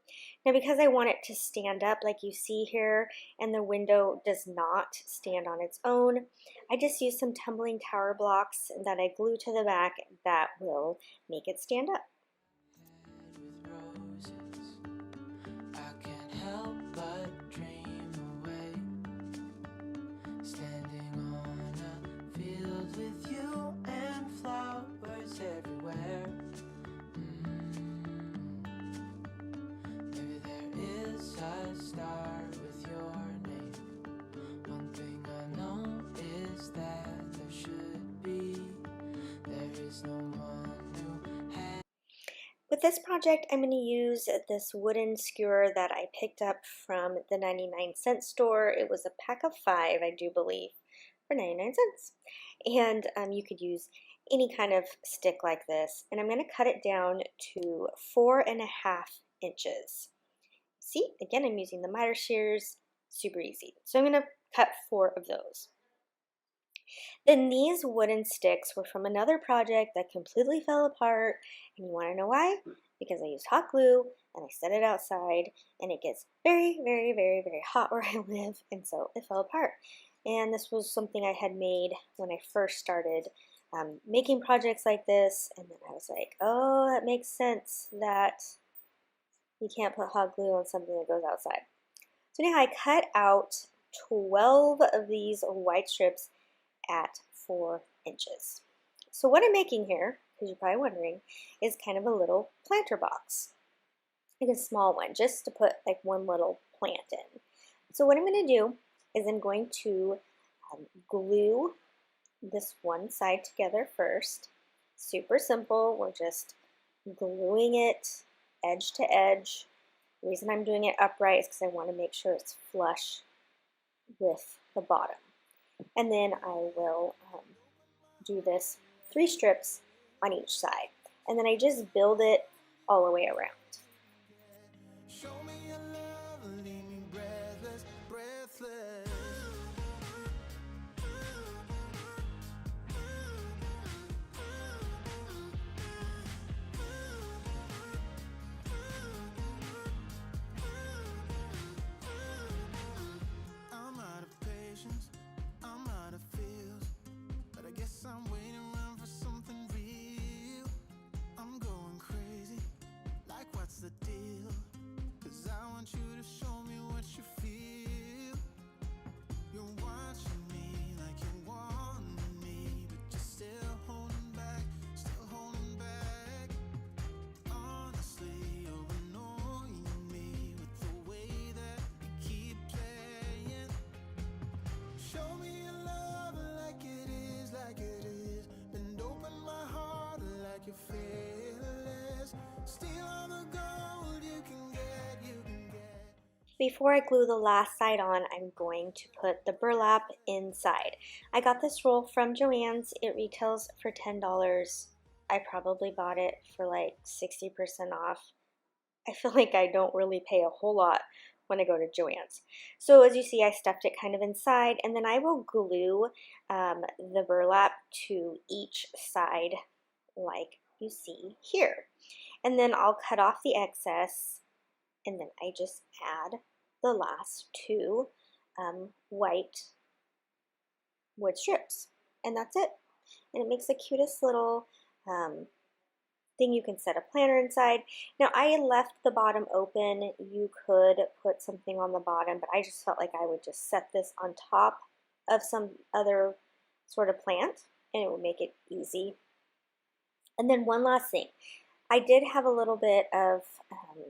Speaker 1: Now, because I want it to stand up like you see here, and the window does not stand on its own, I just use some tumbling tower blocks that I glue to the back that will make it stand up.
Speaker 2: I can't help but dream away, standing on a field with you and flowers everywhere. Maybe there is a star with your name. One thing I know is that there should be. There is no one who has.
Speaker 1: With this project, I'm going to use this wooden skewer that I picked up from the 99-cent store. It was a pack of 5, I do believe, for 99 cents. And you could use any kind of stick like this. And I'm going to cut it down to 4.5 inches. See, again, I'm using the miter shears, super easy. So I'm going to cut 4 of those. Then these wooden sticks were from another project that completely fell apart, and you want to know why? Because I used hot glue and I set it outside, and it gets very, very, very, very hot where I live, and so it fell apart. And this was something I had made when I first started making projects like this, and then I was like, oh, that makes sense that you can't put hot glue on something that goes outside. So now I cut out 12 of these white strips at 4 inches. So what I'm making here, because you're probably wondering, is kind of a little planter box. Like a small one, just to put like one little plant in. So what I'm going to do is I'm going to glue this one side together first. Super simple. We're just gluing it edge to edge. The reason I'm doing it upright is because I want to make sure it's flush with the bottom. And then I will do this 3 strips on each side. And then I just build it all the way around.
Speaker 2: Show me your love, leave me breathless, breathless. I'm out of patience, I'm out of feels, but I guess I'm waiting around for something real. I'm going crazy, like when
Speaker 1: Before I glue the last side on, I'm going to put the burlap inside. I got this roll from Joann's. It retails for $10. I probably bought it for like 60% off. I feel like I don't really pay a whole lot when I go to Joann's. So as you see, I stuffed it kind of inside, and then I will glue the burlap to each side like you see here. And then I'll cut off the excess, and then I just add the last two white wood strips, and that's it. And it makes the cutest little thing. You can set a planner inside. Now I left the bottom open. You could put something on the bottom, but I just felt like I would just set this on top of some other sort of plant, and it would make it easy. And then one last thing. I did have a little bit of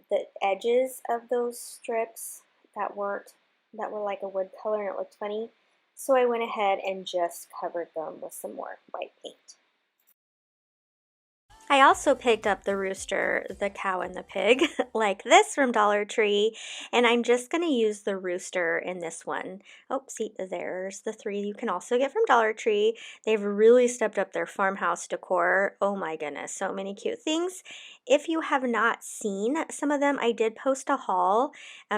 Speaker 1: the edges of those strips that were like a wood color, and it looked funny. So I went ahead and just covered them with some more white paint. I also picked up the rooster, the cow, and the pig, like this from Dollar Tree, and I'm just going to use the rooster in this one. Oh, see, there's the three you can also get from Dollar Tree. They've really stepped up their farmhouse decor. Oh my goodness, so many cute things. If you have not seen some of them, I did post a haul,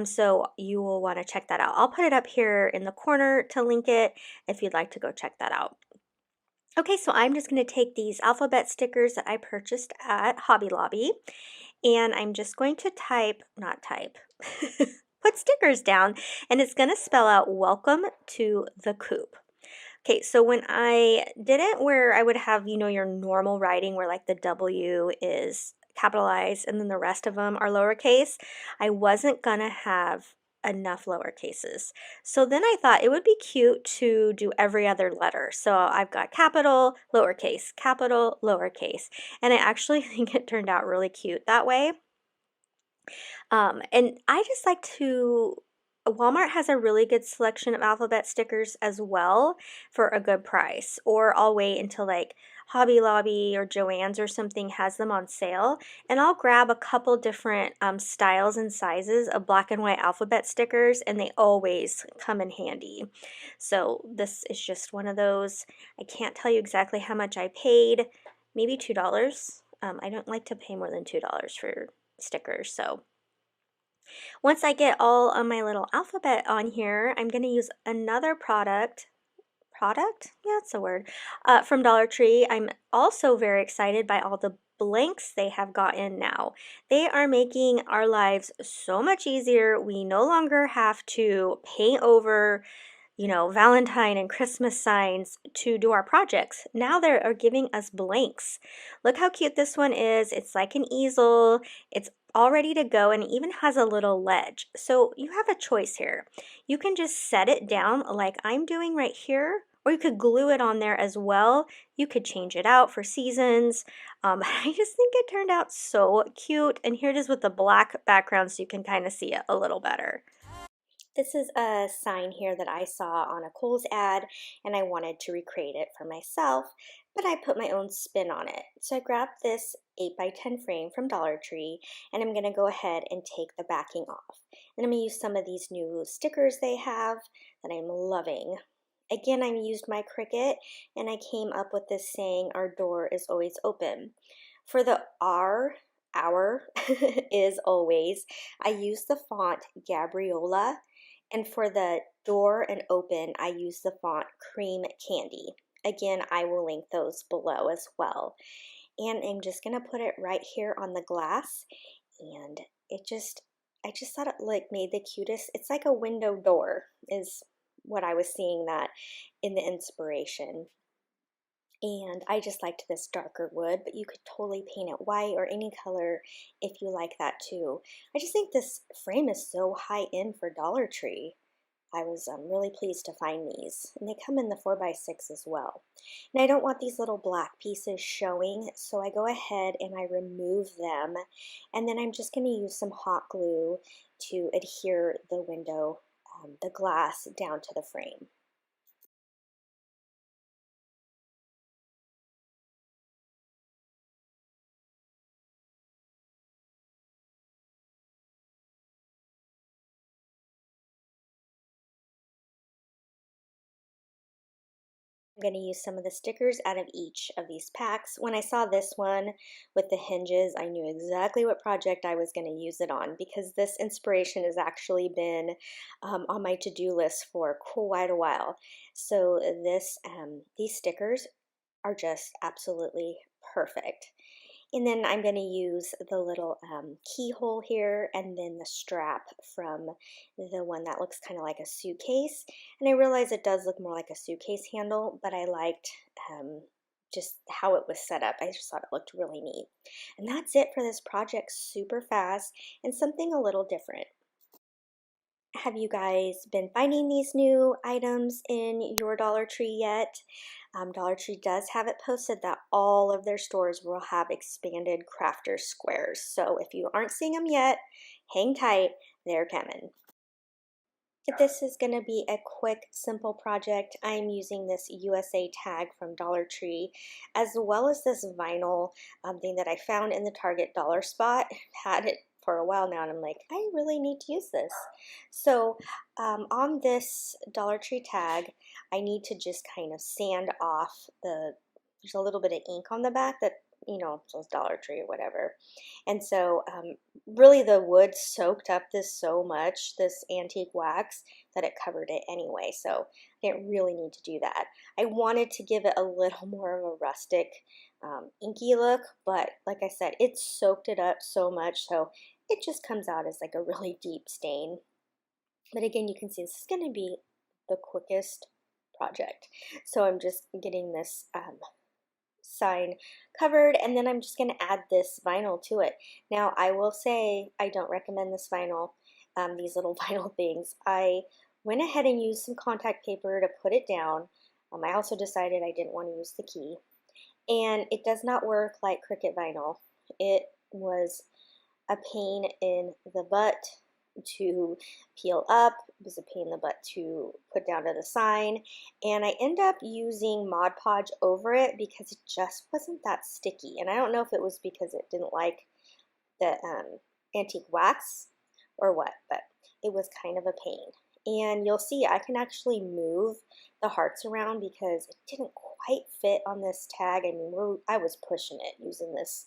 Speaker 1: so you will want to check that out. I'll put it up here in the corner to link it if you'd like to go check that out. Okay, so I'm just going to take these alphabet stickers that I purchased at Hobby Lobby, and I'm just going to put stickers down, and it's going to spell out welcome to the coop. Okay, so when I did it where I would have, your normal writing where like the W is capitalized and then the rest of them are lowercase, I wasn't going to have enough lower cases. So then I thought it would be cute to do every other letter. So I've got capital, lowercase, and I actually think it turned out really cute that way. And I just like to, Walmart has a really good selection of alphabet stickers as well for a good price, or I'll wait until like Hobby Lobby or Joann's or something has them on sale, and I'll grab a couple different styles and sizes of black and white alphabet stickers, and they always come in handy. So this is just one of those. I can't tell you exactly how much I paid, maybe $2. I don't like to pay more than $2 for stickers, so once I get all of my little alphabet on here, I'm going to use another product, yeah, it's a word, from Dollar Tree. I'm also very excited by all the blanks they have gotten now. They are making our lives so much easier. We no longer have to paint over Valentine and Christmas signs to do our projects. Now they are giving us blanks. Look how cute this one is. It's like an easel. It's all ready to go, and it even has a little ledge. So you have a choice here. You can just set it down like I'm doing right here, or you could glue it on there as well. You could change it out for seasons. I just think it turned out so cute. And here it is with the black background so you can kind of see it a little better. This is a sign here that I saw on a Kohl's ad, and I wanted to recreate it for myself, but I put my own spin on it. So I grabbed this 8x10 frame from Dollar Tree, and I'm going to go ahead and take the backing off. And I'm going to use some of these new stickers they have that I'm loving. Again, I used my Cricut, and I came up with this saying, "Our door is always open." For the our is always, I use the font Gabriola. And for the door and open, I use the font Cream Candy. Again, I will link those below as well. And I'm just going to put it right here on the glass. And I just thought it made the cutest. It's like a window door is what I was seeing that in the inspiration. And I just liked this darker wood, but you could totally paint it white or any color if you like that too. I just think this frame is so high end for Dollar Tree. I was really pleased to find these. And they come in the 4x6 as well. And I don't want these little black pieces showing, so I go ahead and I remove them. And then I'm just going to use some hot glue to adhere the window, the glass down to the frame. I'm going to use some of the stickers out of each of these packs. When I saw this one with the hinges, I knew exactly what project I was going to use it on, because this inspiration has actually been on my to-do list for quite a while. So these stickers are just absolutely perfect. And then I'm going to use the little keyhole here, and then the strap from the one that looks kind of like a suitcase. And I realize it does look more like a suitcase handle, but I liked just how it was set up. I just thought it looked really neat. And that's it for this project, super fast and something a little different. Have you guys been finding these new items in your Dollar Tree yet? Dollar Tree does have it posted that all of their stores will have expanded crafter squares. So if you aren't seeing them yet, hang tight, they're coming. This is going to be a quick, simple project. I'm using this USA tag from Dollar Tree, as well as this vinyl thing that I found in the Target dollar spot. Had it for a while now, and I'm like, I really need to use this. So on this Dollar Tree tag, I need to just kind of sand off there's a little bit of ink on the back that, you know, says Dollar Tree or whatever. And so really the wood soaked up this so much, this antique wax, that it covered it anyway. So I didn't really need to do that. I wanted to give it a little more of a rustic inky look, but like I said, it soaked it up so much, so it just comes out as like a really deep stain. But again, you can see this is going to be the quickest project. So I'm just getting this sign covered, and then I'm just going to add this vinyl to it. Now I will say I don't recommend this vinyl, these little vinyl things. I went ahead and used some contact paper to put it down. I also decided I didn't want to use the key, and it does not work like Cricut vinyl. It was a pain in the butt to peel up. It was a pain in the butt to put down to the sign, and I end up using Mod Podge over it because it just wasn't that sticky. And I don't know if it was because it didn't like the antique wax or what, but it was kind of a pain. And you'll see I can actually move the hearts around because it didn't quite fit on this tag. I mean, I was pushing it using this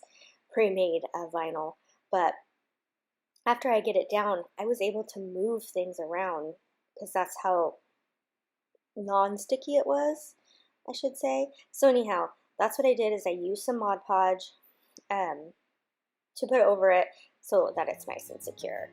Speaker 1: pre-made vinyl, but after I get it down, I was able to move things around because that's how non-sticky it was, I should say. So anyhow, that's what I did, is I used some Mod Podge to put over it so that it's nice and secure.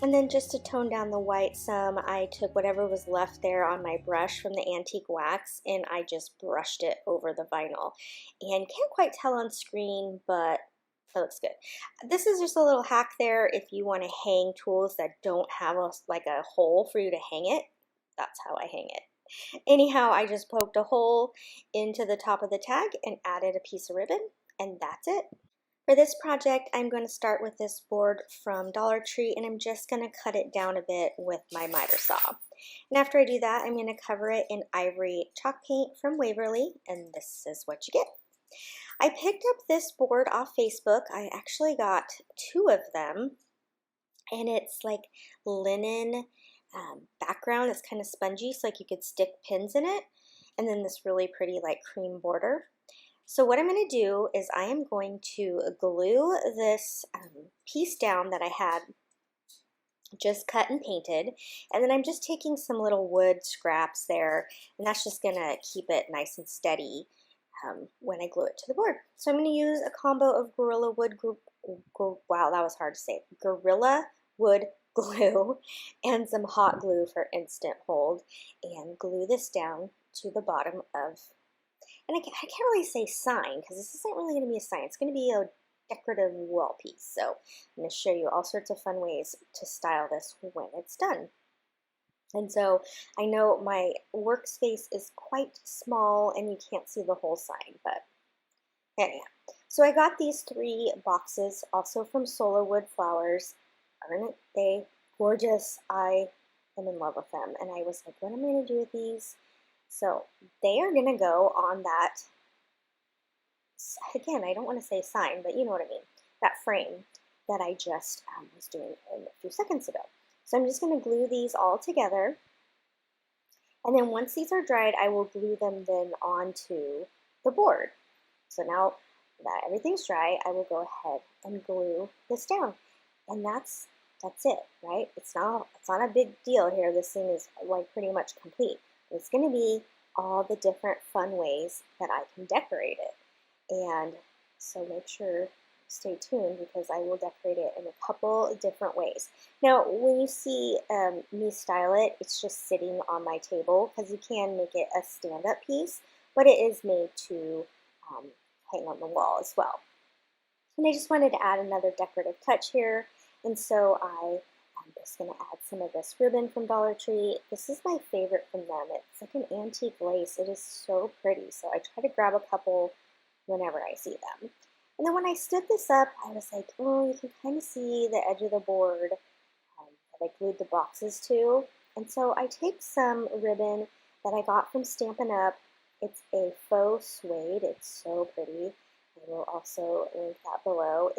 Speaker 1: And then just to tone down the white some, I took whatever was left there on my brush from the antique wax and I just brushed it over the vinyl. And can't quite tell on screen, but it looks good. This is just a little hack there if you want to hang tools that don't have like a hole for you to hang it. That's how I hang it. Anyhow, I just poked a hole into the top of the tag and added a piece of ribbon, and that's it. For this project, I'm going to start with this board from Dollar Tree, and I'm just going to cut it down a bit with my miter saw. And after I do that, I'm going to cover it in ivory chalk paint from Waverly, and this is what you get. I picked up this board off Facebook. I actually got 2 of them, and it's like linen background that's kind of spongy, so like you could stick pins in it, and then this really pretty like cream border. So what I'm going to do is I am going to glue this piece down that I had just cut and painted, and then I'm just taking some little wood scraps there, and that's just going to keep it nice and steady when I glue it to the board. So I'm going to use a combo of Gorilla Wood, wow, that was hard to say, Gorilla Wood glue and some hot glue for instant hold, and glue this down to the bottom of, and I can't really say sign because this isn't really going to be a sign. It's going to be a decorative wall piece. So I'm going to show you all sorts of fun ways to style this when it's done. And so I know my workspace is quite small and you can't see the whole sign, but anyhow. So I got these 3 boxes also from Solar Wood Flowers. Aren't they gorgeous? I am in love with them. And I was like, what am I going to do with these? So they are going to go on that, again, I don't want to say sign, but you know what I mean, that frame that I just was doing a few seconds ago. So I'm just going to glue these all together, and then once these are dried, I will glue them then onto the board. So now that everything's dry, I will go ahead and glue this down, and that's it, right? It's not a big deal here. This thing is like pretty much complete. It's going to be all the different fun ways that I can decorate it. And so make sure, stay tuned, because I will decorate it in a couple different ways. Now, when you see me style it, it's just sitting on my table because you can make it a stand-up piece, but it is made to hang on the wall as well. And I just wanted to add another decorative touch here, and so I'm just going to add some of this ribbon from Dollar Tree. This is my favorite from them. It's like an antique lace. It is so pretty, so I try to grab a couple whenever I see them. And then when I stood this up, I was like, oh, you can kind of see the edge of the board that I glued the boxes to. And so I take some ribbon that I got from Stampin' Up. It's a faux suede. It's so pretty. I will also link that below.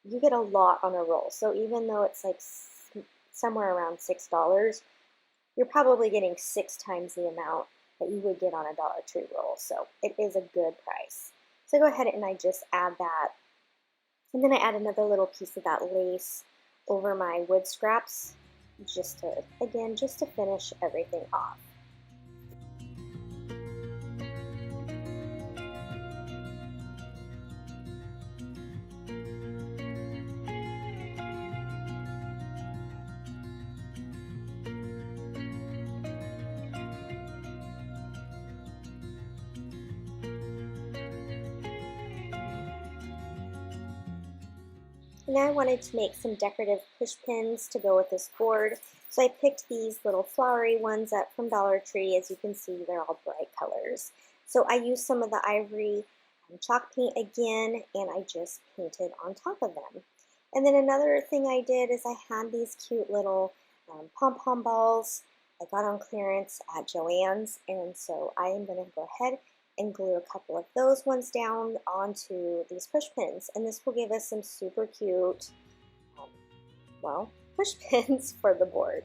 Speaker 1: You get a lot on a roll. So even though it's like somewhere around $6, you're probably getting 6 times the amount that you would get on a Dollar Tree roll. So it is a good price. So I go ahead and I just add that. And then I add another little piece of that lace over my wood scraps just to finish everything off. Now I wanted to make some decorative push pins to go with this board, so I picked these little flowery ones up from Dollar Tree. As you can see, they're all bright colors. So I used some of the ivory chalk paint again, and I just painted on top of them. And then another thing I did is I had these cute little pom-pom balls I got on clearance at Joann's, and so I am going to go ahead and glue a couple of those ones down onto these push pins, and this will give us some super cute, well, push pins for the board.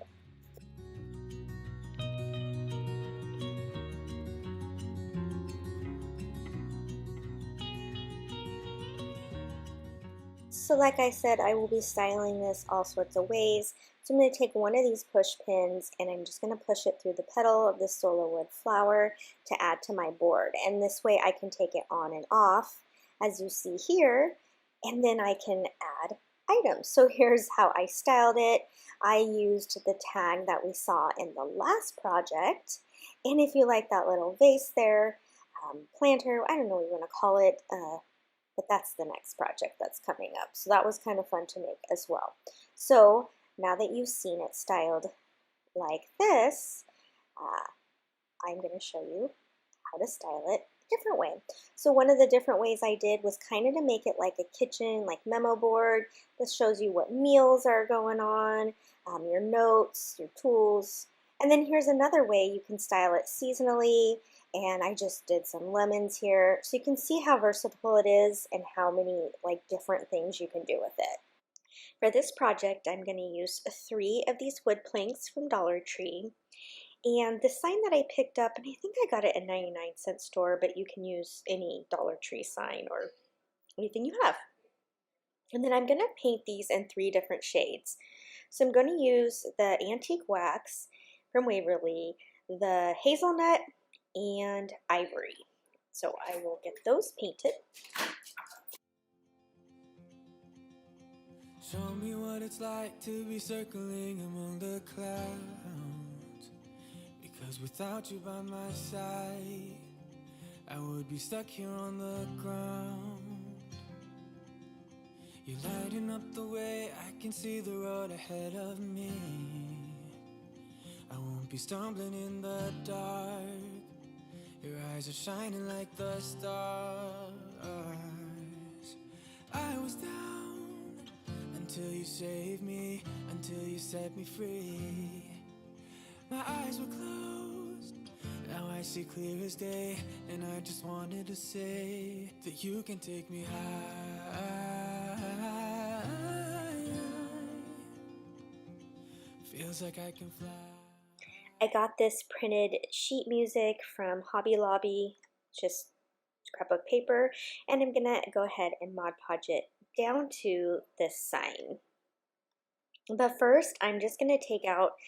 Speaker 1: So like I said, I will be styling this all sorts of ways. So I'm going to take one of these push pins and I'm just going to push it through the petal of the Solar Wood flower to add to my board. And this way I can take it on and off, as you see here, and then I can add items. So here's how I styled it. I used the tag that we saw in the last project. And if you like that little vase there, planter, I don't know what you want to call it, but that's the next project that's coming up. So that was kind of fun to make as well. So now that you've seen it styled like this, I'm going to show you how to style it a different way. So one of the different ways I did was kind of to make it like a kitchen, like memo board. This shows you what meals are going on, your notes, your tools. And then here's another way you can style it seasonally. And I just did some lemons here. So you can see how versatile it is and how many like different things you can do with it. For this project, I'm going to use 3 of these wood planks from Dollar Tree. And the sign that I picked up, and I think I got it at a 99-cent store, but you can use any Dollar Tree sign or anything you have. And then I'm going to paint these in 3 different shades. So I'm going to use the antique wax from Waverly, the hazelnut, and ivory. So I will get those painted.
Speaker 2: Show me what it's like to be circling among the clouds. Because without you by my side, I would be stuck here on the ground. You're lighting up the way, I can see the road ahead of me. I won't be stumbling in the dark. Your eyes are shining like the stars. I was down until you saved me, until you set me free. My eyes were closed, now I see clear as day. And I just wanted to say that you can take me high. Feels like I can fly.
Speaker 1: I got this printed sheet music from Hobby Lobby, just scrapbook paper, and I'm gonna go ahead and Mod Podge it down to this sign. But first, I'm just gonna take out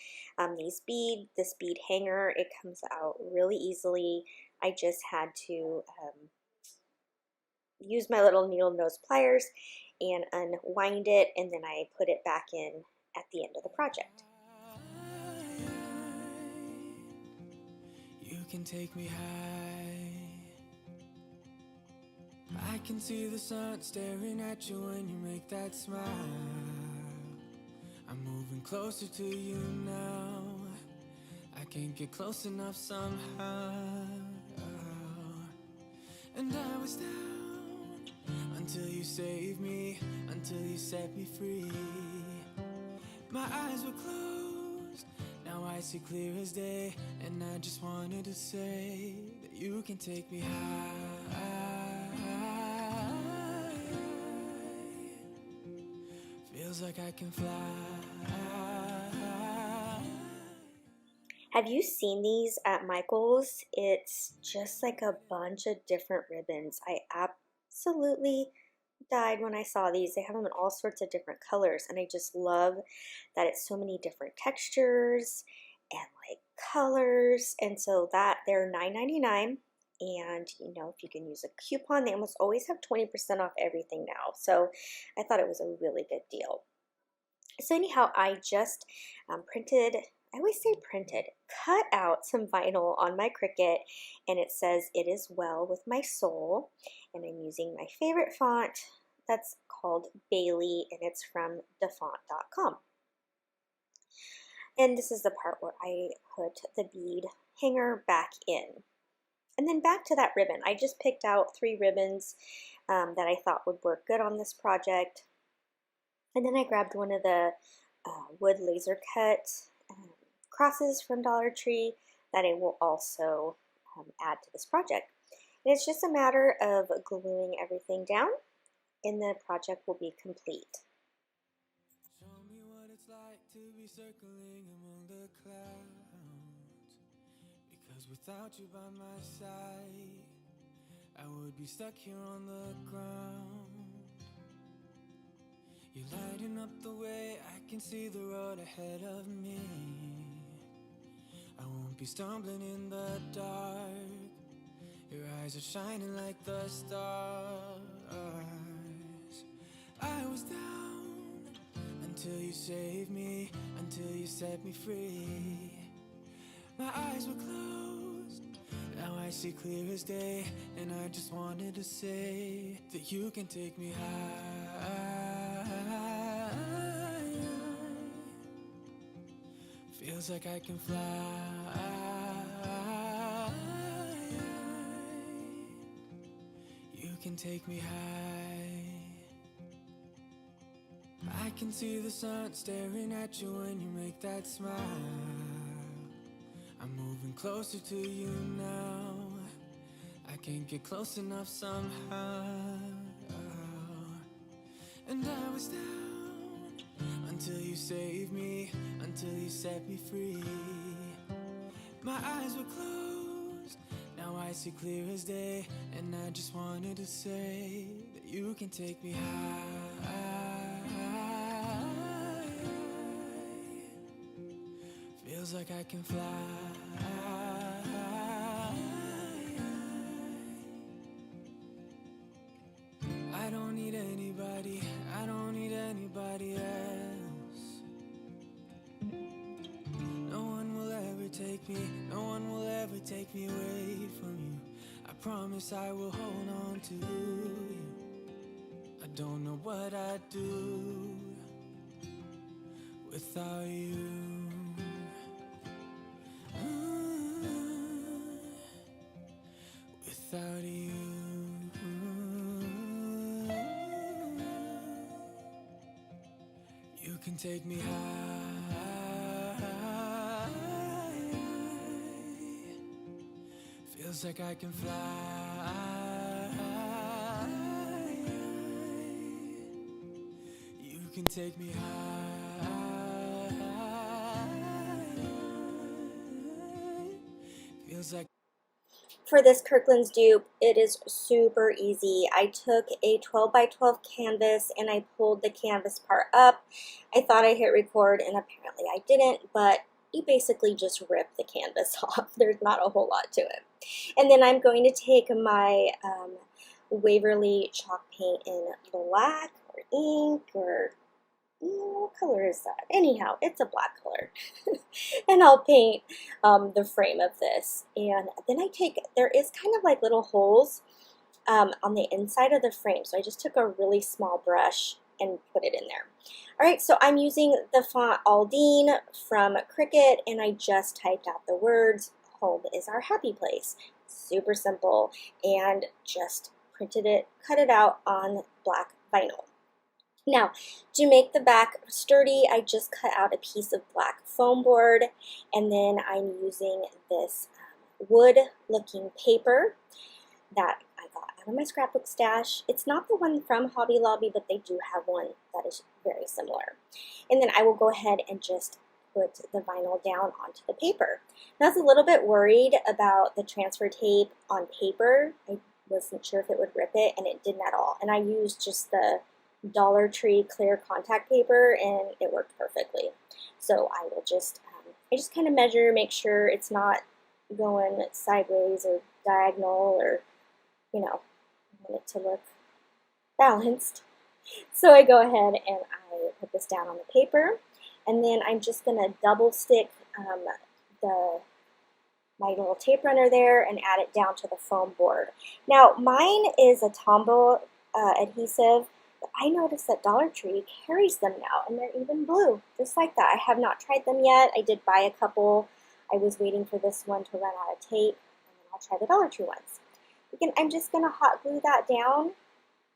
Speaker 1: this bead hanger. It comes out really easily. I just had to use my little needle nose pliers and unwind it, and then I put it back in at the end of the project.
Speaker 2: You can take me high. I can see the sun staring at you when you make that smile. I'm moving closer to you now. I can't get close enough somehow. And I was down until you saved me, until you set me free. My eyes were closed, now I see clear as day. And I just wanted to say that you can take me high. Feels like I can fly.
Speaker 1: Have you seen these at Michael's? It's just like a bunch of different ribbons. I absolutely died when I saw these. They have them in all sorts of different colors, and I just love that it's so many different textures and like colors. And so that they're $9.99. And you know, if you can use a coupon, they almost always have 20% off everything now. So I thought it was a really good deal. So anyhow, I just printed, I always say printed, cut out some vinyl on my Cricut, and it says "It is well with my soul," and I'm using my favorite font that's called Bailey, and it's from defont.com. And this is the part where I put the bead hanger back in. And then back to that ribbon. I just picked out 3 ribbons that I thought would work good on this project. And then I grabbed one of the wood laser cut crosses from Dollar Tree that I will also add to this project. And it's just a matter of gluing everything down, and the project will be complete.
Speaker 2: Show me what it's like to be circling among the clouds. Because without you by my side, I would be stuck here on the ground. You're lighting up the way, I can see the road ahead of me. I won't be stumbling in the dark. Your eyes are shining like the stars. I was down until you saved me, until you set me free. My eyes were closed, now I see clear as day. And I just wanted to say that you can take me high. Feels like I can fly. You can take me high. I can see the sun staring at you when you make that smile. I'm moving closer to you now. I can't get close enough somehow. And I was down until you save me, until you set me free. My eyes were closed, now I see clear as day, and I just wanted to say that you can take me high. Feels like I can fly. I don't need anybody, I don't need anybody else. No one will ever take me, no one will ever take me away from you. I promise I will hold on to you. I don't know what I'd do without you. Without you. You can take me high. Feels like I can fly. You can take me high. Feels like.
Speaker 1: For this Kirkland's dupe, it is super easy. I took a 12 by 12 canvas and I pulled the canvas part up. I thought I hit record and apparently I didn't, but you basically just rip the canvas off. There's not a whole lot to it. And then I'm going to take my Waverly chalk paint in black or ink or what color is that? Anyhow, it's a black color. And I'll paint the frame of this. And then I take, there is kind of like little holes on the inside of the frame. So I just took a really small brush and put it in there. All right, so I'm using the font Aldine from Cricut, and I just typed out the words, home is our happy place. Super simple, and just printed it, cut it out on black vinyl. Now, to make the back sturdy, I just cut out a piece of black foam board, and then I'm using this wood-looking paper that I got out of my scrapbook stash. It's not the one from Hobby Lobby, but they do have one that is very similar. And then I will go ahead and just put the vinyl down onto the paper. Now, I was a little bit worried about the transfer tape on paper. I wasn't sure if it would rip it, and it didn't at all. And I used just the Dollar Tree clear contact paper, and it worked perfectly. So I will just, I just kind of measure, make sure it's not going sideways or diagonal, or, you know, I want it to look balanced. So I go ahead and I put this down on the paper, and then I'm just going to double stick my little tape runner there and add it down to the foam board. Now, mine is a Tombow adhesive. But I noticed that Dollar Tree carries them now, and they're even blue, just like that. I have not tried them yet. I did buy a couple. I was waiting for this one to run out of tape, and then I'll try the Dollar Tree ones. Again, I'm just going to hot glue that down,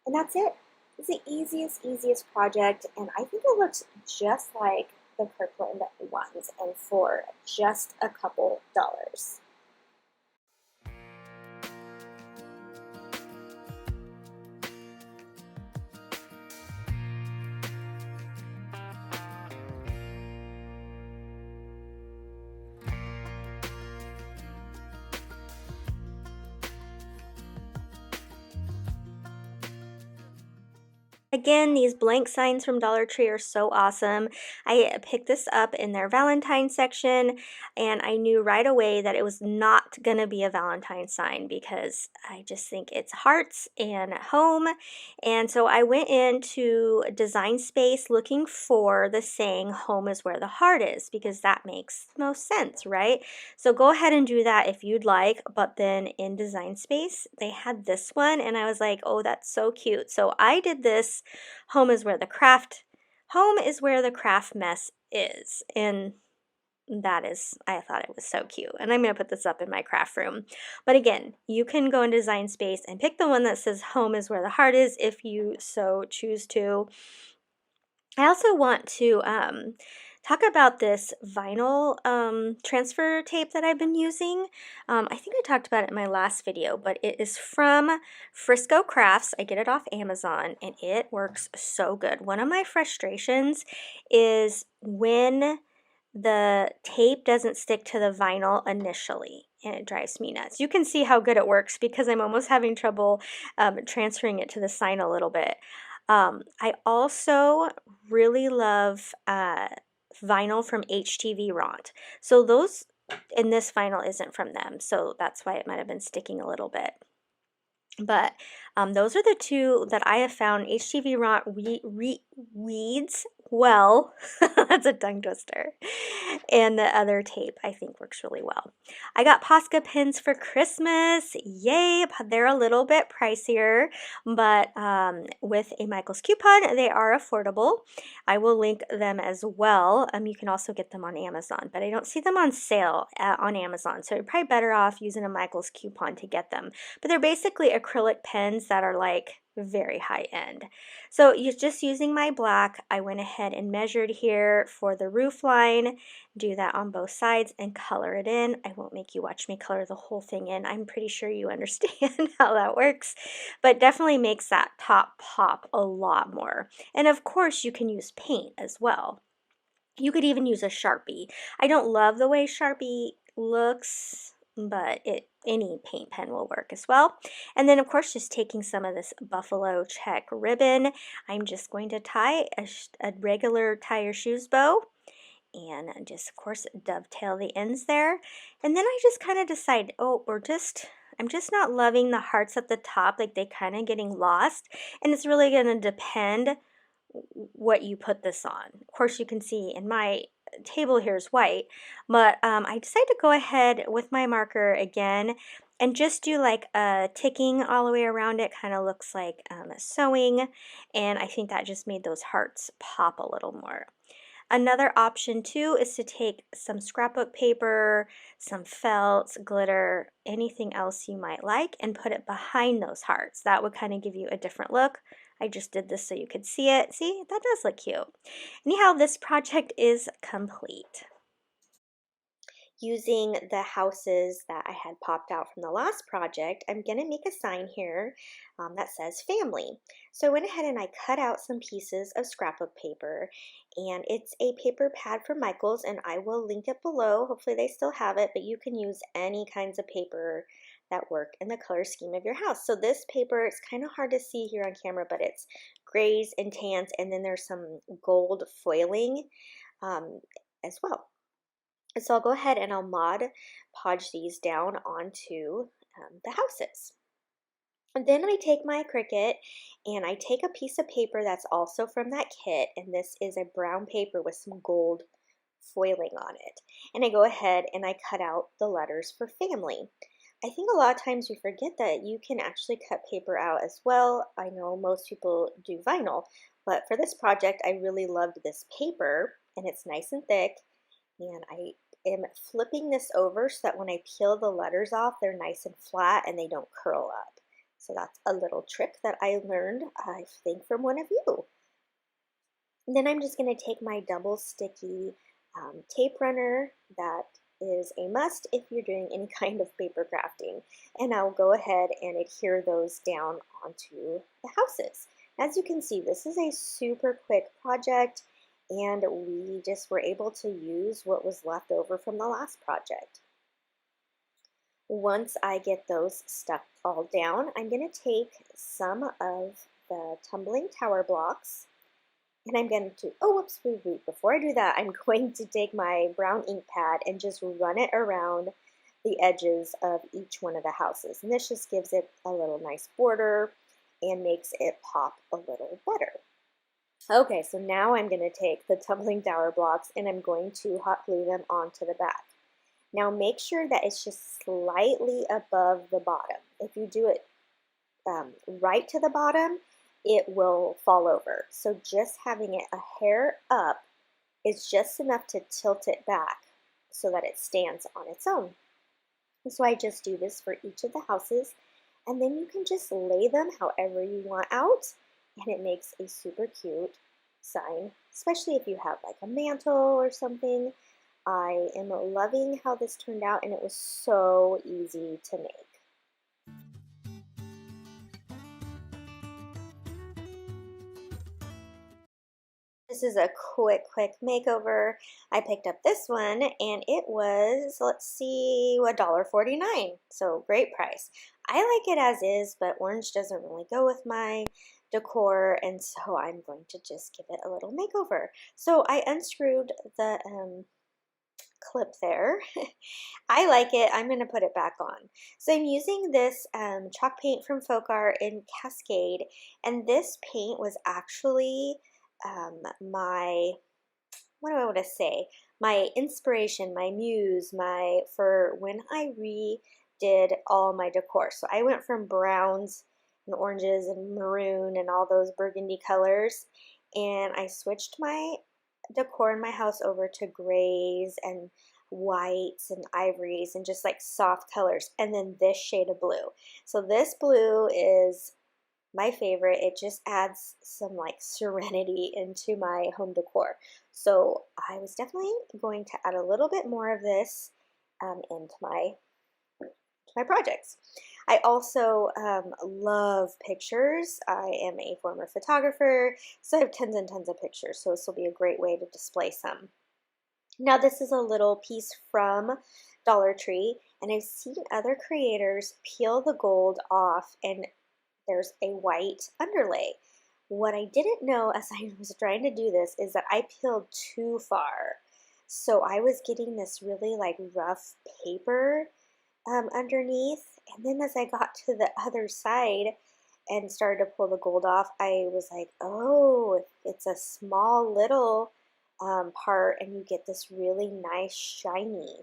Speaker 1: and that's it. It's the easiest project, and I think it looks just like the Kirkland ones, and for just a couple dollars. Again, these blank signs from Dollar Tree are so awesome. I picked this up in their Valentine's section, and I knew right away that it was not going to be a Valentine sign because I just think it's hearts and home. And so I went into Design Space looking for the saying, home is where the heart is, because that makes the most sense, right? So go ahead and do that if you'd like. But then in Design Space, they had this one, and I was like, oh, that's so cute. So I did this. Home is where the craft mess is. And that is, I thought it was so cute. And I'm going to put this up in my craft room. But again, you can go in Design Space and pick the one that says home is where the heart is if you so choose to. I also want to talk about this vinyl transfer tape that I've been using. I think I talked about it in my last video, but it is from Frisco Crafts. I get it off Amazon and it works so good. One of my frustrations is when the tape doesn't stick to the vinyl initially, and it drives me nuts. You can see how good it works because I'm almost having trouble transferring it to the sign a little bit. I also really love vinyl from HTV Ront. So those, and this vinyl isn't from them, so that's why it might have been sticking a little bit. But those are the two that I have found. HTV Ront weeds well. That's a tongue twister. And the other tape I think works really well. I got Posca pins for Christmas. Yay! They're a little bit pricier, but with a Michael's coupon, they are affordable. I will link them as well. You can also get them on Amazon, but I don't see them on sale on Amazon, so you're probably better off using a Michael's coupon to get them. But they're basically acrylic pens that are like very high end. So you're just using my black. I went ahead and measured here for the roof line, do that on both sides and color it in. I won't make you watch me color the whole thing in. I'm pretty sure you understand how that works, but definitely makes that top pop a lot more. And of course you can use paint as well. You could even use a Sharpie. I don't love the way Sharpie looks, but any paint pen will work as well. And then of course just taking some of this buffalo check ribbon, I'm just going to tie a regular tie your shoes bow and just of course dovetail the ends there. And then I just kind of decide, oh, I'm just not loving the hearts at the top, like they kind of getting lost, and it's really going to depend what you put this on. Of course you can see in my table here is white, but I decided to go ahead with my marker again and just do like a ticking all the way around it. Kind of looks like sewing, and I think that just made those hearts pop a little more. Another option too is to take some scrapbook paper, some felt, glitter, anything else you might like, and put it behind those hearts. That would kind of give you a different look. I just did this so you could see it. See, that does look cute. Anyhow, this project is complete. Using the houses that I had popped out from the last project, I'm going to make a sign here that says family. So I went ahead and I cut out some pieces of scrapbook paper, and it's a paper pad from Michael's, and I will link it below. Hopefully they still have it, but you can use any kinds of paper that work in the color scheme of your house. So this paper, it's kind of hard to see here on camera, but it's grays and tans, and then there's some gold foiling as well. So I'll go ahead and I'll Mod Podge these down onto the houses. And then I take my Cricut and I take a piece of paper that's also from that kit, and this is a brown paper with some gold foiling on it. And I go ahead and I cut out the letters for family. I think a lot of times we forget that you can actually cut paper out as well. I know most people do vinyl, but for this project I really loved this paper, and it's nice and thick. And I am flipping this over so that when I peel the letters off, they're nice and flat and they don't curl up. So that's a little trick that I learned, I think, from one of you. And then I'm just going to take my double sticky tape runner that is a must if you're doing any kind of paper crafting. And I'll go ahead and adhere those down onto the houses. As you can see, this is a super quick project, and we just were able to use what was left over from the last project. Once I get those stuck all down, I'm going to take some of the tumbling tower blocks, and I'm going to, oh whoops, wait, before I do that, I'm going to take my brown ink pad and just run it around the edges of each one of the houses. And this just gives it a little nice border and makes it pop a little better. Okay, so now I'm going to take the tumbling tower blocks and I'm going to hot glue them onto the back. Now make sure that it's just slightly above the bottom. If you do it right to the bottom, it will fall over. So just having it a hair up is just enough to tilt it back so that it stands on its own. And so I just do this for each of the houses, and then you can just lay them however you want out, and it makes a super cute sign, especially if you have like a mantle or something. I am loving how this turned out, and it was so easy to make. This is a quick makeover. I picked up this one and it was, let's see, $1.49. So great price. I like it as is, but orange doesn't really go with my decor, and so I'm going to just give it a little makeover. So I unscrewed the clip there. I like it. I'm going to put it back on. So I'm using this chalk paint from Folk Art in Cascade, and this paint was actually my, what do I want to say, my inspiration, my muse, for when I redid all my decor. So I went from browns and oranges and maroon and all those burgundy colors, and I switched my decor in my house over to grays and whites and ivories and just like soft colors, and then this shade of blue. So this blue is my favorite. It just adds some like serenity into my home decor. So I was definitely going to add a little bit more of this into my projects. I also love pictures. I am a former photographer, so I have tons and tons of pictures, so this will be a great way to display some. Now this is a little piece from Dollar Tree, and I've seen other creators peel the gold off and there's a white underlay. What I didn't know as I was trying to do this is that I peeled too far. So I was getting this really like rough paper underneath, and then as I got to the other side and started to pull the gold off, I was like, oh, it's a small little part, and you get this really nice shiny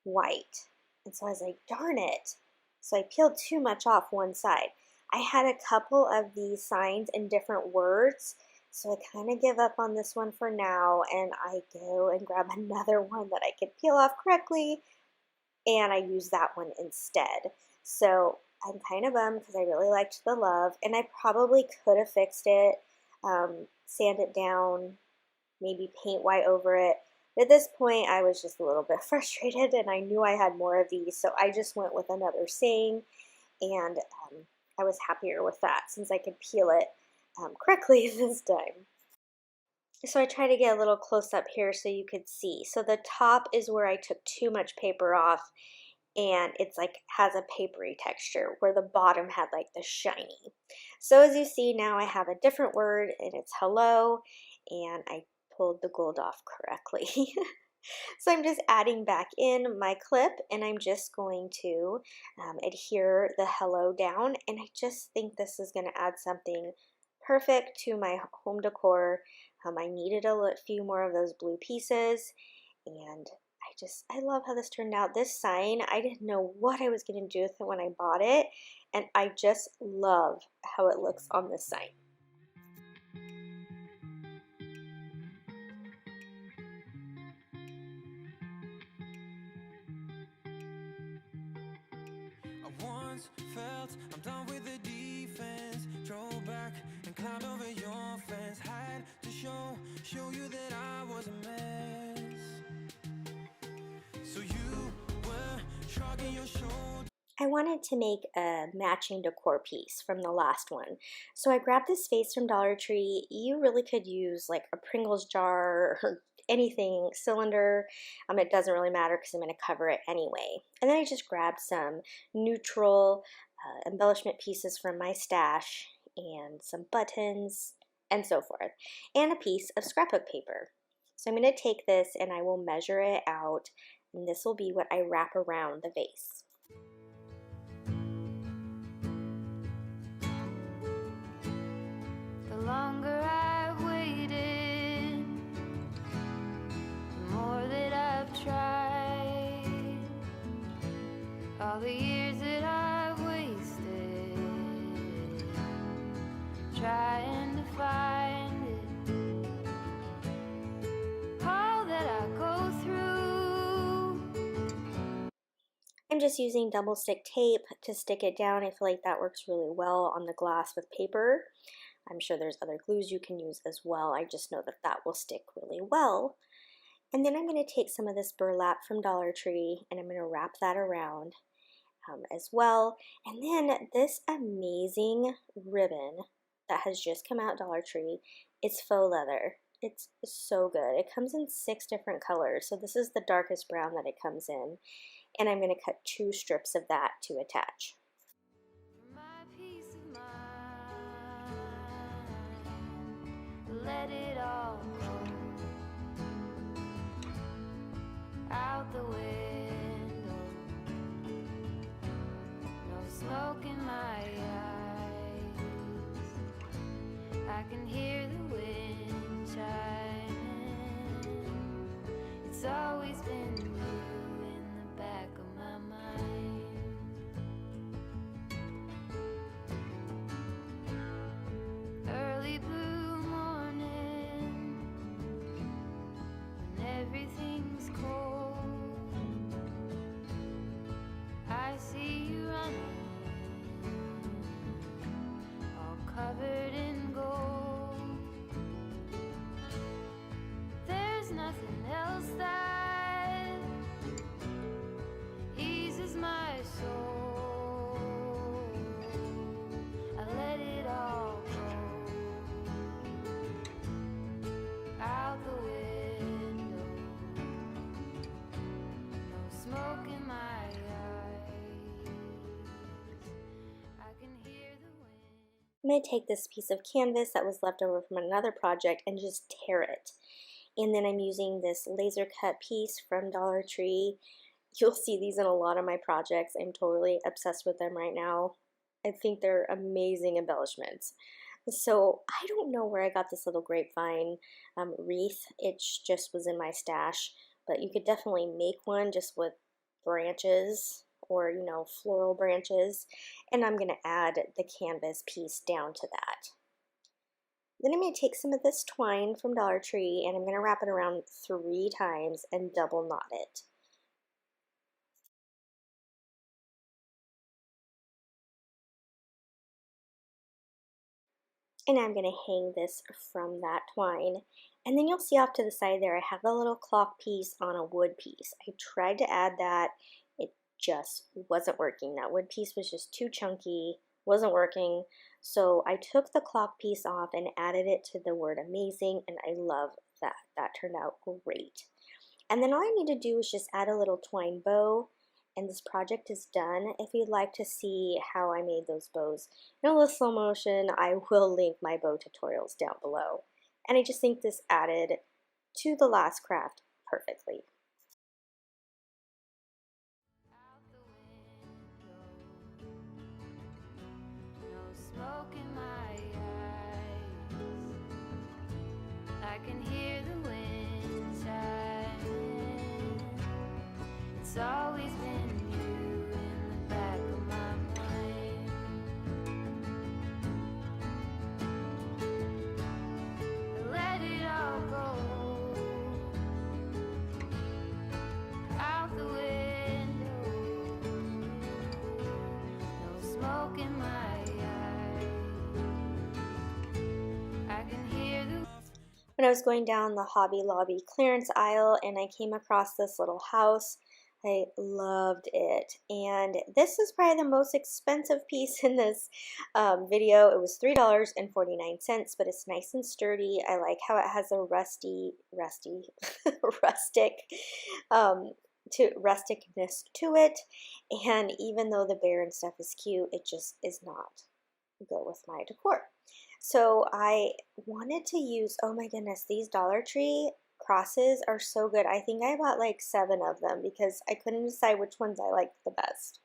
Speaker 1: white. And so I was like, darn it. So I peeled too much off one side. I had a couple of these signs in different words, so I kind of give up on this one for now, and I go and grab another one that I could peel off correctly, and I use that one instead. So I'm kind of bummed because I really liked the love, and I probably could have fixed it, sand it down, maybe paint white over it. But at this point, I was just a little bit frustrated, and I knew I had more of these, so I just went with another saying, and I was happier with that since I could peel it correctly this time. So I try to get a little close up here so you could see. So the top is where I took too much paper off, and it's like has a papery texture, where the bottom had like the shiny. So as you see now, I have a different word, and it's hello, and I pulled the gold off correctly. So I'm just adding back in my clip, and I'm just going to adhere the hello down, and I just think this is going to add something perfect to my home decor. I needed a few more of those blue pieces, and I love how this turned out. This sign, I didn't know what I was going to do with it when I bought it, and I just love how it looks on this sign.
Speaker 2: Felt I'm done with the defense. Drove back and climbed over your fence. Had to show you that I was a mess. So you were shrugging your shoulders.
Speaker 1: I wanted to make a matching decor piece from the last one. So I grabbed this vase from Dollar Tree. You really could use like a Pringles jar or anything, cylinder. It doesn't really matter because I'm going to cover it anyway. And then I just grabbed some neutral embellishment pieces from my stash and some buttons and so forth, and a piece of scrapbook paper. So I'm going to take this and I will measure it out, and this will be what I wrap around the vase.
Speaker 2: The longer I've waited, the more that I've tried. All the years that I've wasted trying to find it. All that I go through.
Speaker 1: I'm just using double stick tape to stick it down. I feel like that works really well on the glass with paper. I'm sure there's other glues you can use as well. I just know that that will stick really well. And then I'm going to take some of this burlap from Dollar Tree and I'm going to wrap that around as well. And then this amazing ribbon that has just come out Dollar Tree, it's faux leather. It's so good. It comes in 6 different colors. So this is the darkest brown that it comes in. And I'm going to cut 2 strips of that to attach.
Speaker 2: My peace of mind, let it all go out the window. No smoke in my eyes. I can hear the wind chiming. It's always been you in the back of my mind. Early blue morning, when everything's cold, I see you running, all covered in gold. There's nothing else that eases my soul. I let it all go out the window. No smoke in my eyes. I can hear the wind.
Speaker 1: I'm going to take this piece of canvas that was left over from another project and just tear it. And then I'm using this laser cut piece from Dollar Tree. You'll see these in a lot of my projects. I'm totally obsessed with them right now. I think they're amazing embellishments. So I don't know where I got this little grapevine wreath. It just was in my stash, but you could definitely make one just with branches or, you know, floral branches. And I'm going to add the canvas piece down to that. Then I'm going to take some of this twine from Dollar Tree and I'm going to wrap it around 3 times and double knot it. And I'm going to hang this from that twine. And then you'll see off to the side there, I have the little clock piece on a wood piece. I tried to add that. It just wasn't working. That wood piece was just too chunky, wasn't working. So I took the clock piece off and added it to the word amazing, and I love that. That turned out great. And then all I need to do is just add a little twine bow, and this project is done. If you'd like to see how I made those bows in a little slow motion, I will link my bow tutorials down below. And I just think this added to the last craft perfectly.
Speaker 2: Out the window, no smoke in my eyes. I can hear the wind chiming. It's always been you in the back of my mind. Let it all go out the window. No smoke in my eyes. I can hear the
Speaker 1: When I was going down the Hobby Lobby clearance aisle and I came across this little house, I loved it. And this is probably the most expensive piece in this video. It was $3.49, but it's nice and sturdy. I like how it has a rustic rusticness to it. And even though the bear and stuff is cute, it just is not go with my decor. So I wanted to use, oh my goodness, these Dollar Tree crosses are so good. I think I bought like 7 of them because I couldn't decide which ones I liked the best.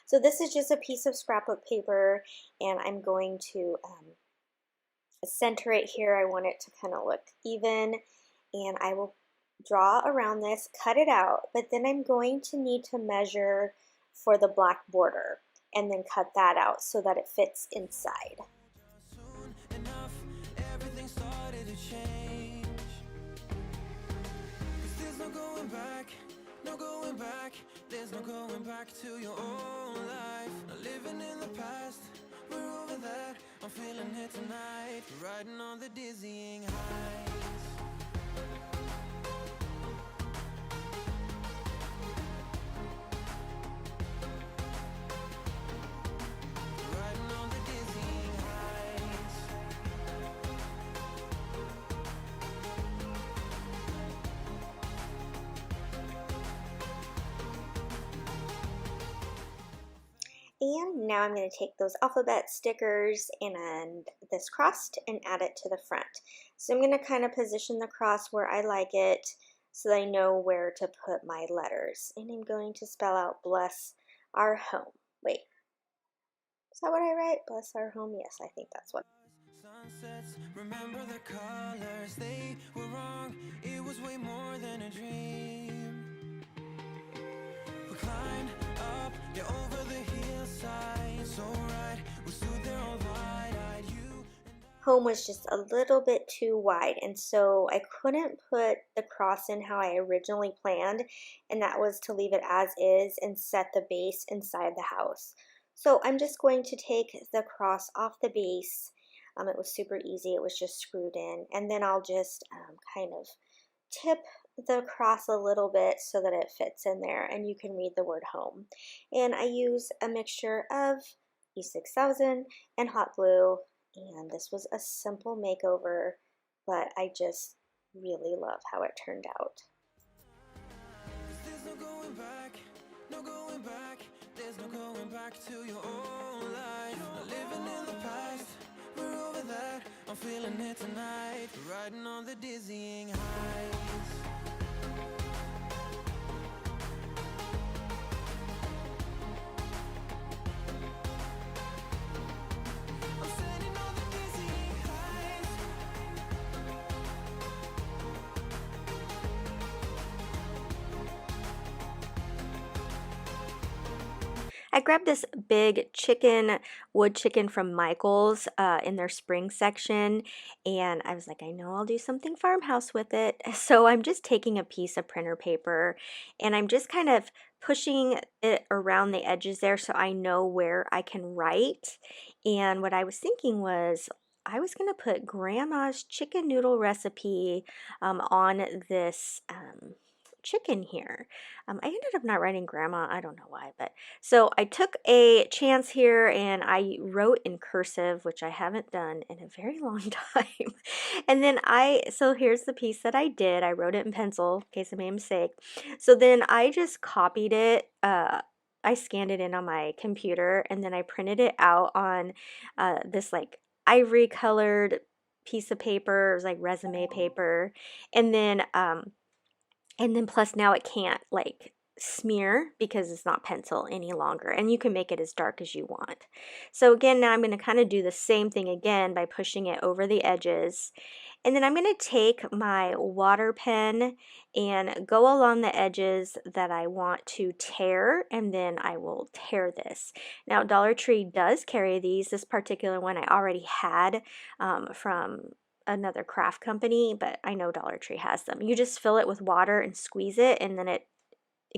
Speaker 1: So this is just a piece of scrapbook paper and I'm going to center it here. I want it to kind of look even and I will draw around this, cut it out, but then I'm going to need to measure for the black border and then cut that out so that it fits inside.
Speaker 2: soon enough, everything started to change. 'Cause there's no going back, no going back. There's no going back to your old life. Not living in the past, we're over that. I'm feeling it tonight, riding on the dizzying heights. Riding on the dizzying heights.
Speaker 1: And now I'm going to take those alphabet stickers and this cross and add it to the front. So I'm going to kind of position the cross where I like it so that I know where to put my letters. And I'm going to spell out bless our home. Wait, is that what I write? Bless our home? Yes, I think that's what.
Speaker 2: Sunsets, remember the colors, they were wrong, it was way more than a dream. We climbed up, yeah, over the hillside, so right, we stood there all wide-eyed, you.
Speaker 1: Home was just a little bit too wide, and so I couldn't put the cross in how I originally planned, and that was to leave it as is and set the base inside the house. So I'm just going to take the cross off the base. It was super easy, it was just screwed in, and then I'll just kind of tip the cross a little bit so that it fits in there and you can read the word home. And I use a mixture of E6000 and hot glue, and this was a simple makeover, but I just really love how it turned out.
Speaker 2: There's no going back, no going back, there's no going back to your old life. Not living in the past, we're over that, I'm feeling it tonight, riding on the dizzying heights. I'm standing on the dizzying heights.
Speaker 1: I grabbed this big chicken, wood chicken from Michael's in their spring section, and I was like, I know I'll do something farmhouse with it. So I'm just taking a piece of printer paper and I'm just kind of pushing it around the edges there so I know where I can write. And what I was thinking was, I was going to put Grandma's chicken noodle recipe on this chicken here. I ended up not writing Grandma, I don't know why, but so I took a chance here and I wrote in cursive, which I haven't done in a very long time. And then so here's the piece that I did. I wrote it in pencil in case I made a mistake. So then I just copied it. I scanned it in on my computer and then I printed it out on this like ivory colored piece of paper. It was like resume paper. And then plus now it can't like smear because it's not pencil any longer, and you can make it as dark as you want. So again, now I'm going to kind of do the same thing again by pushing it over the edges. And then I'm going to take my water pen and go along the edges that I want to tear, and then I will tear this. Now Dollar Tree does carry these. This particular one I already had from another craft company, but I know Dollar Tree has them. You just fill it with water and squeeze it, and then it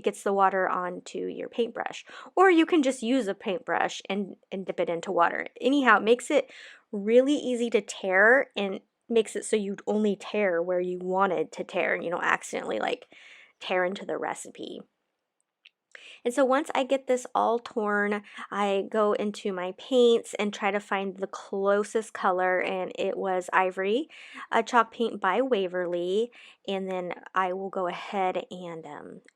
Speaker 1: gets the water onto your paintbrush. Or you can just use a paintbrush and dip it into water. Anyhow, it makes it really easy to tear and makes it so you only tear where you wanted to tear and you don't accidentally like tear into the recipe. And so once I get this all torn, I go into my paints and try to find the closest color, and it was ivory, a chalk paint by Waverly. And then I will go ahead and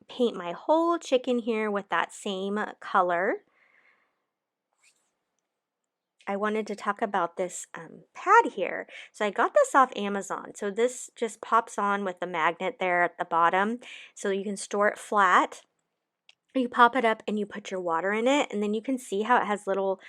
Speaker 1: paint my whole chicken here with that same color. I wanted to talk about this pad here. So I got this off Amazon. So this just pops on with the magnet there at the bottom, so you can store it flat. You pop it up and you put your water in it, and then you can see how it has little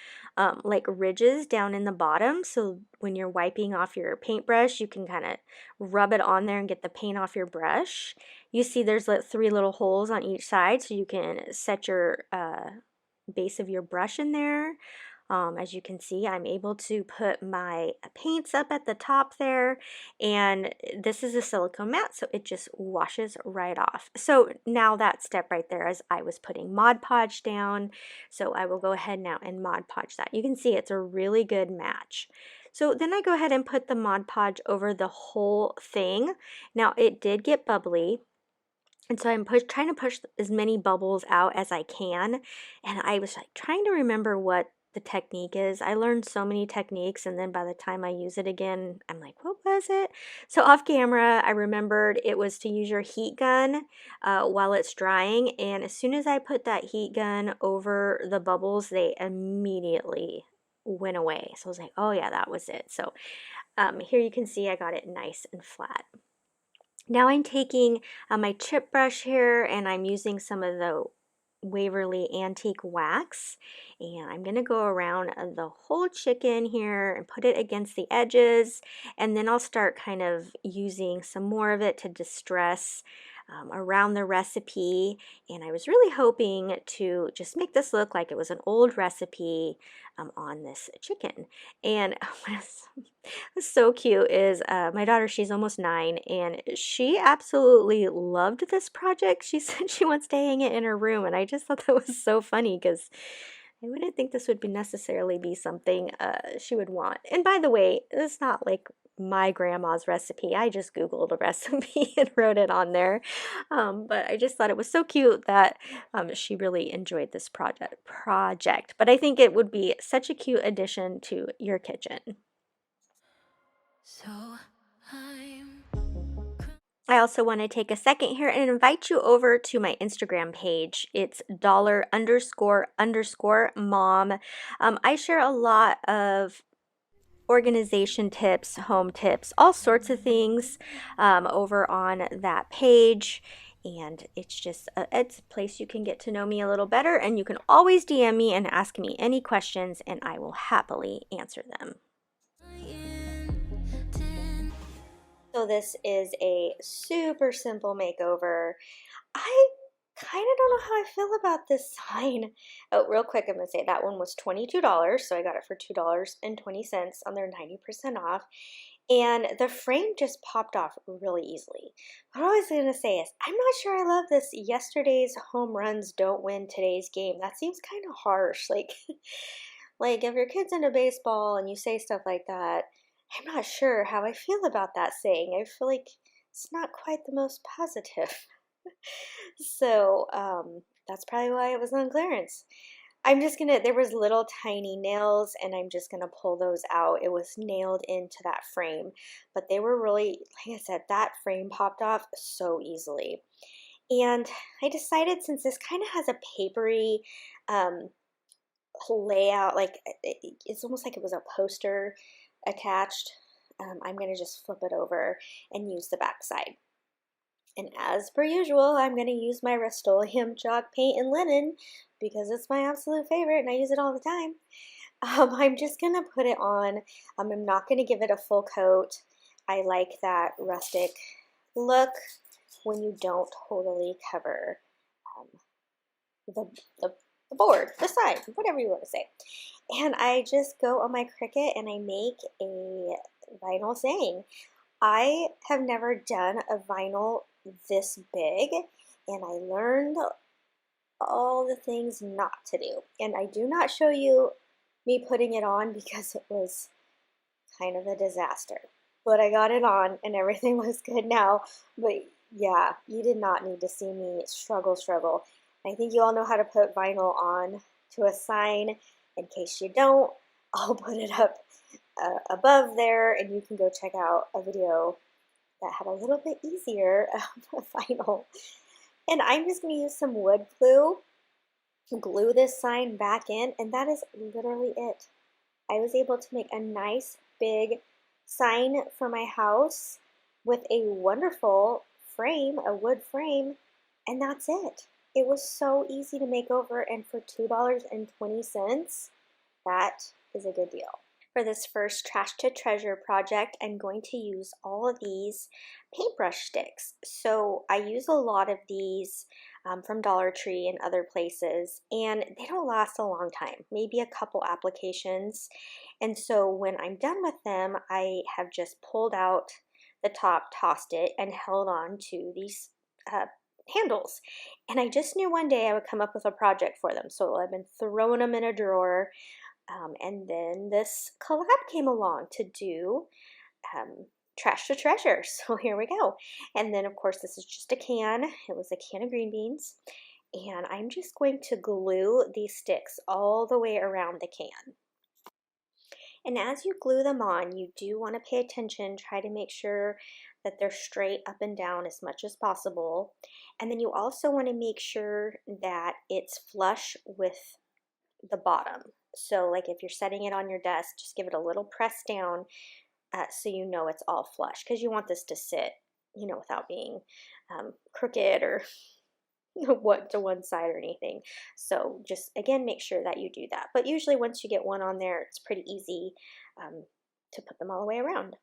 Speaker 1: like ridges down in the bottom. So when you're wiping off your paintbrush, you can kind of rub it on there and get the paint off your brush. You see there's like 3 little holes on each side, so you can set your base of your brush in there. As you can see, I'm able to put my paints up at the top there, and this is a silicone mat, so it just washes right off. So now that step right there is I was putting Mod Podge down, so I will go ahead now and Mod Podge that. You can see it's a really good match. So then I go ahead and put the Mod Podge over the whole thing. Now it did get bubbly, and so I'm trying to push as many bubbles out as I can. And I was like trying to remember what the technique is. I learned so many techniques, and then by the time I use it again, I'm like, what was it? So off camera, I remembered it was to use your heat gun while it's drying. And as soon as I put that heat gun over the bubbles, they immediately went away. So I was like, oh yeah, that was it. So here you can see I got it nice and flat. Now I'm taking my chip brush here, and I'm using some of the Waverly Antique Wax, and I'm going to go around the whole chicken here and put it against the edges, and then I'll start kind of using some more of it to distress around the recipe. And I was really hoping to just make this look like it was an old recipe on this chicken. And what's so cute is my daughter, she's almost 9, and she absolutely loved this project. She said she wants to hang it in her room, and I just thought that was so funny because I wouldn't think this would necessarily be something she would want. And by the way, it's not like my grandma's recipe. I just Googled a recipe and wrote it on there. But I just thought it was so cute that she really enjoyed this project. But I think it would be such a cute addition to your kitchen.
Speaker 2: So I'm
Speaker 1: I also want to take a second here and invite you over to my Instagram page. It's $__mom. I share a lot of organization tips, home tips, all sorts of things over on that page. And it's just it's a place you can get to know me a little better, and you can always DM me and ask me any questions, and I will happily answer them. So this is a super simple makeover. I kind of don't know how I feel about this sign. Oh, real quick, I'm going to say that one was $22, so I got it for $2.20 on their 90% off. And the frame just popped off really easily. What I was going to say is, I'm not sure I love this yesterday's home runs don't win today's game. That seems kind of harsh. Like if your kid's into baseball and you say stuff like that, I'm not sure how I feel about that saying. I feel like it's not quite the most positive. So that's probably why it was on clearance. There was little tiny nails, and I'm just gonna pull those out. It was nailed into that frame, but they were really, like I said, that frame popped off so easily. And I decided, since this kind of has a papery layout, like it's almost like it was a poster attached, I'm gonna just flip it over and use the back side. And as per usual, I'm going to use my Rust-Oleum chalk paint and linen because it's my absolute favorite and I use it all the time. I'm just going to put it on. I'm not going to give it a full coat. I like that rustic look when you don't totally cover the board, the side, whatever you want to say. And I just go on my Cricut and I make a vinyl saying. I have never done a vinyl this big, and I learned all the things not to do. And I do not show you me putting it on because it was kind of a disaster. But I got it on and everything was good now. But yeah, you did not need to see me struggle. I think you all know how to put vinyl on to a sign. In case you don't, I'll put it up above there, and you can go check out a video that had a little bit easier vinyl. And I'm just going to use some wood glue to glue this sign back in, and that is literally it. I was able to make a nice big sign for my house with a wonderful frame, a wood frame, and that's it. It was so easy to make over, and for $2.20, that is a good deal. For this first Trash to Treasure project, I'm going to use all of these paintbrush sticks. So I use a lot of these from Dollar Tree and other places, and they don't last a long time, maybe a couple applications. And so when I'm done with them, I have just pulled out the top, tossed it, and held on to these handles. And I just knew one day I would come up with a project for them. So I've been throwing them in a drawer. And then this collab came along to do Trash to Treasure. So here we go. And then of course this is just a can. It was a can of green beans. And I'm just going to glue these sticks all the way around the can. And as you glue them on, you do want to pay attention, try to make sure that they're straight up and down as much as possible. And then you also want to make sure that it's flush with the bottom. So like if you're setting it on your desk, just give it a little press down so you know it's all flush, because you want this to sit, you know, without being crooked or what to one side or anything. So just again make sure that you do that. But usually once you get one on there, it's pretty easy to put them all the way around.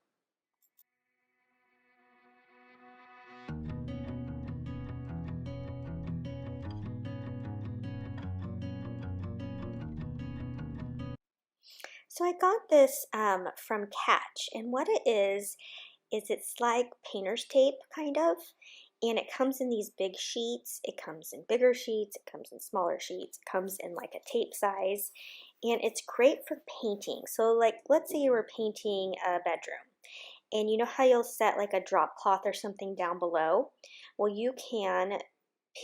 Speaker 1: So I got this from Catch, and what it is it's like painter's tape kind of, and it comes in these big sheets, it comes in bigger sheets, it comes in smaller sheets, it comes in like a tape size, and it's great for painting. So like let's say you were painting a bedroom, and you know how you'll set like a drop cloth or something down below? Well, you can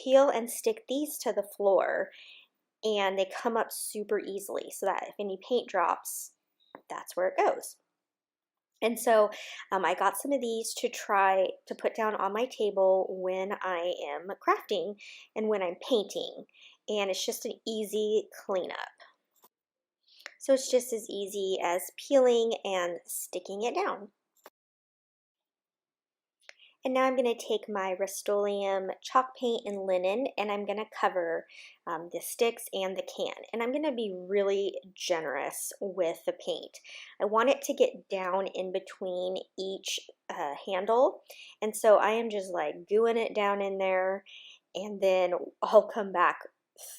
Speaker 1: peel and stick these to the floor, and they come up super easily so that if any paint drops, that's where it goes. And so I got some of these to try to put down on my table when I am crafting and when I'm painting. And it's just an easy cleanup. So it's just as easy as peeling and sticking it down. And now I'm going to take my Rust-Oleum chalk paint and linen, and I'm going to cover the sticks and the can. And I'm going to be really generous with the paint. I want it to get down in between each handle. And so I am just like gooing it down in there, and then I'll come back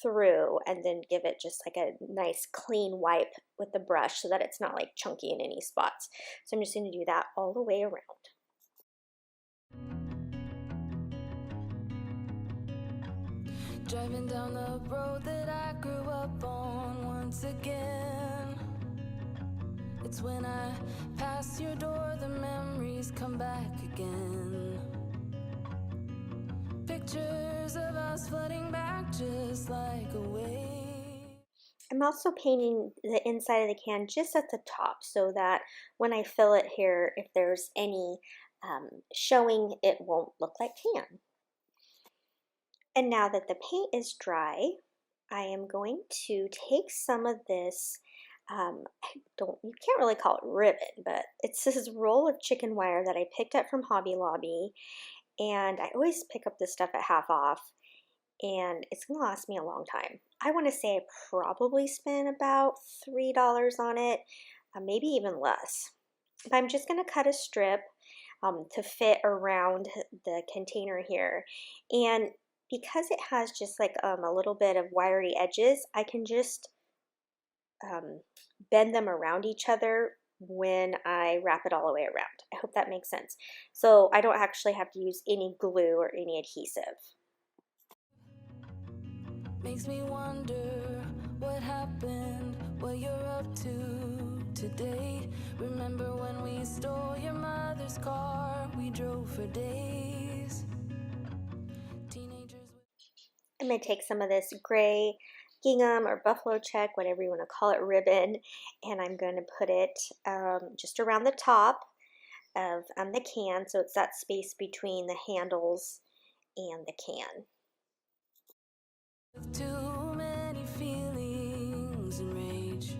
Speaker 1: through and then give it just like a nice clean wipe with the brush so that it's not like chunky in any spots. So I'm just going to do that all the way around.
Speaker 2: Driving down the road that I grew up on once again. It's when I pass your door, the memories come back again. Pictures of us flooding back just like a wave.
Speaker 1: I'm also painting the inside of the can just at the top so that when I fill it here, if there's any showing, it won't look like can. And now that the paint is dry, I am going to take some of this, you can't really call it ribbon, but it's this roll of chicken wire that I picked up from Hobby Lobby, and I always pick up this stuff at half off, and it's gonna last me a long time. I wanna say I probably spent about $3 on it, maybe even less. But I'm just gonna cut a strip to fit around the container here, and because it has just like a little bit of wiry edges, I can just bend them around each other when I wrap it all the way around. I hope that makes sense. So I don't actually have to use any glue or any adhesive.
Speaker 2: Makes me wonder what happened, what you're up to today. Remember when we stole your mother's car, we drove for days.
Speaker 1: I'm going to take some of this gray gingham or buffalo check, whatever you want to call it, ribbon, and I'm going to put it just around the top of the can, so it's that space between the handles and the can.
Speaker 2: Too many feelings and rage.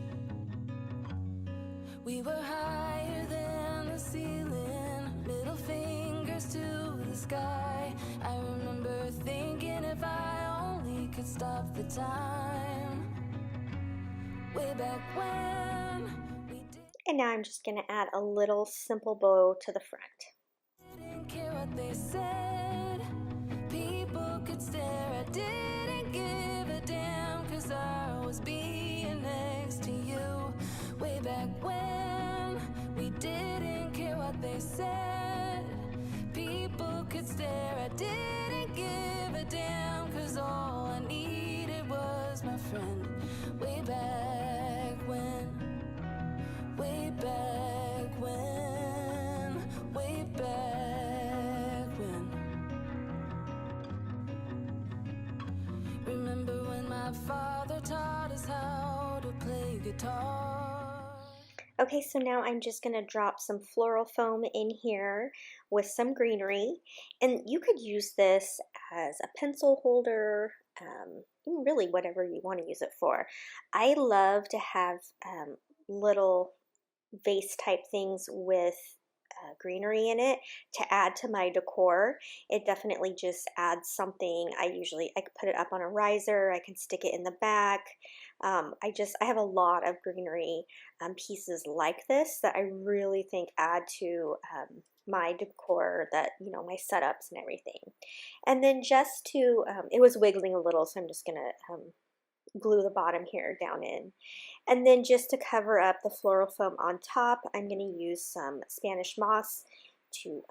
Speaker 2: We were higher than the ceiling, middle fingers to the sky. I remember thinking if I only could stop the time, way back when we did.
Speaker 1: And now I'm just going to add a little simple bow to the front.
Speaker 2: Didn't care what they said, people could stare. I didn't give a damn, 'cause I was being next to you. Way back when we didn't care what they said, people could stare. I didn't give a damn, 'cause all I needed was my friend. Way back when. guitar.
Speaker 1: Okay, so now I'm just going to drop some floral foam in here with some greenery. And you could use this as a pencil holder, really whatever you want to use it for. I love to have little vase type things with greenery in it to add to my decor. It definitely just adds something. I could put it up on a riser, I can stick it in the back. I have a lot of greenery pieces like this that I really think add to my decor, that, you know, my setups and everything. And then just to, it was wiggling a little, so I'm just gonna glue the bottom here down in. And then just to cover up the floral foam on top, I'm going to use some Spanish moss to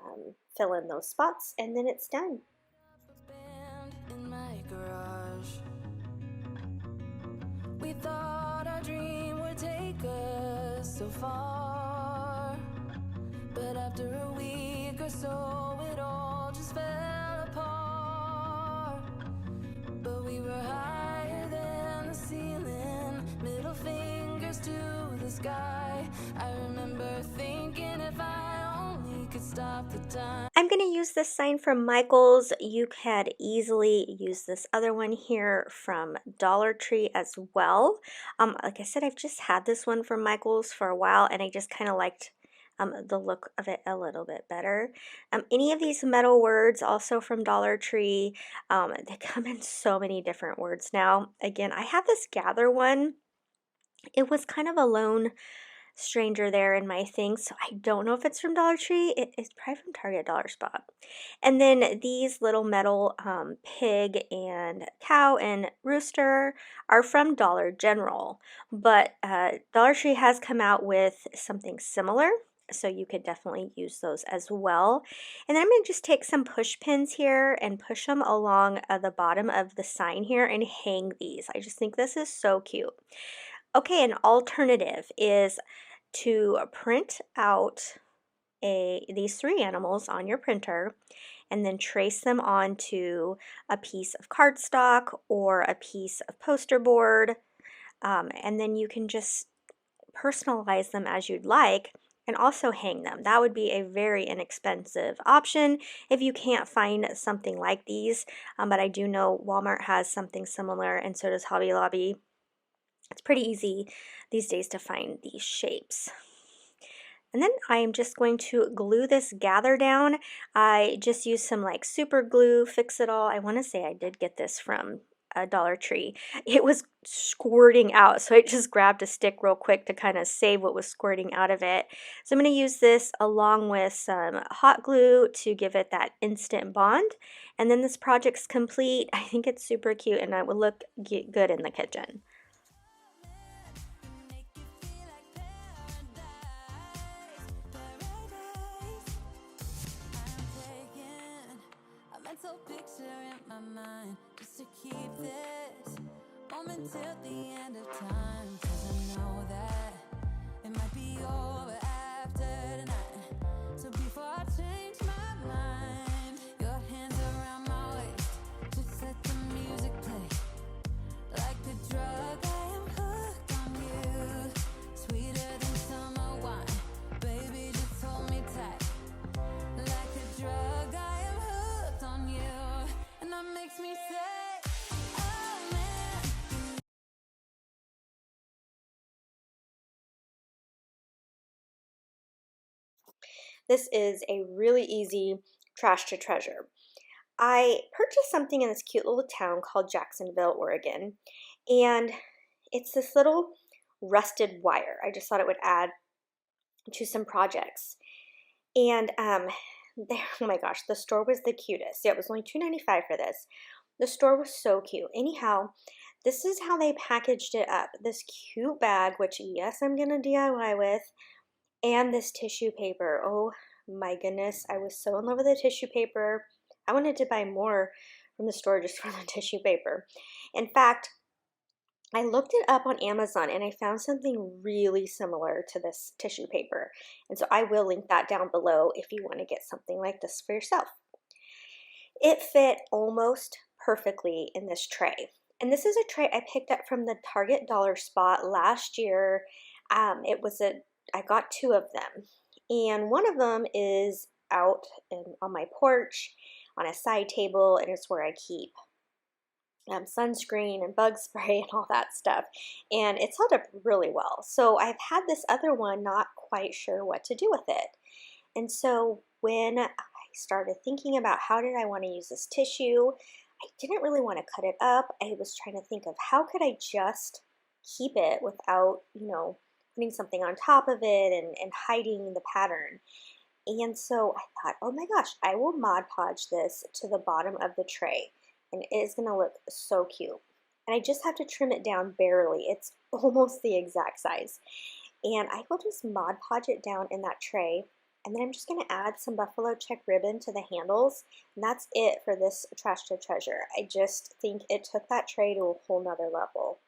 Speaker 1: fill in those spots, and then it's done.
Speaker 2: In my garage, we thought our dream would take us so far, but after a week or so it all just fell apart. But we were higher than the ceiling, middle fingers to the sky. I remember thinking if I only could stop the time.
Speaker 1: I'm going to use this sign from Michael's. You could easily use this other one here from Dollar Tree as well. Like I said, I've just had this one from Michael's for a while, and I just kind of liked the look of it a little bit better. Any of these metal words, also from Dollar Tree, they come in so many different words now. Again, I have this Gather one. It was kind of a lone stranger there in my things, so I don't know if it's from Dollar Tree. It's probably from Target Dollar Spot. And then these little metal pig and cow and rooster are from Dollar General, but Dollar Tree has come out with something similar, so you could definitely use those as well. And then I'm going to just take some push pins here and push them along the bottom of the sign here and hang these. I just think this is so cute. Okay, an alternative is to print out these three animals on your printer and then trace them onto a piece of cardstock or a piece of poster board, and then you can just personalize them as you'd like and also hang them. That would be a very inexpensive option if you can't find something like these, but I do know Walmart has something similar, and so does Hobby Lobby. It's pretty easy these days to find these shapes. And then I'm just going to glue this gather down. I just used some like super glue, Fix It All. I want to say I did get this from a Dollar Tree. It was squirting out, so I just grabbed a stick real quick to kind of save what was squirting out of it. So I'm going to use this along with some hot glue to give it that instant bond. And then this project's complete. I think it's super cute, and it would look good in the kitchen.
Speaker 2: Picture in my mind just to keep this moment till the end of time, 'cause I know that it might be over after tonight. So before I change my mind, your hands around my waist, just let the music play. Like a drug, I am hooked on you, sweeter than summer wine. Baby, just hold me tight. Like a drug, I am hooked on you. And that makes me say, oh man.
Speaker 1: This is a really easy trash to treasure. I purchased something in this cute little town called Jacksonville, Oregon, and it's this little rusted wire. I just thought it would add to some projects. And oh my gosh, the store was the cutest. Yeah, it was only $2.95 for this. The store was so cute. Anyhow, this is how they packaged it up. This cute bag, which yes, I'm gonna DIY with, and this tissue paper. Oh my goodness, I was so in love with the tissue paper. I wanted to buy more from the store just for the tissue paper. In fact, I looked it up on Amazon and I found something really similar to this tissue paper. And so I will link that down below if you want to get something like this for yourself. It fit almost perfectly in this tray. And this is a tray I picked up from the Target dollar spot last year. I got two of them. And one of them is out on my porch on a side table, and it's where I keep sunscreen and bug spray and all that stuff. And it's held up really well. So I've had this other one, not quite sure what to do with it. And so when I started thinking about how did I want to use this tissue, I didn't really want to cut it up. I was trying to think of how could I just keep it without, putting something on top of it and hiding the pattern. And so I thought, oh my gosh, I will Mod Podge this to the bottom of the tray, and it is going to look so cute. And I just have to trim it down barely. It's almost the exact size. And I will just Mod Podge it down in that tray. And then I'm just going to add some buffalo check ribbon to the handles. And that's it for this Trash to Treasure. I just think it took that tray to a whole nother level.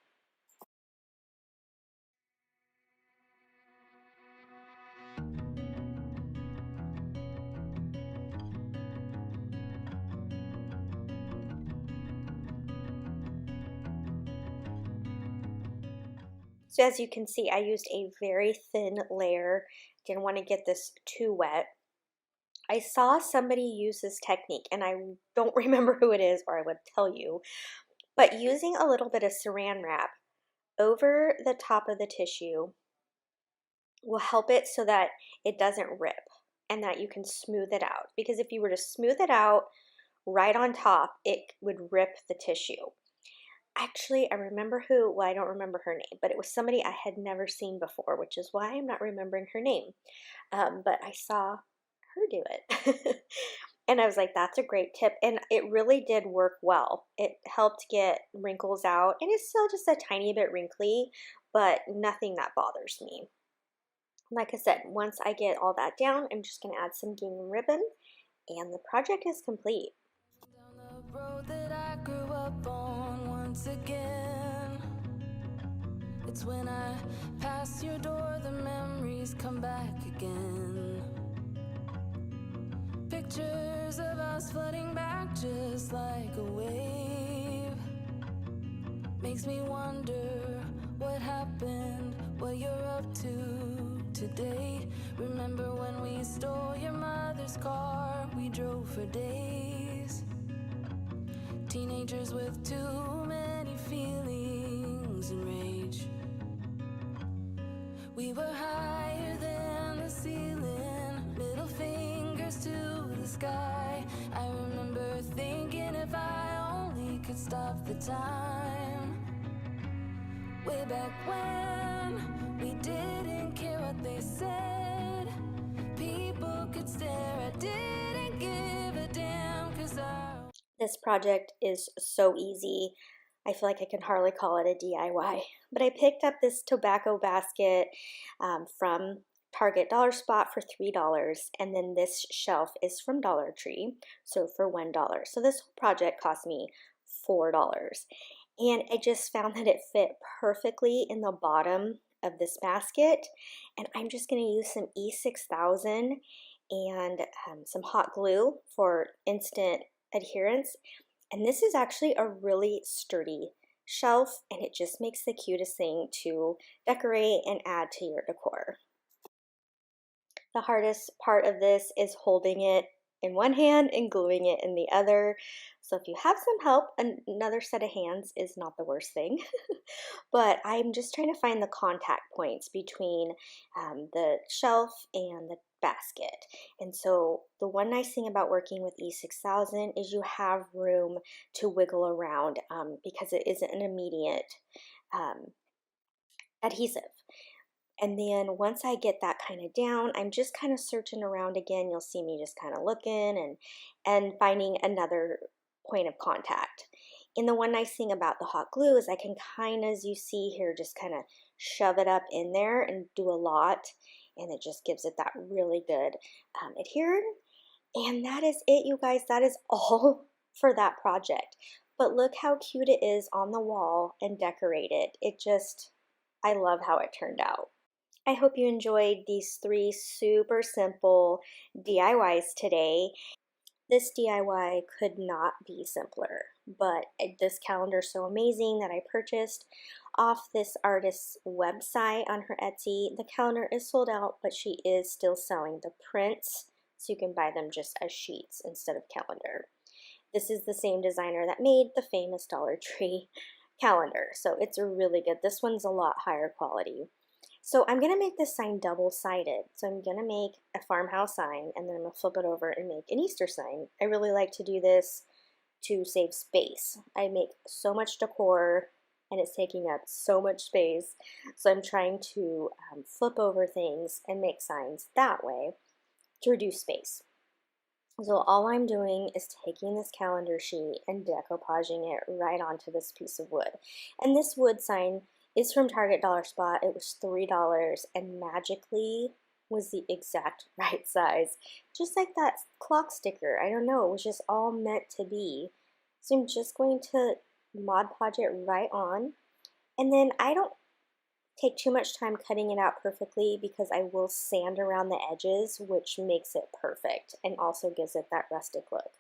Speaker 1: So as you can see, I used a very thin layer. Didn't want to get this too wet. I saw somebody use this technique, and I don't remember who it is, or I would tell you, but using a little bit of saran wrap over the top of the tissue will help it so that it doesn't rip and that you can smooth it out. Because if you were to smooth it out right on top, it would rip the tissue. Actually, I remember I don't remember her name, but it was somebody I had never seen before, which is why I'm not remembering her name. But I saw her do it. And I was like, that's a great tip. And it really did work well. It helped get wrinkles out, and it's still just a tiny bit wrinkly, but nothing that bothers me. Like I said, once I get all that down, I'm just going to add some gingham ribbon, and the project is complete.
Speaker 2: Down the road that I grew up on once again. It's when I pass your door, the memories come back again. Pictures of us floating back just like a wave. Makes me wonder what happened, what you're up to today. Remember when we stole your mother's car, we drove for days. Teenagers with too many feelings and rage. We were higher than the ceiling, middle fingers to the sky. I remember thinking if I only could stop the time. Way back when we didn't care what they said. People could stare, I didn't give a damn, 'cause
Speaker 1: This project is so easy. I feel like I can hardly call it a DIY. But I picked up this tobacco basket from Target dollar spot for $3, and then this shelf is from Dollar Tree, so for $1. So this project cost me $4. And I just found that it fit perfectly in the bottom of this basket. And I'm just going to use some E6000 and some hot glue for instant adherence. And this is actually a really sturdy shelf, and it just makes the cutest thing to decorate and add to your decor. The hardest part of this is holding it in one hand and gluing it in the other. So if you have some help, another set of hands is not the worst thing. But I'm just trying to find the contact points between the shelf and the basket. And so the one nice thing about working with E6000 is you have room to wiggle around because it isn't an immediate adhesive. And then once I get that kind of down, I'm just kind of searching around again. You'll see me just kind of looking and finding another point of contact. And the one nice thing about the hot glue is I can kind of, as you see here, just kind of shove it up in there and do a lot. And it just gives it that really good adherence. And that is it, you guys. That is all for that project. But look how cute it is on the wall and decorated. I love how it turned out. I hope you enjoyed these 3 super simple DIYs today. This DIY could not be simpler. but this calendar is so amazing that I purchased off this artist's website on her Etsy. The calendar is sold out, but she is still selling the prints, so you can buy them just as sheets instead of calendar. This is the same designer that made the famous Dollar Tree calendar, so it's really good. This one's a lot higher quality. So I'm going to make this sign double-sided. So I'm going to make a farmhouse sign, and then I'm going to flip it over and make an Easter sign. I really like to do this to save space. I make so much decor, and it's taking up so much space. So I'm trying to flip over things and make signs that way to reduce space. So all I'm doing is taking this calendar sheet and decoupaging it right onto this piece of wood. And this wood sign is from Target Dollar Spot. It was $3 and magically was the exact right size. Just like that clock sticker. I don't know, it was just all meant to be. So I'm just going to Mod Podge it right on. And then I don't take too much time cutting it out perfectly because I will sand around the edges, which makes it perfect and also gives it that rustic look.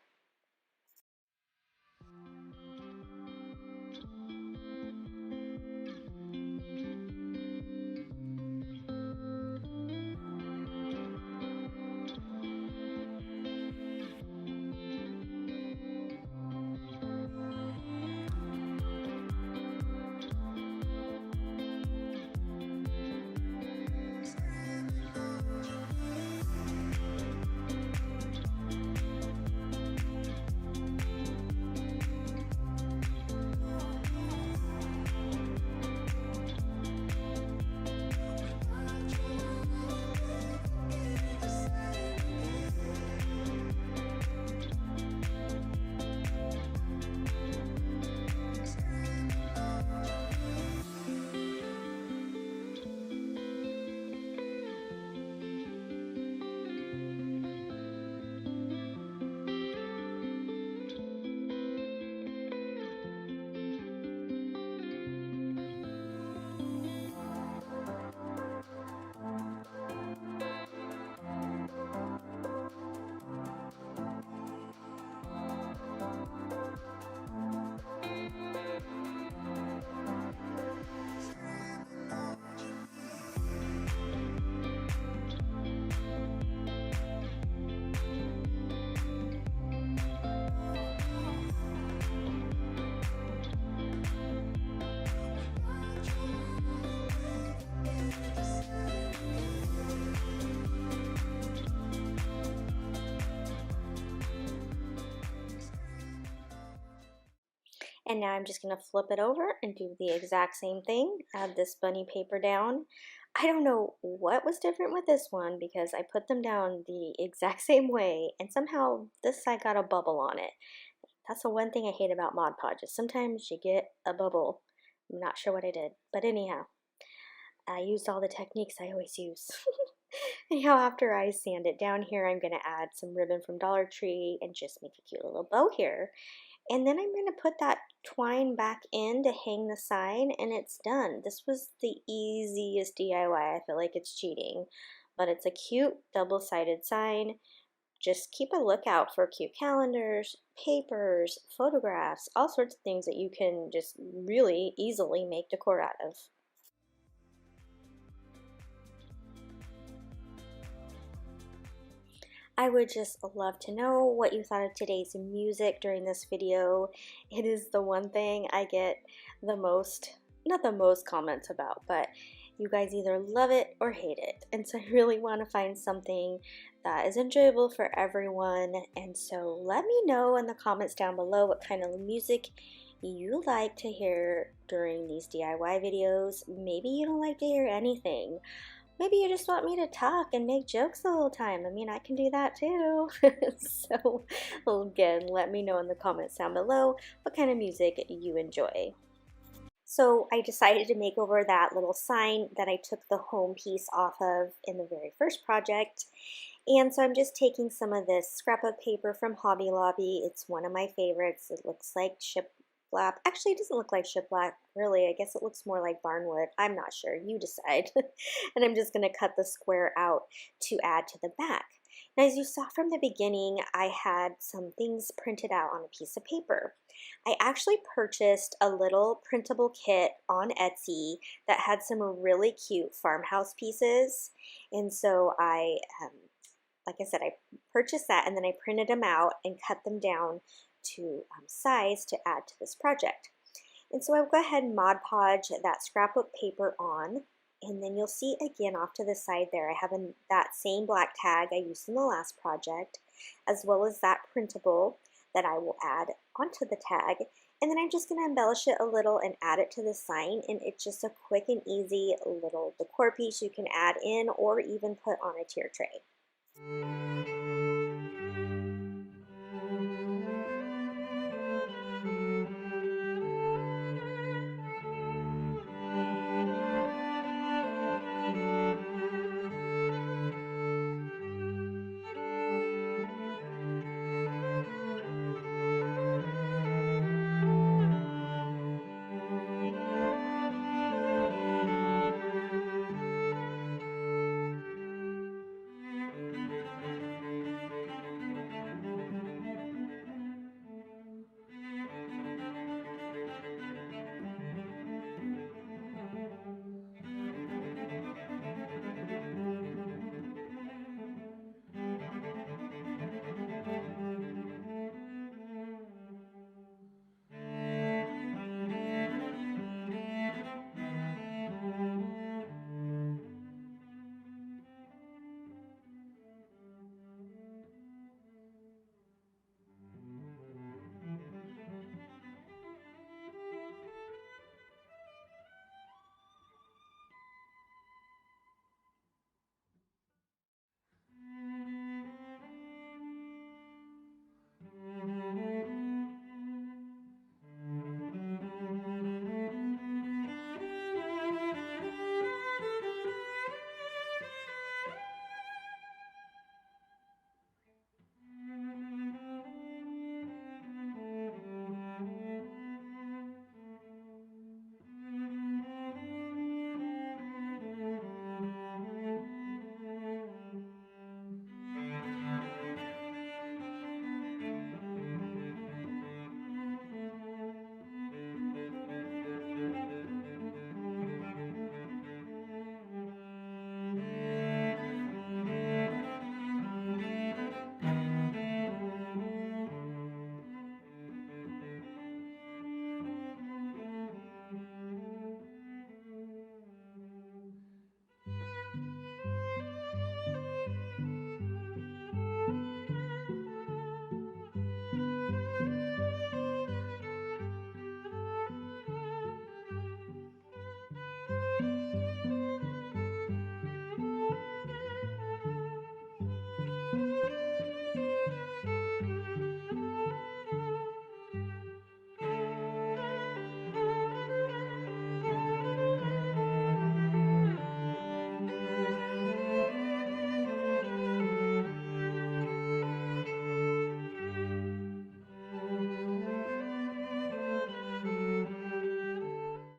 Speaker 1: And now I'm just going to flip it over and do the exact same thing. Add this bunny paper down. I don't know what was different with this one because I put them down the exact same way and somehow this side got a bubble on it. That's the one thing I hate about Mod Podges. Sometimes you get a bubble. I'm not sure what I did, but anyhow, I used all the techniques I always use. Anyhow, after I sand it down here, I'm going to add some ribbon from Dollar Tree and just make a cute little bow here. And then I'm going to put that twine back in to hang the sign, and it's done. This was the easiest DIY. I feel like it's cheating, but it's a cute double-sided sign. Just keep a lookout for cute calendars, papers, photographs, all sorts of things that you can just really easily make decor out of. I would just love to know what you thought of today's music during this video. It is the one thing I get the most, not the most comments about, but you guys either love it or hate it. And so I really want to find something that is enjoyable for everyone. And so let me know in the comments down below what kind of music you like to hear during these DIY videos. Maybe you don't like to hear anything. Maybe you just want me to talk and make jokes the whole time. I mean, I can do that too. So again, let me know in the comments down below what kind of music you enjoy. So I decided to make over that little sign that I took the home piece off of in the very first project. And so I'm just taking some of this scrapbook paper from Hobby Lobby. It's one of my favorites. It looks like Shiplap. Actually, it doesn't look like Shiplap, really. I guess it looks more like barnwood. I'm not sure. You decide. And I'm just going to cut the square out to add to the back. Now, as you saw from the beginning, I had some things printed out on a piece of paper. I actually purchased a little printable kit on Etsy that had some really cute farmhouse pieces. And so like I said, I purchased that and then I printed them out and cut them down to size to add to this project. And so I'll go ahead and Mod Podge that scrapbook paper on, and then you'll see again off to the side there, I have that same black tag I used in the last project, as well as that printable that I will add onto the tag. And then I'm just going to embellish it a little and add it to the sign, and it's just a quick and easy little decor piece you can add in or even put on a tier tray.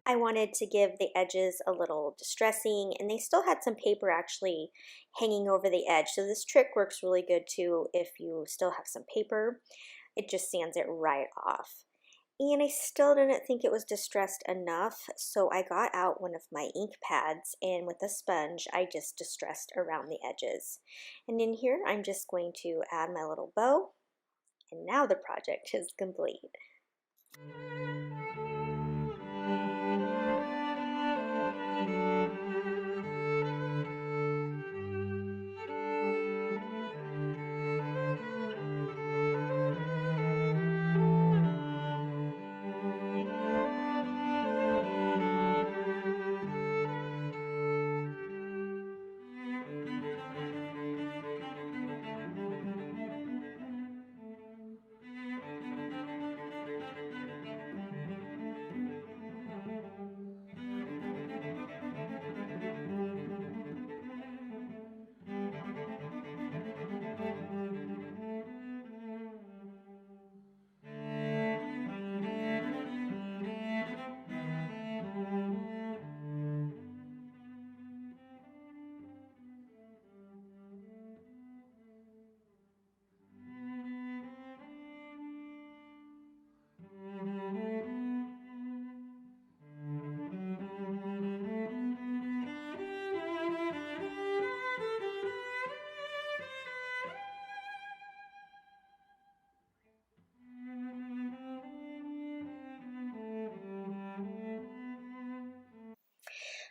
Speaker 1: I wanted to give the edges a little distressing, and they still had some paper actually hanging over the edge. So this trick works really good too if you still have some paper. It just sands it right off. And I still didn't think it was distressed enough, so I got out one of my ink pads, and with a sponge I just distressed around the edges. And in here I'm just going to add my little bow, and now the project is complete.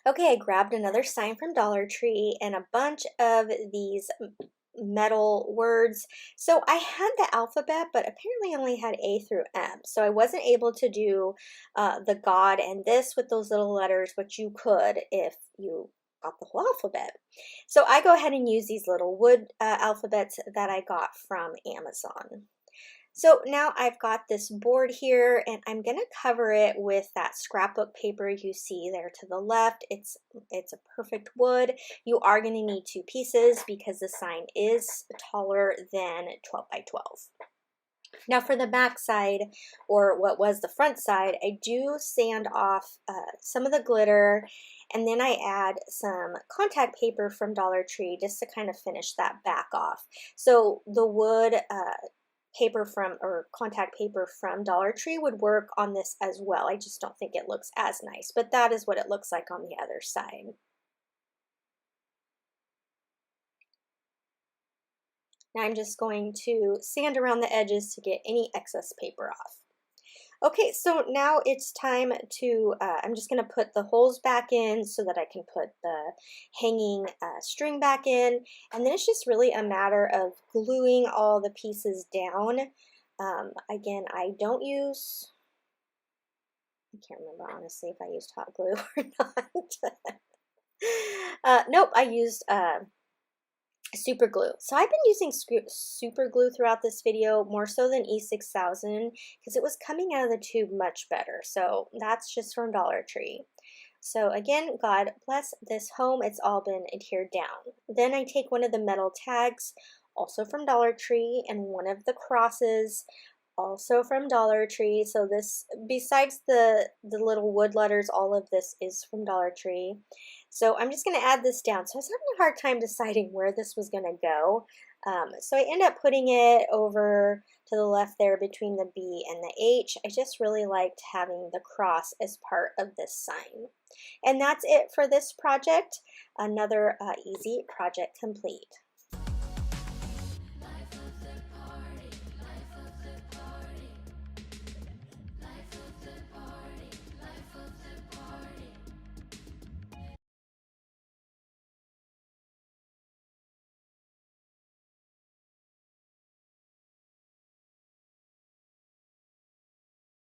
Speaker 1: Okay, I grabbed another sign from Dollar Tree and a bunch of these metal words. So I had the alphabet, but apparently only had A through M. So I wasn't able to do the God and this with those little letters, which you could if you got the whole alphabet. So I go ahead and use these little wood alphabets that I got from Amazon. So now I've got this board here and I'm going to cover it with that scrapbook paper you see there to the left. It's a perfect wood. You are going to need 2 pieces because the sign is taller than 12 by 12. Now for the back side, or what was the front side, I do sand off some of the glitter, and then I add some contact paper from Dollar Tree just to kind of finish that back off. So the wood paper from, or contact paper from Dollar Tree would work on this as well. I just don't think it looks as nice, but that is what it looks like on the other side. Now I'm just going to sand around the edges to get any excess paper off. Okay, so now it's time to, I'm just going to put the holes back in so that I can put the hanging string back in. And then it's just really a matter of gluing all the pieces down. Again, I don't use, I can't remember honestly if I used hot glue or not. Nope, I used super glue. So I've been using super glue throughout this video more so than E6000 because it was coming out of the tube much better. So that's just from Dollar Tree. So again, God bless this home. It's all been adhered down. Then I take one of the metal tags, also from Dollar Tree, and one of the crosses, also from Dollar Tree. So this, besides the little wood letters, all of this is from Dollar Tree. So I'm just going to add this down. So I was having a hard time deciding where this was going to go. So I end up putting it over to the left there between the B and the H. I just really liked having the cross as part of this sign. And that's it for this project. Another easy project complete.